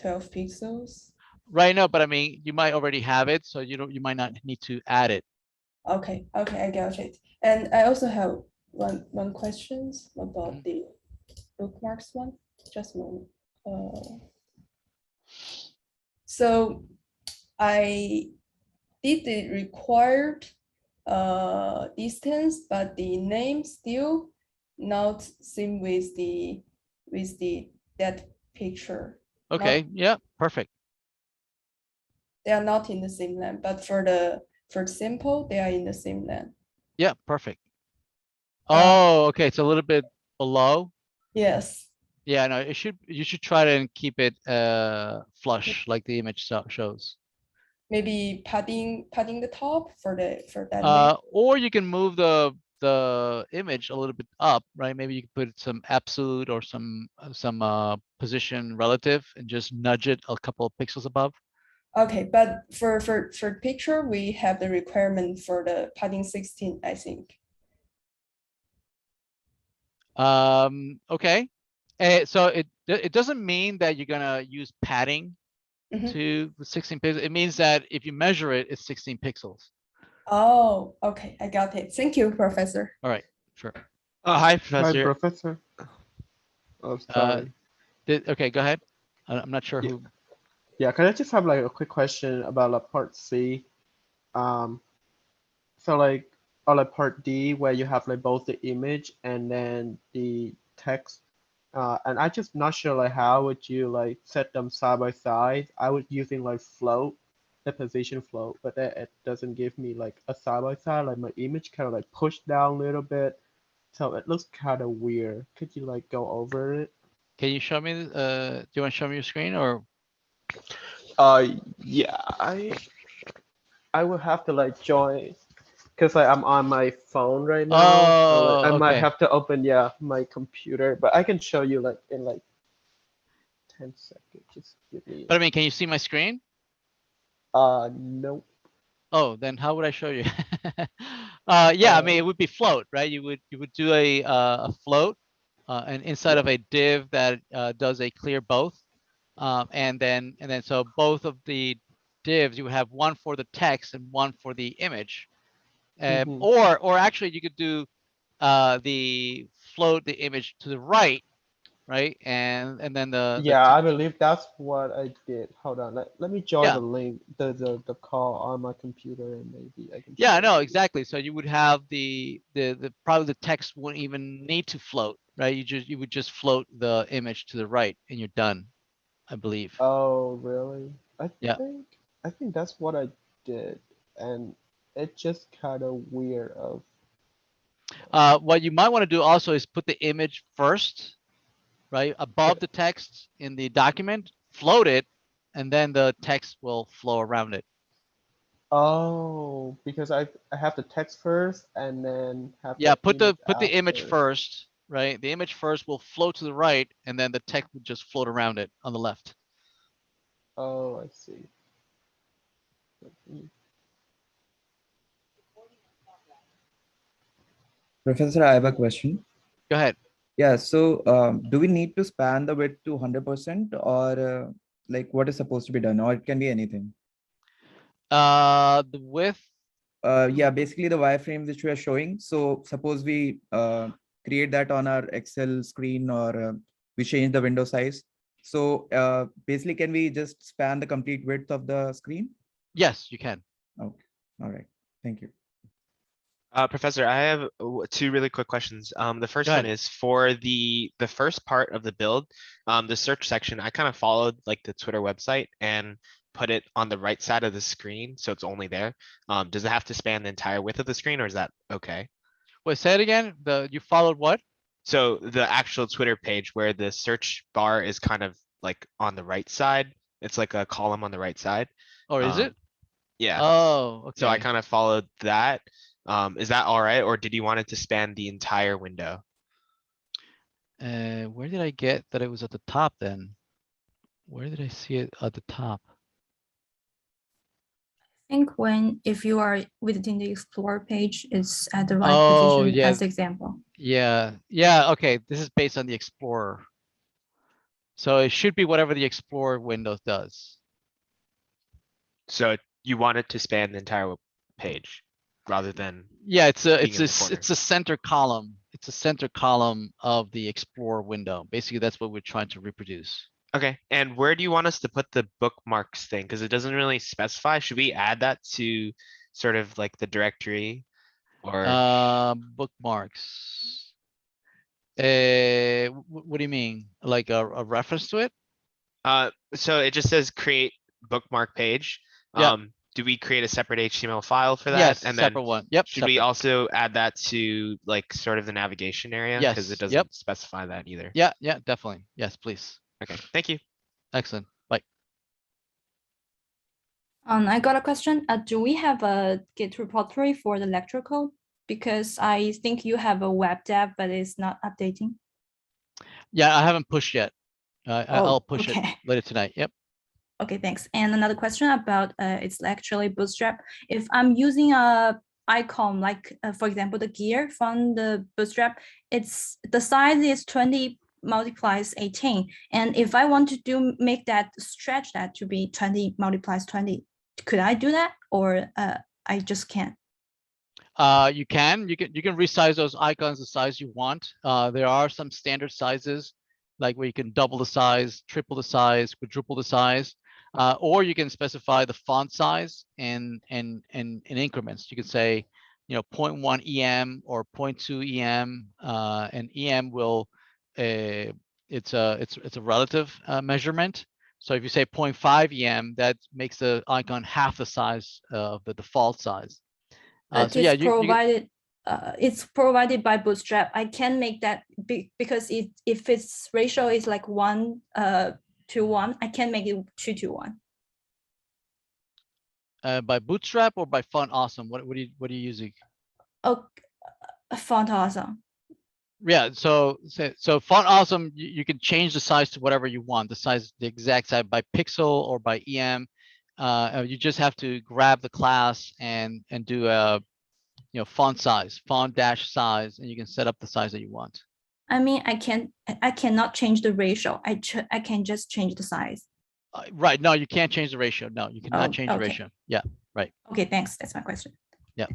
pixels? Right, no, but I mean, you might already have it, so you might not need to add it. Okay, I got it. And I also have one questions about the bookmarks one. Just a moment. So I did the required distance, but the name still not same with that picture. Okay, yeah, perfect. They are not in the same line, but for example, they are in the same line. Yeah, perfect. Oh, okay, it's a little bit below. Yes. Yeah, no, you should try to keep it flush like the image shows. Maybe padding the top for that. Or you can move the image a little bit up, right? Maybe you can put some absolute or some position relative and just nudge it a couple of pixels above. Okay, but for picture, we have the requirement for the padding 16, I think. Okay. So it doesn't mean that you're gonna use padding to the 16 pixels. It means that if you measure it, it's 16 pixels. Oh, okay, I got it. Thank you, Professor. All right, sure. Hi, Professor. Hi, Professor. Oh, sorry. Okay, go ahead. I'm not sure who. Yeah, can I just have like a quick question about like part C? So like, or like part D, where you have like both the image and then the text. And I just not sure like how would you like set them side by side? I was using like float, the position float, but it doesn't give me like a side by side. Like my image kind of like pushed down a little bit, so it looks kind of weird. Could you like go over it? Can you show me? Do you want to show me your screen or? Yeah, I will have to like join. Because like, I'm on my phone right now, so like, I might have to open my computer, but I can show you like in like 10 seconds. Just give me. But I mean, can you see my screen? Nope. Oh, then how would I show you? Yeah, I mean it would be float, right? You would do a float, and inside of a div that does a clear both, and then so both of the divs, you have one for the text and one for the image. Mhm. Or actually you could do the float the image to the right, right? And then Yeah, I believe that's what I did. Hold on, let me join Yeah. the link, the call on my computer, and maybe I can. Yeah, share no, it. exactly. So you would have the probably the text wouldn't even need to float, right? You would just float the image to the right and you're done, I believe. Oh, really? Yeah. I think that's what I did, and it's just kind of weird. Of What you might want to do also is put the image first, right? Above the text in the document, float it, and then the text will flow around it. oh, because I have the text first, and then have Yeah, the put the image after. first, right? The image first will float to the right, and then the text will just float around it on the left. Oh, I see. Professor, I have a question. Go ahead. Yeah, so do we need to span the width to 100% or like what is supposed to be done, or it can be anything? The width. Yeah, basically the wireframe which we are showing. So suppose we create that on our Excel screen, or we change the window size. So basically, can we just span the complete width of the screen? Yes, you can. Okay, all right, thank you. Professor, I have two really quick questions. The first one is for the first part of the build, the search section. I kind of followed like the Twitter website and put it on the right side of the screen, so it's only there. Does it have to span the entire width of the screen, or is that okay? Wait, say it again. You followed what? So the actual Twitter page where the search bar is kind of like on the right side. It's like a column on the right side. Or is it? Yeah. Oh, okay. So I kind of followed that. Is that all right, or did you want it to span the entire window? Where did I get that it was at the top then? Where did I see it at the top? I think if you are within the Explore page, it's at the right Oh, position yeah. as the example. Yeah. Yeah. Okay. This is based on the Explorer. So it should be whatever the Explorer window does. So you want it to span the entire page rather than Yeah, it's being in the corner. a center column. It's a center column of the Explorer window. Basically, that's what we're trying to reproduce. Okay, and where do you want us to put the bookmarks thing? Because it doesn't really specify. Should we add that to sort of like the directory or? Bookmarks. What do you mean? Like a reference to it? So it just says create bookmark page. Yeah. Do we create a separate HTML file for that? Yes, And then separate one. Yep. should we separate. also add that to like sort of the navigation area? Because it Yes, doesn't yep. specify that either. Yeah, yeah, definitely. Yes, please. Okay, thank you. Excellent. Bye. I got a question. Do we have a Git repository for the lecture code? Because I think you have a web dev, but it's not updating. Yeah, I haven't pushed yet. I'll push it okay. later tonight. Yep. Okay, thanks. And another question about it's actually Bootstrap. If I'm using a icon like, for example, the gear from the Bootstrap, it's the size is 20 multiplies 18. And if I want to make that stretch that to be 20 multiplies 20, could I do that, or I just can't? You can resize those icons the size you want. There are some standard sizes, like where you can double the size, triple the size, quadruple the size, or you can specify the font size in increments. You could say, 0.1 EM or 0.2 EM, and EM will it's a relative measurement. So if you say 0.5 EM, that makes the icon half the size of the default size. So yeah, it's provided by Bootstrap. I can make that because if its ratio is like 1 to 1, I can make it 2 to 1. By Bootstrap or by Font Awesome? What are you using? Oh, Font Awesome. Yeah, so Font Awesome, you can change the size to whatever you want. The exact size by pixel or by EM. You just have to grab the class and do a font size, font dash size, and you can set up the size that you want. I mean, I cannot change the ratio. I can just change the size. Right. No, you can't change the ratio. No, you cannot change the ratio. Yeah. Right. Okay. Thanks. That's my question. Yeah.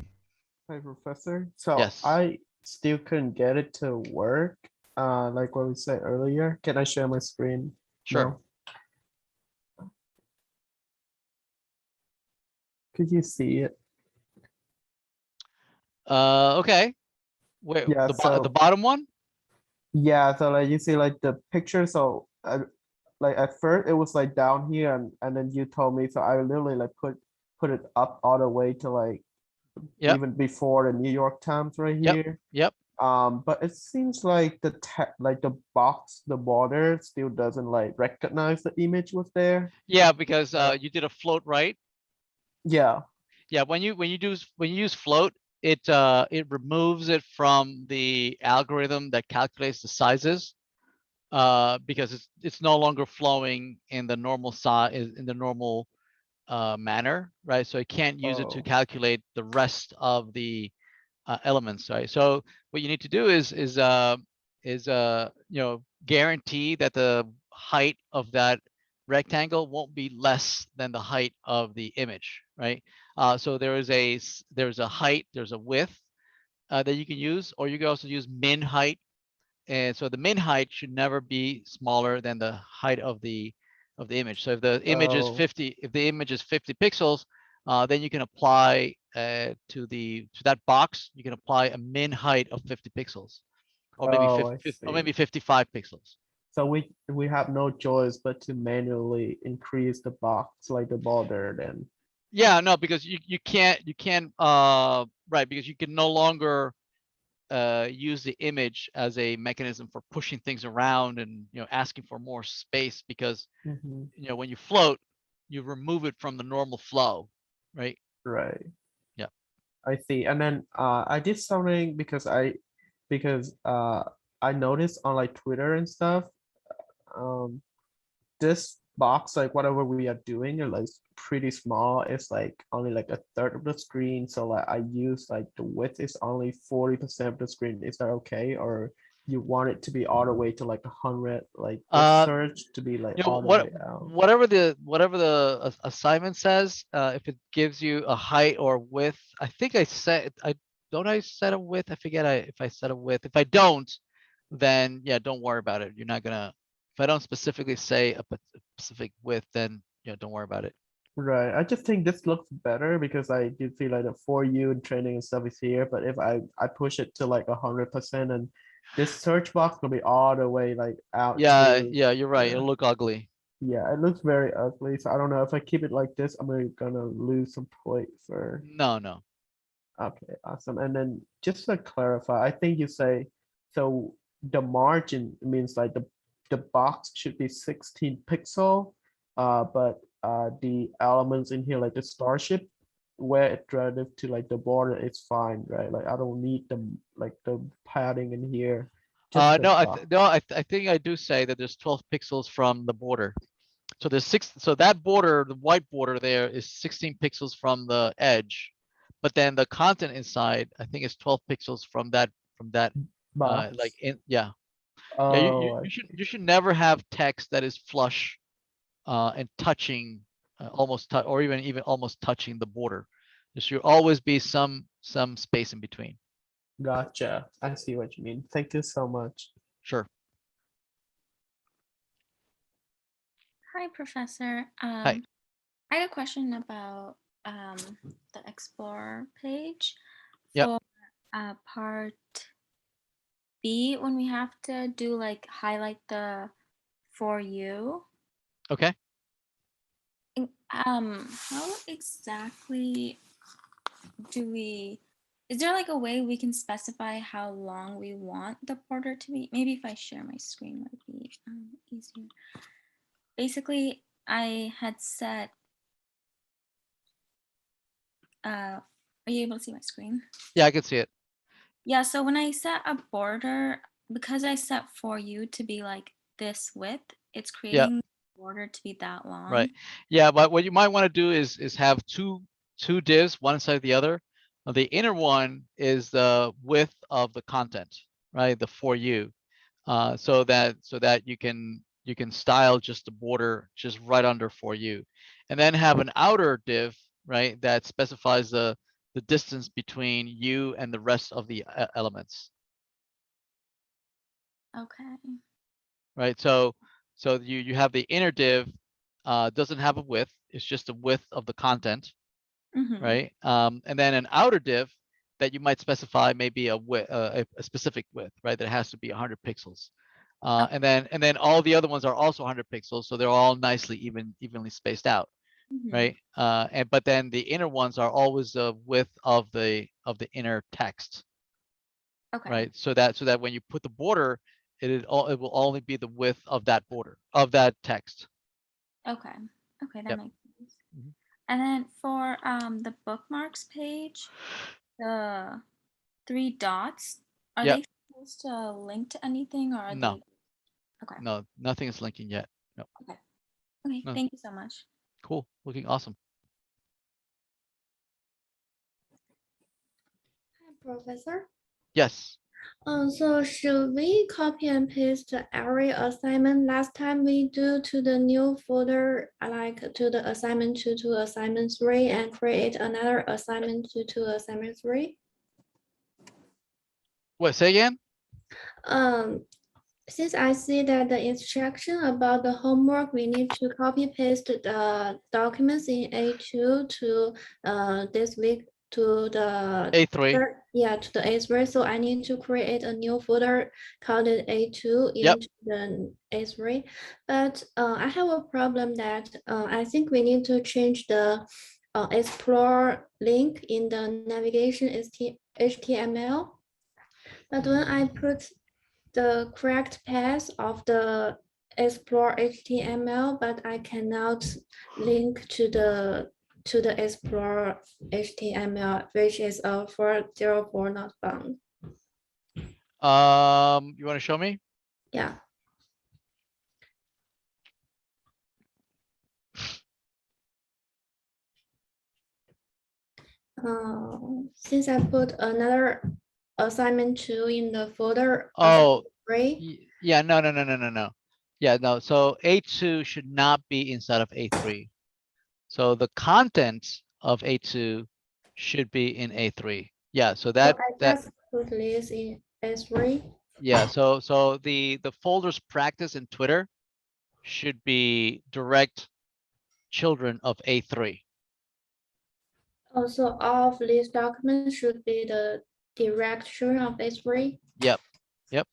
Hi, Professor. So Yes. I still couldn't get it to work. Like what we said earlier. Can I share my screen? Sure. No? Could you see it? Okay. Wait, Yeah, the so bottom one? yeah, so like you see like the picture. So like at first it was like down here, and then you told me, so I literally like put it up all the way to like Yep. even before the New York Times right Yep. here. Yep. But it seems like like the box, the border still doesn't like recognize the image was there. Yeah, because you did a float, right? Yeah. Yeah, when you use float, it removes it from the algorithm that calculates the sizes, because it's no longer flowing in the normal size, in the normal manner, right? So it can't use it to Oh. calculate the rest of the elements, right? So what you need to do is guarantee that the height of that rectangle won't be less than the height of the image, right? So there's a height, there's a width that you can use, or you can also use min height. And so the min height should never be smaller than the height of the image. So if the image is Oh. 50, if the image is 50 pixels, then you can apply to that box, you can apply a min height of 50 pixels, or maybe Oh, I 50, or see. maybe 55 pixels. So we have no choice but to manually increase the box, like the border then. Yeah, no, because you can't right, because you can no longer use the image as a mechanism for pushing things around and asking for more space, because Mhm. when you float, you remove it from the normal flow, right? Right. Yeah. I see. And then I did something because I noticed on like Twitter and stuff, this box, like whatever we are doing, is like pretty small. It's like only like a third of the screen. So like I use like the width is only 40% of the screen. Is that okay? Or you want it to be all the way to like 100, like the search to be like all the way out? Whatever the assignment says, if it gives you a height or width, I think I set a width. I forget if I set a width. If I don't, then yeah, don't worry about it. You're not gonna, if I don't specifically say a specific width, then don't worry about it. Right. I just think this looks better because I do feel like the for you and training and stuff is here. But if I push it to like 100%, and this search box will be all the way like out. Yeah, to, yeah, you're right. yeah. It'll look ugly. Yeah, it looks very ugly. So I don't know if I keep it like this, I'm gonna lose some point for. No. Okay, awesome. And then just to clarify, I think you say so the margin means like the box should be 16 pixel, but the elements in here like the starship, where it's relative to like the border, it's fine, right? Like I don't need the padding in here. Just the No, box. I think I do say that there's 12 pixels from the border. So there's so that border, the white border there, is 16 pixels from the edge, but then the content inside, I think, is 12 pixels from that box. like yeah. Yeah, Oh, you should never have text that is flush and touching or even almost touching the border. There should always be some space in between. gotcha. I see what you mean. Thank you so much. Sure. Hi, Professor. Hi. I had a question about the Explorer page Yep. for part B, when we have to do like highlight the for you. Okay. How exactly do we? Is there like a way we can specify how long we want the border to be? Maybe if I share my screen might be easier. Basically, I had set. Are you able to see my screen? Yeah, I can see it. Yeah, so when I set a border, because I set for you to be like this width, it's creating the border to be that long. Right. Yeah, but what you might want to do is have two divs, one inside the other. The inner one is the width of the content, right? The for you, so that you can style just the border just right under for you, and then have an outer div, right, that specifies the the distance between you and the rest of the elements, Okay. right? So you have the inner div doesn't have a width, it's just the width of the content, Mm-hmm. right? And then an outer div that you might specify maybe a width, a specific width, right? That has to be 100 pixels. And then all the other ones are also 100 pixels, so they're all nicely evenly spaced out, right? But then the inner ones are always the width of the inner text, Okay. right? So that when you put the border, it will only be the width of that border of that text. Okay. Okay, that Yep. makes sense. And then for the bookmarks page, the 3 dots, are Yep. they supposed to link to anything, or are No. they? Okay. No, nothing is linking yet. No. Okay. Okay. No. Thank you so much. Cool. Looking awesome. Professor? Yes. So should we copy and paste every assignment last time we do to the new folder, like to the assignment 2 to assignment 3, and create another assignment 2 to assignment 3? What, say again? Since I see that the instruction about the homework, we need to copy paste the documents in A2 to this week to the A3. Yeah, to the A3. So I need to create a new folder called A2 Yep. into the A3. But I have a problem that I think we need to change the explore link in the navigation HTML. But when I put the correct path of the explore HTML, but I cannot link to the explore HTML, which is 404 not found. You want to show me? Yeah. Since I put another assignment 2 in the folder. Oh, right? Yeah, no. Yeah, no. So A2 should not be inside of A3. So the content of A2 should be in A3. Yeah, so that I just put this in A3. yeah, so the folders practice in Twitter should be direct children of A3. Also, all of these documents should be the direction of S3. Yep.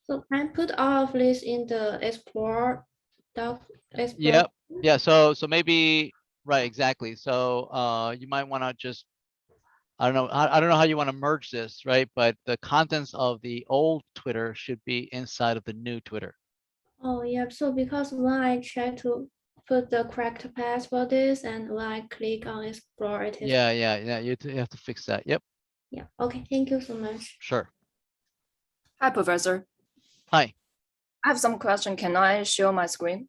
So I put all of this in the explore doc. Yep. Yeah. So maybe right. Exactly. So you might want to just I don't know how you want to merge this, right? But the contents of the old Twitter should be inside of the new Twitter. Oh yeah. So because when I try to put the correct path for this, and when I click on explore, it is. Yeah. You have to fix that. Yep. Yeah. Okay. Thank you so much. Sure. Hi, Professor. Hi. I have some question. Can I share my screen?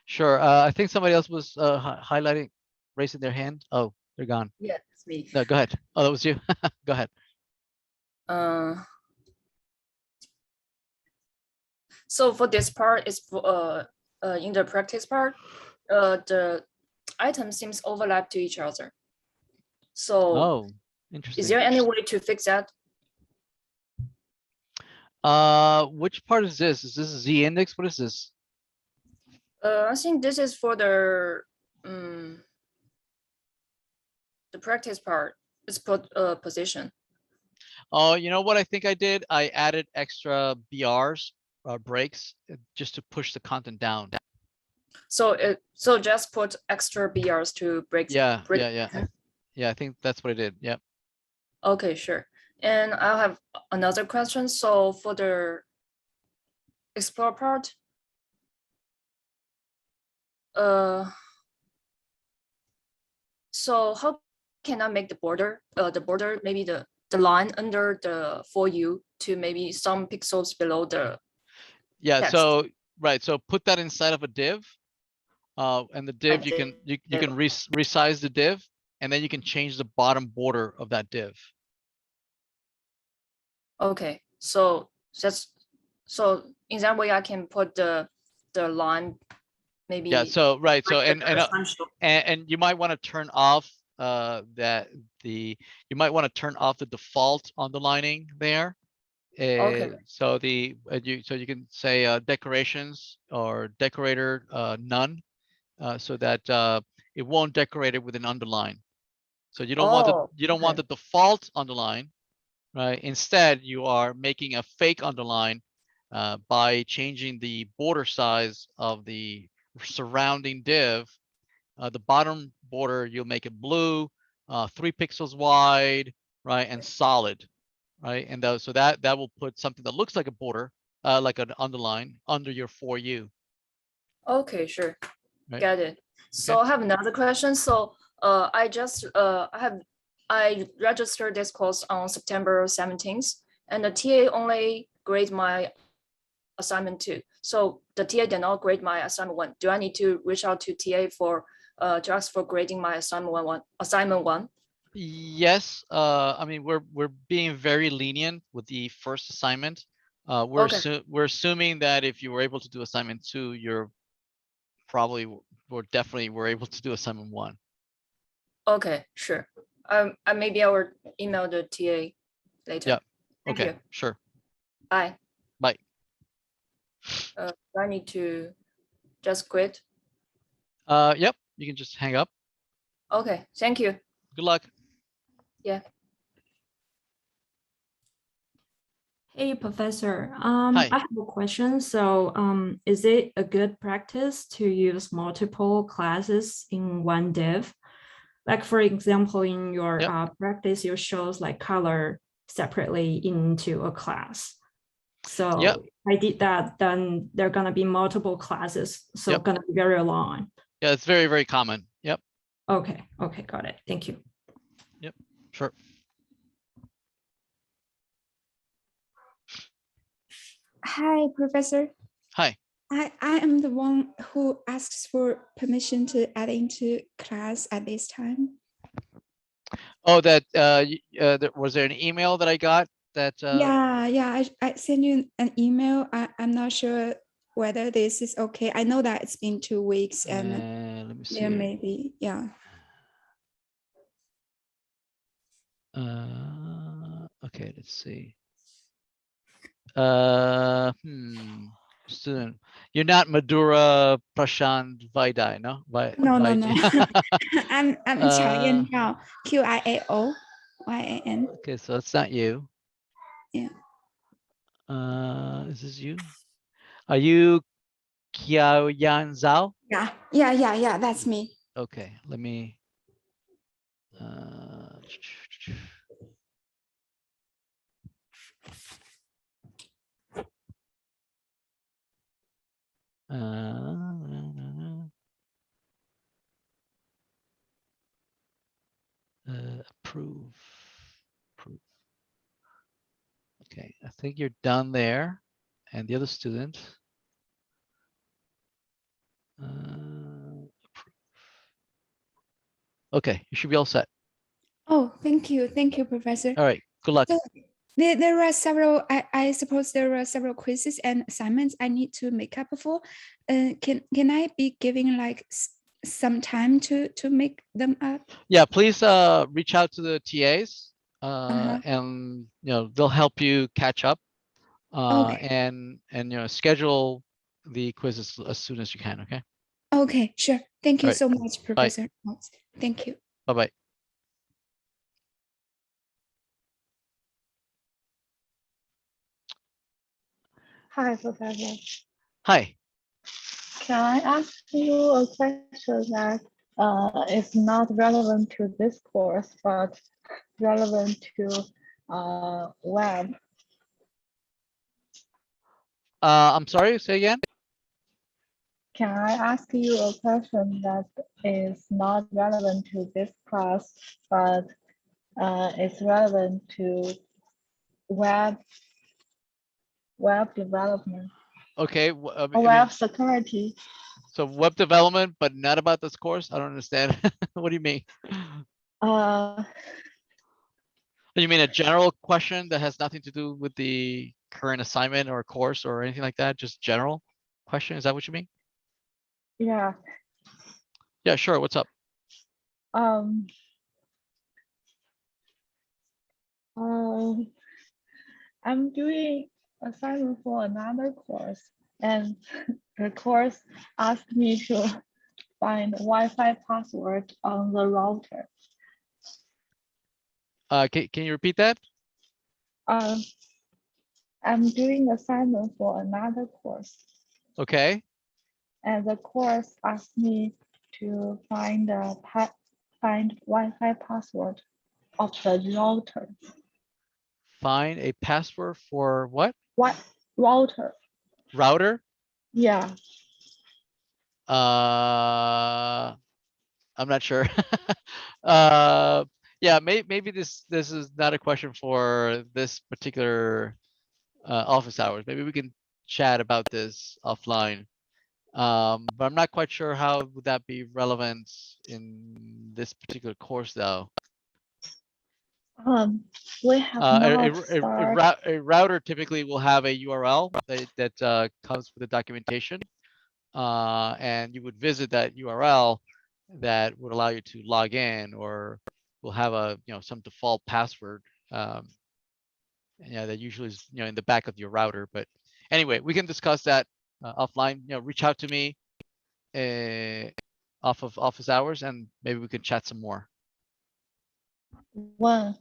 Sure. I think somebody else was highlighting, raising their hand. Oh, they're gone. Yeah, it's me. No, go ahead. Oh, that was you. Go ahead. So for this part, is for in the practice part, the items seems overlap to each other. So Oh, interesting. Is there any way to fix that? Which part is this? Is this Z index? What is this? I think this is for the practice part. It's put position. Oh, you know what I think I did? I added extra BRs, breaks, just to push the content down. So just put extra BRs to break. Yeah. I think that's what I did. Yep. Okay, sure. And I'll have another question. So for the explore part, so how can I make the border, maybe the line under the for you to maybe some pixels below the text? So right, so put that inside of a div, and the div you can resize the div, and then you can change the bottom border of that div. Okay, so in that way I can put the line maybe. Yeah. So right. So and you might want to turn off that you might want to turn off the default underlining there. Okay. So you can say decorations or decorator none, so that it won't decorate it with an underline. So you don't want okay. the default underline, right? Instead, you are making a fake underline by changing the border size of the surrounding div. The bottom border, you'll make it blue, 3 pixels wide, right, and solid, right? And so that will put something that looks like a border, like an underline, under your for you. Okay, sure. Right? Get it. So I have another question. So I registered this course on September 17th, and the TA only grade my assignment 2. So the TA did not grade my assignment 1. Do I need to reach out to TA for to ask for grading my assignment 1? Yes. I mean, we're being very lenient with the first assignment. We're assuming that if you were able to do assignment 2, you're probably or definitely were able to do assignment 1. Okay, sure. Maybe I will email the TA later. Yeah. Thank Okay. you. Sure. Bye. Bye. Do I need to just quit? Yep. You can just hang up. Okay. Thank you. Good luck. Yeah. Hey, Professor. Hi. I have a question. So, is it a good practice to use multiple classes in one div? Like, for example, in your practice, you shows like color separately into a class. So if I did that, then there are gonna be multiple classes. So gonna be very long. Yeah, it's very, very common. Yep. Okay. Okay, got it. Thank you. Yep. Sure. Hi, Professor. Hi. I am the one who asks for permission to add into class at this time. Oh, was there an email that I got that? Yeah. I sent you an email. I'm not sure whether this is okay. I know that it's been 2 weeks and let me see. there may be, yeah. Okay, let's see. Student, you're not Madura Prashant Vaidai, no? No. I'm Qiaoyan Zhao, Qiaoyan. Okay, so it's not you. Yeah. Is this you? Are you Qiaoyan Zhao? Yeah, that's me. Okay, let me. Approve. Okay, I think you're done there. And the other student. Okay, you should be all set. Oh, thank you, Professor. All right, good luck. So there are several. I suppose there are several quizzes and assignments I need to make up for. Can I be giving like some time to make them up? Yeah, please reach out to the TAs and they'll help you catch up and schedule the quizzes as soon as you can. Okay. Okay, sure. Thank you All right. so much, Bye. Professor. Thank you. Bye-bye. Hi, Professor. Hi. Can I ask you a question that is not relevant to this course, but relevant to web? I'm sorry, say again? Can I ask you a question that is not relevant to this class, but it's relevant to web development? Okay. Web security. So web development, but not about this course? I don't understand. What do you mean? You mean a general question that has nothing to do with the current assignment or course or anything like that? Just general question? Is that what you mean? Yeah. Yeah, sure. What's up? I'm doing assignment for another course, and the course asked me to find Wi-Fi password on the router. Can you repeat that? I'm doing assignment for another course, Okay. and the course asked me to find Wi-Fi password of the router. Find a password for what? What router? Router? Yeah. I'm not sure. Yeah, maybe this is not a question for this particular office hours. Maybe we can chat about this offline. But I'm not quite sure how would that be relevant in this particular course though. We have not started. A router typically will have a URL that comes with the documentation, and you would visit that URL that would allow you to log in, or will have a some default password. Yeah, that usually is in the back of your router. But anyway, we can discuss that offline. Reach out to me off of office hours, and maybe we can chat some more. When?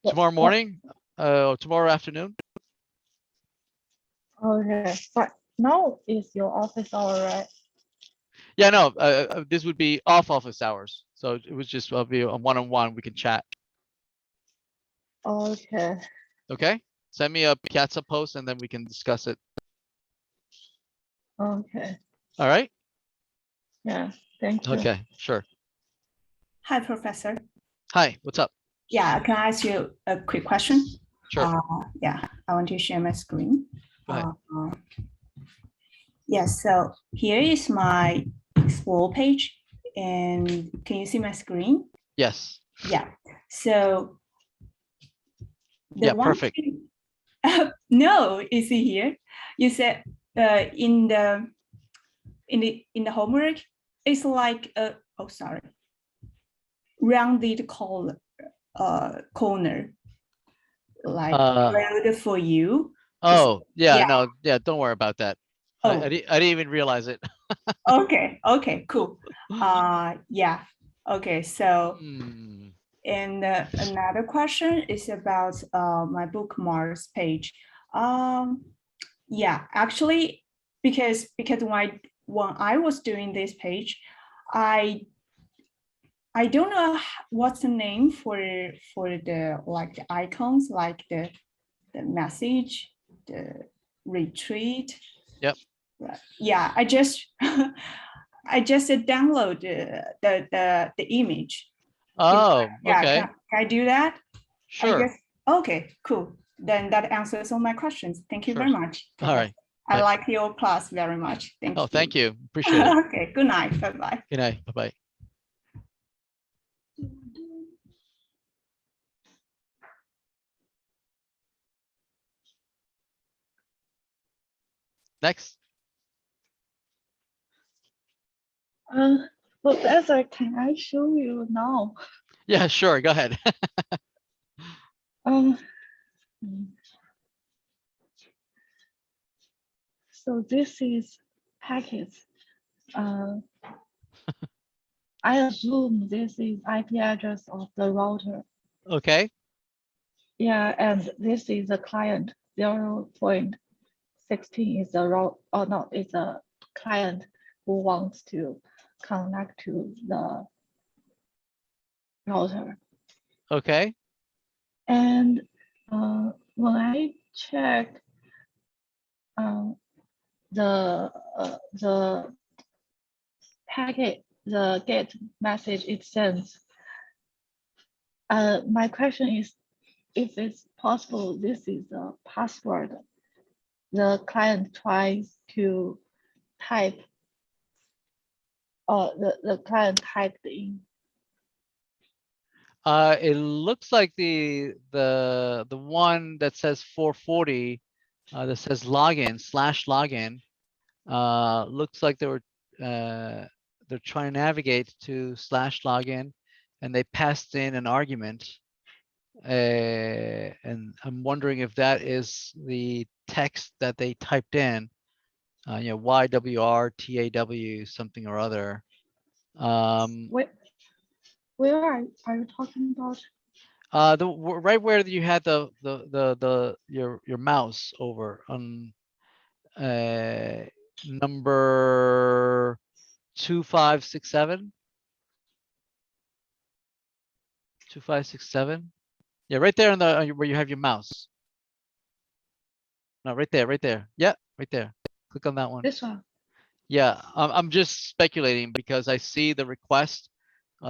Tomorrow morning, tomorrow afternoon. Okay, but now is your office hour, right? Yeah, no, this would be off office hours. So it was just be a one-on-one. We can chat. Okay. Okay. Send me a Piazza post and then we can discuss it. Okay. All right. Yeah. Thank you. Okay. Sure. Hi, Professor. Hi. What's up? Yeah, can I ask you a quick question? Sure. Yeah, I want to share my screen. Go ahead. Yes, so here is my Explore page. And can you see my screen? Yes. Yeah. So yeah, perfect. No, you see here, you said in the homework, it's like rounded corner, like round for you. Oh, yeah, no, yeah, don't worry about that. Oh. I didn't even realize it. Okay, cool. Yeah, okay, so and another question is about my bookmarks page. Yeah, actually, because when I was doing this page, I don't know what's the name for the like the icons, like the message, the retreat. Yep. Yeah, I just download the image. Oh, yeah, okay. can I do that? Sure. Okay, cool. Then that answers all my questions. Thank you very much. All right. I like your class very much. Thank you. Oh, thank you. Appreciate it. Okay, good night. Bye-bye. Good night. Bye-bye. Next. Professor, can I show you now? Yeah, sure. Go ahead. So this is packets. I assume this is IP address of the router. Okay. Yeah, and this is the client. 0.16 is the route. Oh no, it's a client who wants to connect to the router. Okay. And when I check the packet, the get message it sends, my question is, if it's possible, this is a password the client tries to type, the client typed in. It looks like the one that says 440 that says login / looks like they're trying to navigate to /login, and they passed in an argument. and I'm wondering if that is the text that they typed in, you know, YWR TAW something or other. Where are you talking about? Right where you had your mouse over on number 2567. 2567. Yeah, right there on the where you have your mouse. No, right there, right there. Yeah, right there. Click on that one. This one. Yeah, I'm just speculating because I see the request.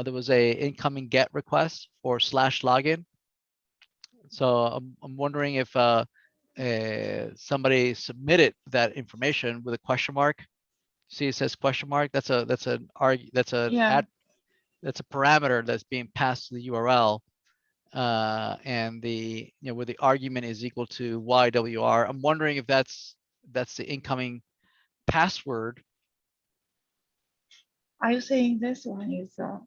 There was a incoming GET request for /login. So I'm wondering if somebody submitted that information with a question mark. See, it says question mark. That's a Yeah. that's a parameter that's being passed to the URL. And the where the argument is equal to YWR. I'm wondering if that's the incoming password. Are you saying this one is a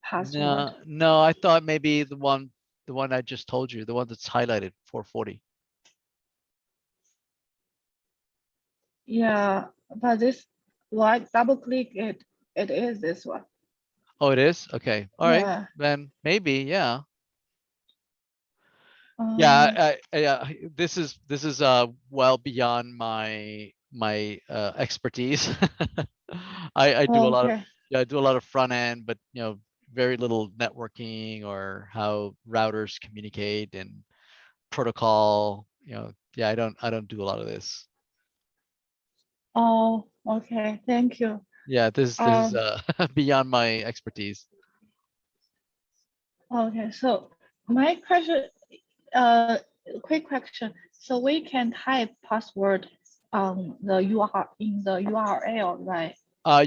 password? No, I thought maybe the one I just told you, the one that's highlighted 440. Yeah, but this, like, double click it, it is this one. Oh, it is? Okay. All right. Yeah. Then maybe, yeah. Um, Yeah, this is well beyond my expertise. I do a lot of Okay. I do a lot of front end, but very little networking or how routers communicate and protocol. Yeah, I don't do a lot of this. Oh, okay. Thank you. Yeah, this is beyond my expertise. Okay, so my question, quick question. So we can type password on the URL in the URL, right?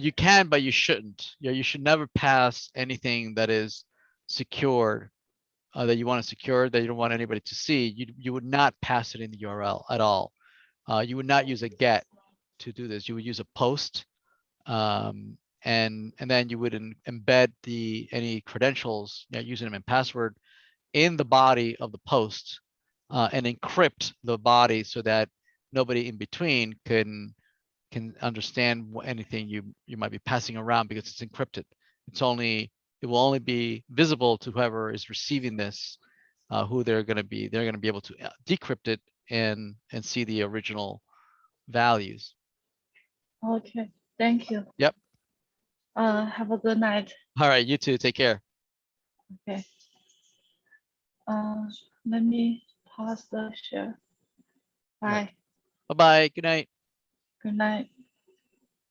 You can, but you shouldn't. Yeah, you should never pass anything that is secured, that you want to secure, that you don't want anybody to see. You would not pass it in the URL at all. You would not use a get to do this. You would use a post, and then you would embed any credentials, username and password, in the body of the post, and encrypt the body so that nobody in between can understand anything you might be passing around because it's encrypted. It will only be visible to whoever is receiving this, who they're going to be able to decrypt it and see the original values. Okay, thank you. Yep. Have a good night. All right, you too. Take care. Okay. Let me pause the share. Bye. Bye-bye. Good night. Good night.